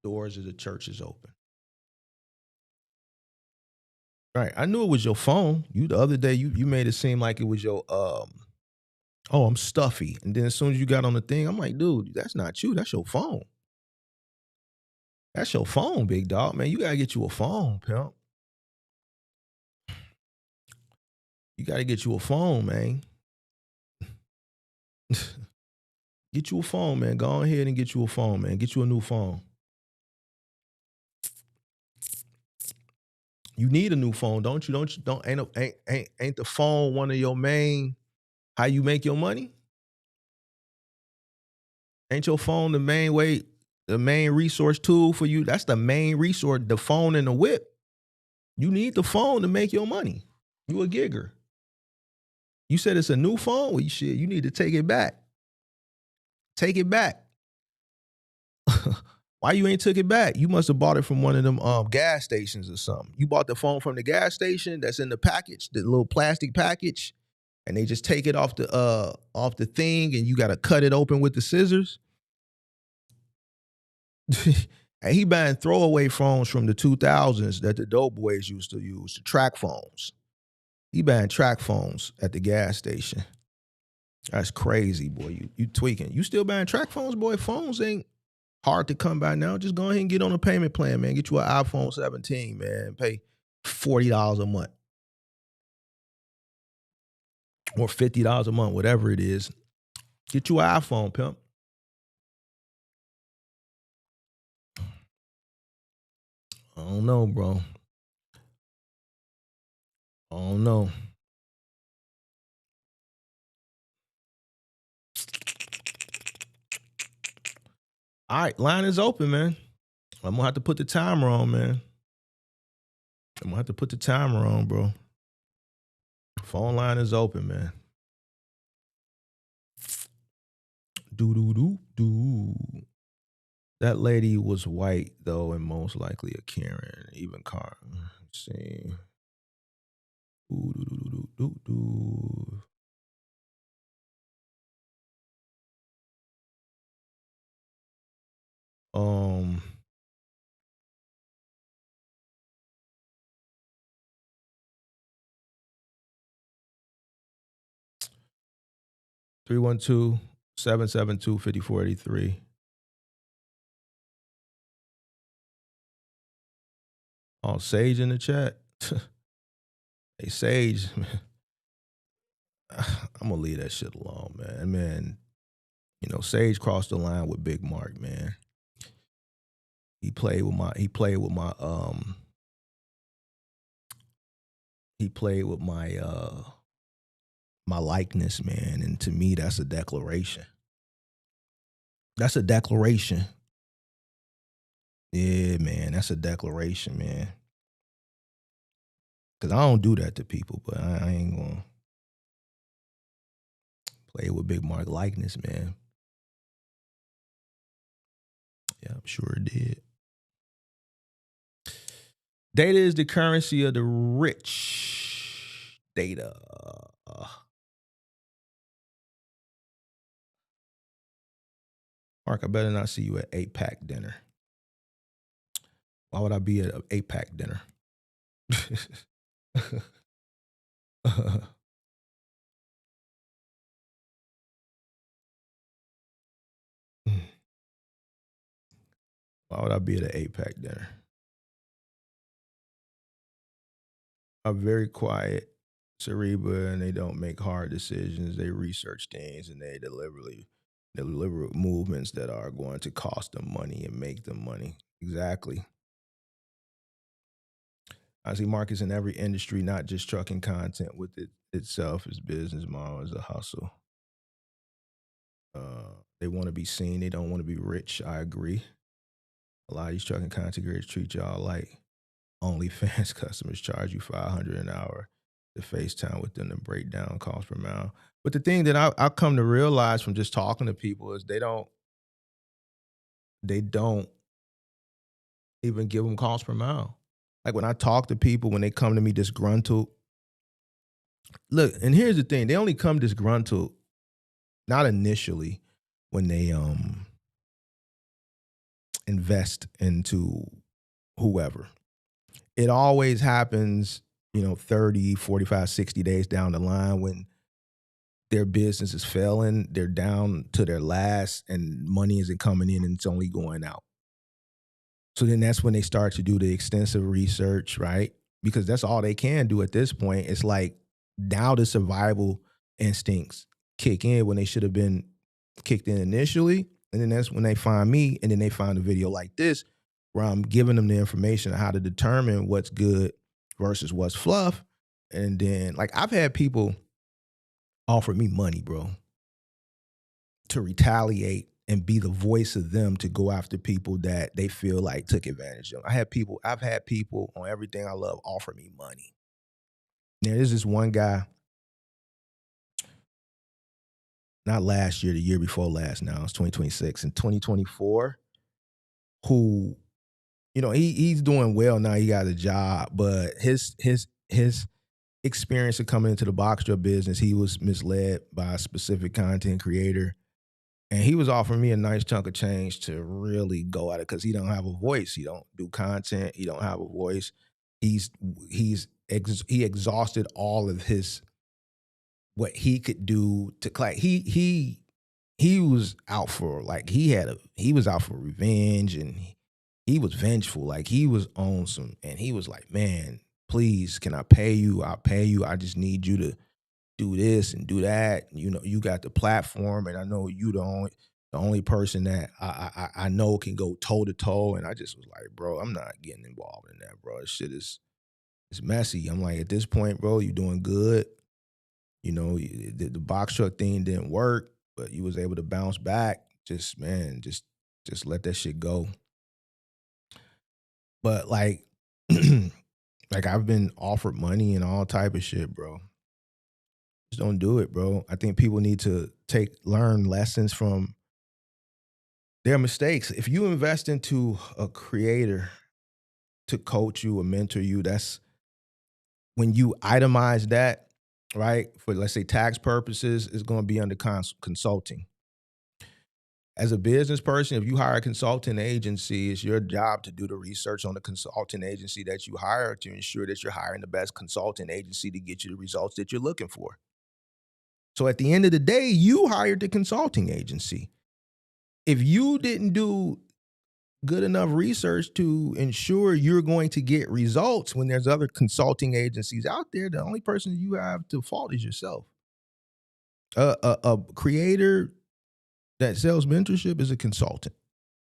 Doors of the church is open. Right. I knew it was your phone. You the other day you made it seem like it was your oh, I'm stuffy. And then as soon as you got on the thing, I'm like, dude, that's not you. That's your phone. That's your phone, big dog, man. You gotta get you a phone, pimp. You gotta get you a phone, man. Get you a phone, man. Go ahead and get you a phone, man. Get you a new phone. You need a new phone, don't you? Ain't the phone one of your main how you make your money? Ain't your phone the main way, the main resource tool for you? That's the main resource, the phone and the whip. You need the phone to make your money. You a gigger. You said it's a new phone? Well, you need to take it back. Take it back. Why you ain't took it back? You must have bought it from one of them gas stations or something. You bought the phone from the gas station that's in the package, the little plastic package, and they just take it off the thing, and you got to cut it open with the scissors. And he buying throwaway phones from the 2000s that the dope boys used to use, the track phones. He buying track phones at the gas station. That's crazy, boy. You tweaking. You still buying track phones, boy? Phones ain't hard to come by now. Just go ahead and get on a payment plan, man. Get you an iPhone 17, man. Pay $40 a month. Or $50 a month, whatever it is. Get you an iPhone, pimp. I don't know, bro. I don't know. All right, line is open, man. I'm going to have to put the timer on, man. I'm going to have to put the timer on, bro. Phone line is open, man. Do. That lady was white, though, and most likely a Karen. Even Car. Let's see. Do. Um. 312-772-5483. Oh, Sage in the chat. Hey, Sage, man. I'm gonna leave that shit alone, man. Man, you know, Sage crossed the line with Big Mark, man. He played with my my likeness, man. And to me, that's a declaration. That's a declaration. Yeah, man, that's a declaration, man. Because I don't do that to people, but I ain't going to play with Big Mark likeness, man. Yeah, I'm sure it did. Data is the currency of the rich. Data. Mark, I better not see you at 8-pack dinner. Why would I be at an 8-pack dinner? Why would I be at an 8-pack dinner? I'm very quiet, cerebral, and they don't make hard decisions. They research things, and they deliver movements that are going to cost them money and make them money. Exactly. I see markets in every industry, not just trucking content with it itself as business model, as a hustle. They want to be seen. They don't want to be rich. I agree. A lot of these trucking content creators treat y'all like OnlyFans customers, charge you $500 an hour to FaceTime with them to break down cost per mile. But the thing that I come to realize from just talking to people is they don't even give them cost per mile. Like when I talk to people, when they come to me disgruntled, look, and here's the thing, they only come disgruntled, not initially when they invest into whoever. It always happens, 30, 45, 60 days down the line when their business is failing, they're down to their last and money isn't coming in and it's only going out. So then that's when they start to do the extensive research, right? Because that's all they can do at this point. It's like now the survival instincts kick in when they should have been kicked in initially. And then that's when they find me, and then they find a video like this where I'm giving them the information on how to determine what's good versus what's fluff. And then, like, I've had people offer me money, bro, to retaliate and be the voice of them to go after people that they feel like took advantage of. I've had people on Everything I Love offer me money. Now, there's this one guy, not last year, the year before last now, it's 2026. In 2024, who, he's doing well now. He got a job, but his experience of coming into the box truck business, he was misled by a specific content creator. And he was offering me a nice chunk of change to really go at it because he don't have a voice. He don't do content. He don't have a voice. He exhausted all of his what he could do to like he was out for like he was out for revenge, and he was vengeful. Like he was on some, and he was like, man, please, can I pay you? I'll pay you. I just need you to do this and do that. You got the platform, and I know you the only person that I know can go toe to toe. And I just was like, bro, I'm not getting involved in that, bro. This shit it's messy. I'm like, at this point, bro, you doing good. The box truck thing didn't work, but you was able to bounce back. Just let that shit go. But like, like I've been offered money and all type of shit, bro. Just don't do it, bro. I think people need to learn lessons from their mistakes. If you invest into a creator to coach you or mentor you, that's when you itemize that, right? For let's say tax purposes, it's going to be under consulting. As a business person, if you hire a consulting agency, it's your job to do the research on the consulting agency that you hire to ensure that you're hiring the best consulting agency to get you the results that you're looking for. So at the end of the day, you hired the consulting agency. If you didn't do good enough research to ensure you're going to get results when there's other consulting agencies out there, the only person you have to fault is yourself. A creator that sells mentorship is a consultant.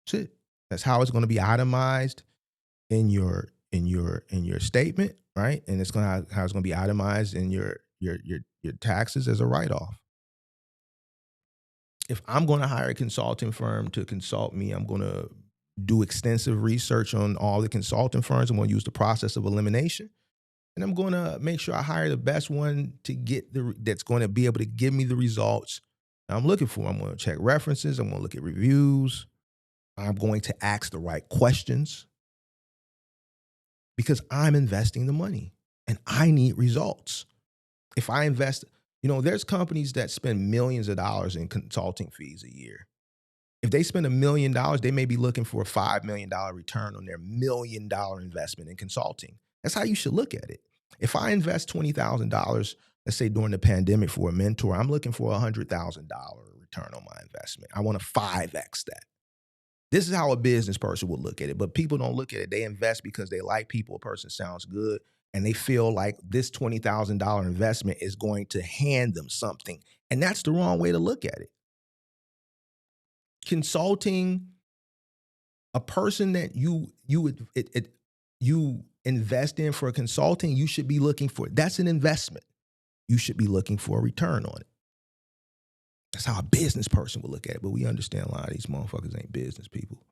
That's it. That's how it's going to be itemized in your statement, right? And it's how it's going to be itemized in your taxes as a write-off. If I'm going to hire a consulting firm to consult me, I'm going to do extensive research on all the consulting firms. I'm going to use the process of elimination, and I'm going to make sure I hire the best one to get that's going to be able to give me the results I'm looking for. I'm going to check references. I'm going to look at reviews. I'm going to ask the right questions because I'm investing the money and I need results. If I invest, there's companies that spend millions of dollars in consulting fees a year. If they spend $1 million, they may be looking for a $5 million return on their $1 million investment in consulting. That's how you should look at it. If I invest $20,000, let's say during the pandemic for a mentor, I'm looking for a $100,000 return on my investment. I want to 5X that. This is how a business person would look at it, but people don't look at it. They invest because they like people, a person sounds good, and they feel like this $20,000 investment is going to hand them something. And that's the wrong way to look at it. Consulting, a person that you invest in for a consulting, you should be looking for, that's an investment. You should be looking for a return on it. That's how a business person would look at it. But we understand a lot of these motherfuckers ain't business people.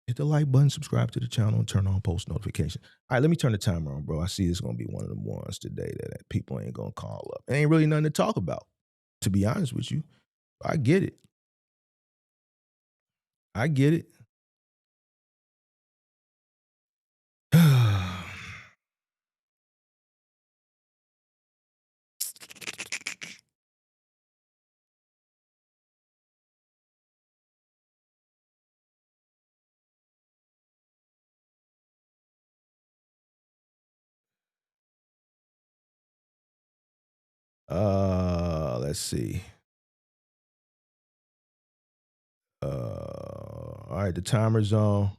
Hit the like button, subscribe to the channel, and turn on post notifications. All right, let me turn the timer on, bro. I see this is going to be one of the ones today that people ain't going to call up. It ain't really nothing to talk about, to be honest with you. I get it. I get it. Let's see. All right, the timer's on.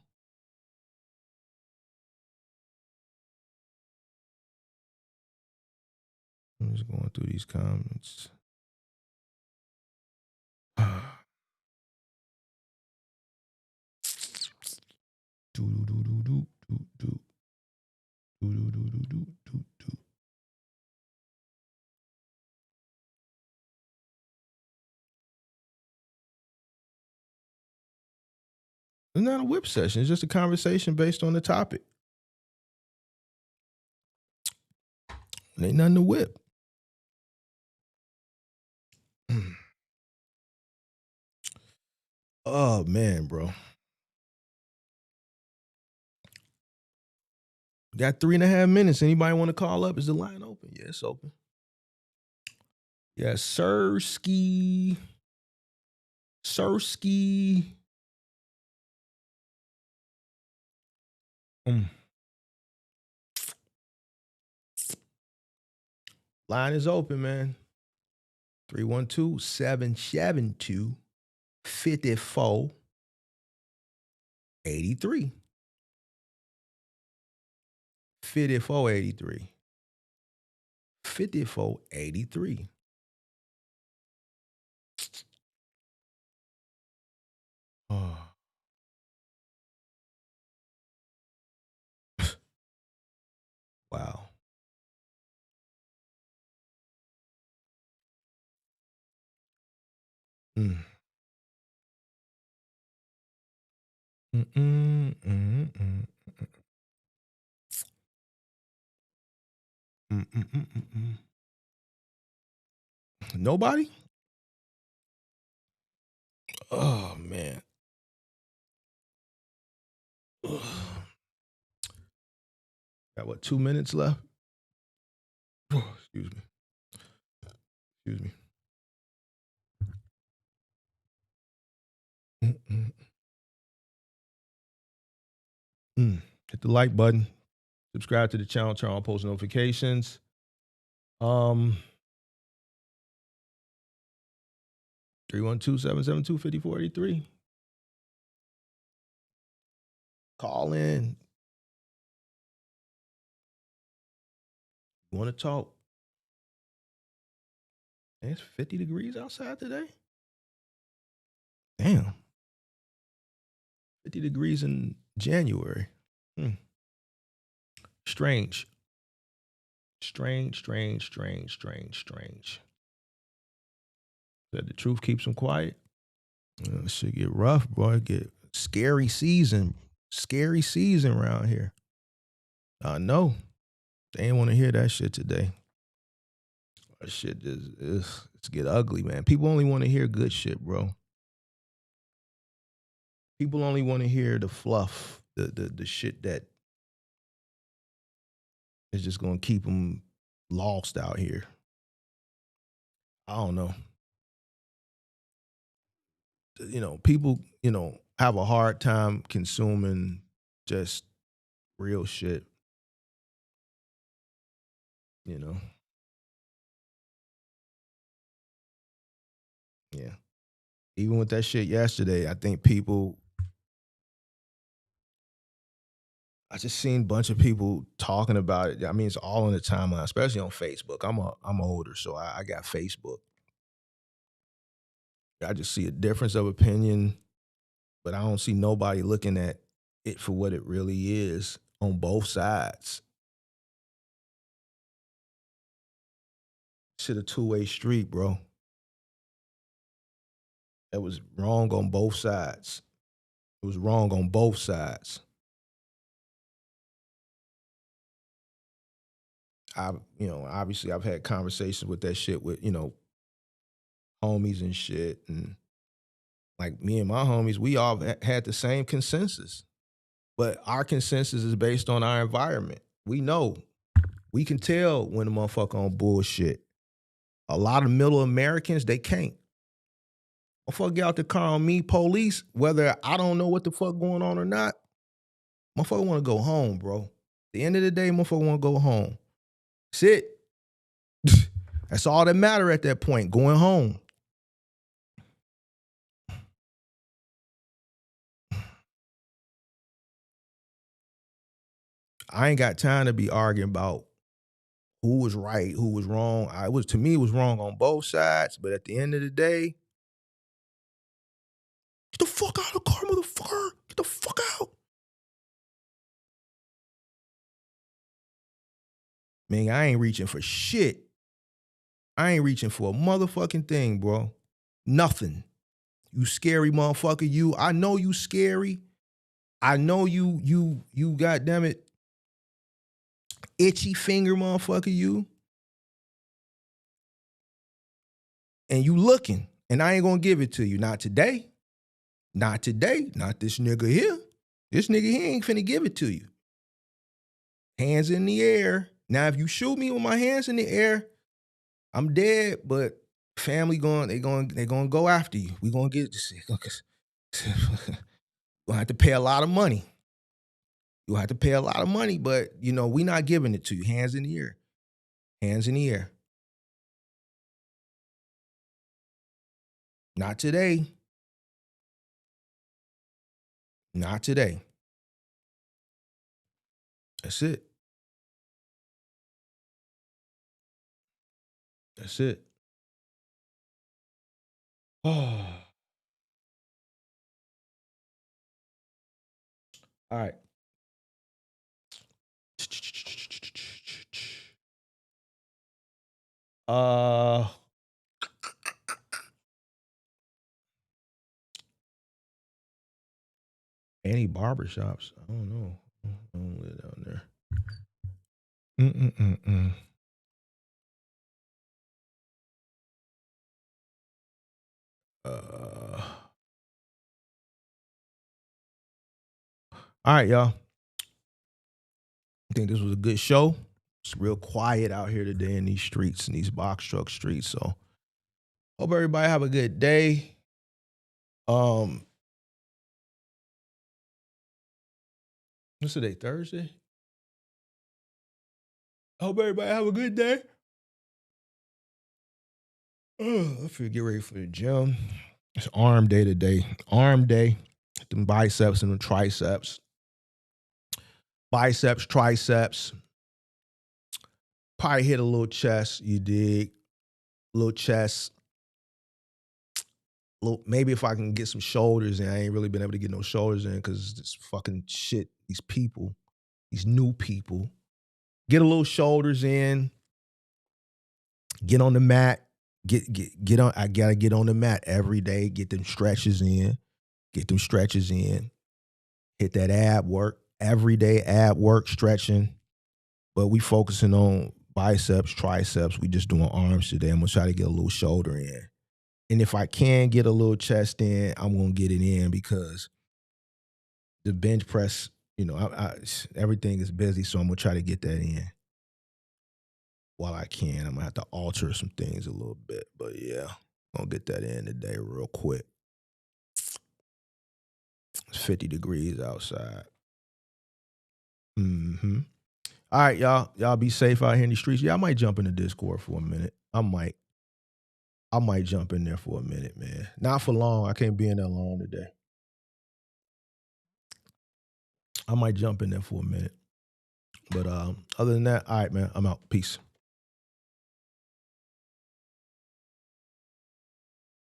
I'm just going through these comments. It's not a whip session. It's just a conversation based on the topic. Ain't nothing to whip. Oh man, bro. Got 3.5 minutes. Anybody want to call up? Is the line open? Yeah, it's open. Yeah, Sirski. Line is open, man. 312-772-5483. 5483. 5483. Oh. Wow. Mm. Mm-mm, mm-mm, mm-mm. Nobody? Oh man. Ugh. Got what, 2 minutes left? Excuse me. Excuse me. Mm-mm. Hit the like button. Subscribe to the channel, turn on post notifications. 312-772-5483. Call in. You want to talk? Man, it's 50 degrees outside today. Damn. 50 degrees in January. Strange. Strange. Said the truth keeps them quiet. Shit get rough, boy. Get scary season. Scary season around here. I know. They ain't want to hear that shit today. That shit it's get ugly, man. People only want to hear good shit, bro. People only want to hear the fluff, the shit that is just gonna keep them lost out here. I don't know. People, have a hard time consuming just real shit. Yeah. Even with that shit yesterday, I think I just seen a bunch of people talking about it. I mean, it's all on the timeline, especially on Facebook. I'm older, so I got Facebook. I just see a difference of opinion, but I don't see nobody looking at it for what it really is on both sides. Shit, a two-way street, bro. That was wrong on both sides. It was wrong on both sides. Obviously I've had conversations with that shit with, homies and shit. And like me and my homies, we all had the same consensus. But our consensus is based on our environment. We know. We can tell when a motherfucker on bullshit. A lot of middle Americans, they can't. Motherfucker get out the car on me, police, whether I don't know what the fuck going on or not. Motherfucker want to go home, bro. At the end of the day, motherfucker want to go home. That's it. That's all that matter at that point, going home. I ain't got time to be arguing about who was right, who was wrong. To me, it was wrong on both sides. But at the end of the day, get the fuck out of the car, motherfucker. Get the fuck out. Man, I ain't reaching for shit. I ain't reaching for a motherfucking thing, bro. Nothing. You scary motherfucker. I know you scary. I know you goddamn it, itchy finger motherfucker, you. and you looking, and I ain't gonna give it to you. Not today. Not today. Not this nigga here. This nigga here ain't finna give it to you. Hands in the air. Now, if you shoot me with my hands in the air, I'm dead, but family they gonna go after you. We gonna get gonna have to pay a lot of money. You'll have to pay a lot of money, but we not giving it to you. Hands in the air. Hands in the air. Not today. Not today. That's it. That's it. Oh. All right. Any barbershops? I don't know. I don't live down there. All right, y'all. I think this was a good show. It's real quiet out here today in these streets, in these box truck streets. So hope everybody have a good day. What's today? Thursday? Hope everybody have a good day. I feel get ready for the gym. It's arm day today. Arm day. Them biceps and the triceps. Biceps, triceps. Probably hit a little chest, you dig? Little chest. Maybe if I can get some shoulders in. I ain't really been able to get no shoulders in because this fucking shit, these people, these new people. Get a little shoulders in. Get on the mat. Get on. I gotta get on the mat every day. Get them stretches in. Get them stretches in. Hit that ab work. Every day ab work, stretching. But we focusing on biceps, triceps. We just doing arms today. I'm gonna try to get a little shoulder in. And if I can get a little chest in, I'm gonna get it in because the bench press, everything is busy, so I'm gonna try to get that in while I can. I'm gonna have to alter some things a little bit, but yeah, I'm gonna get that in today real quick. It's 50 degrees outside. All right, y'all. Y'all be safe out here in the streets. Yeah, I might jump in the Discord for a minute. I might jump in there for a minute, man. Not for long. I can't be in there long today. I might jump in there for a minute. But other than that, all right, man, I'm out. Peace.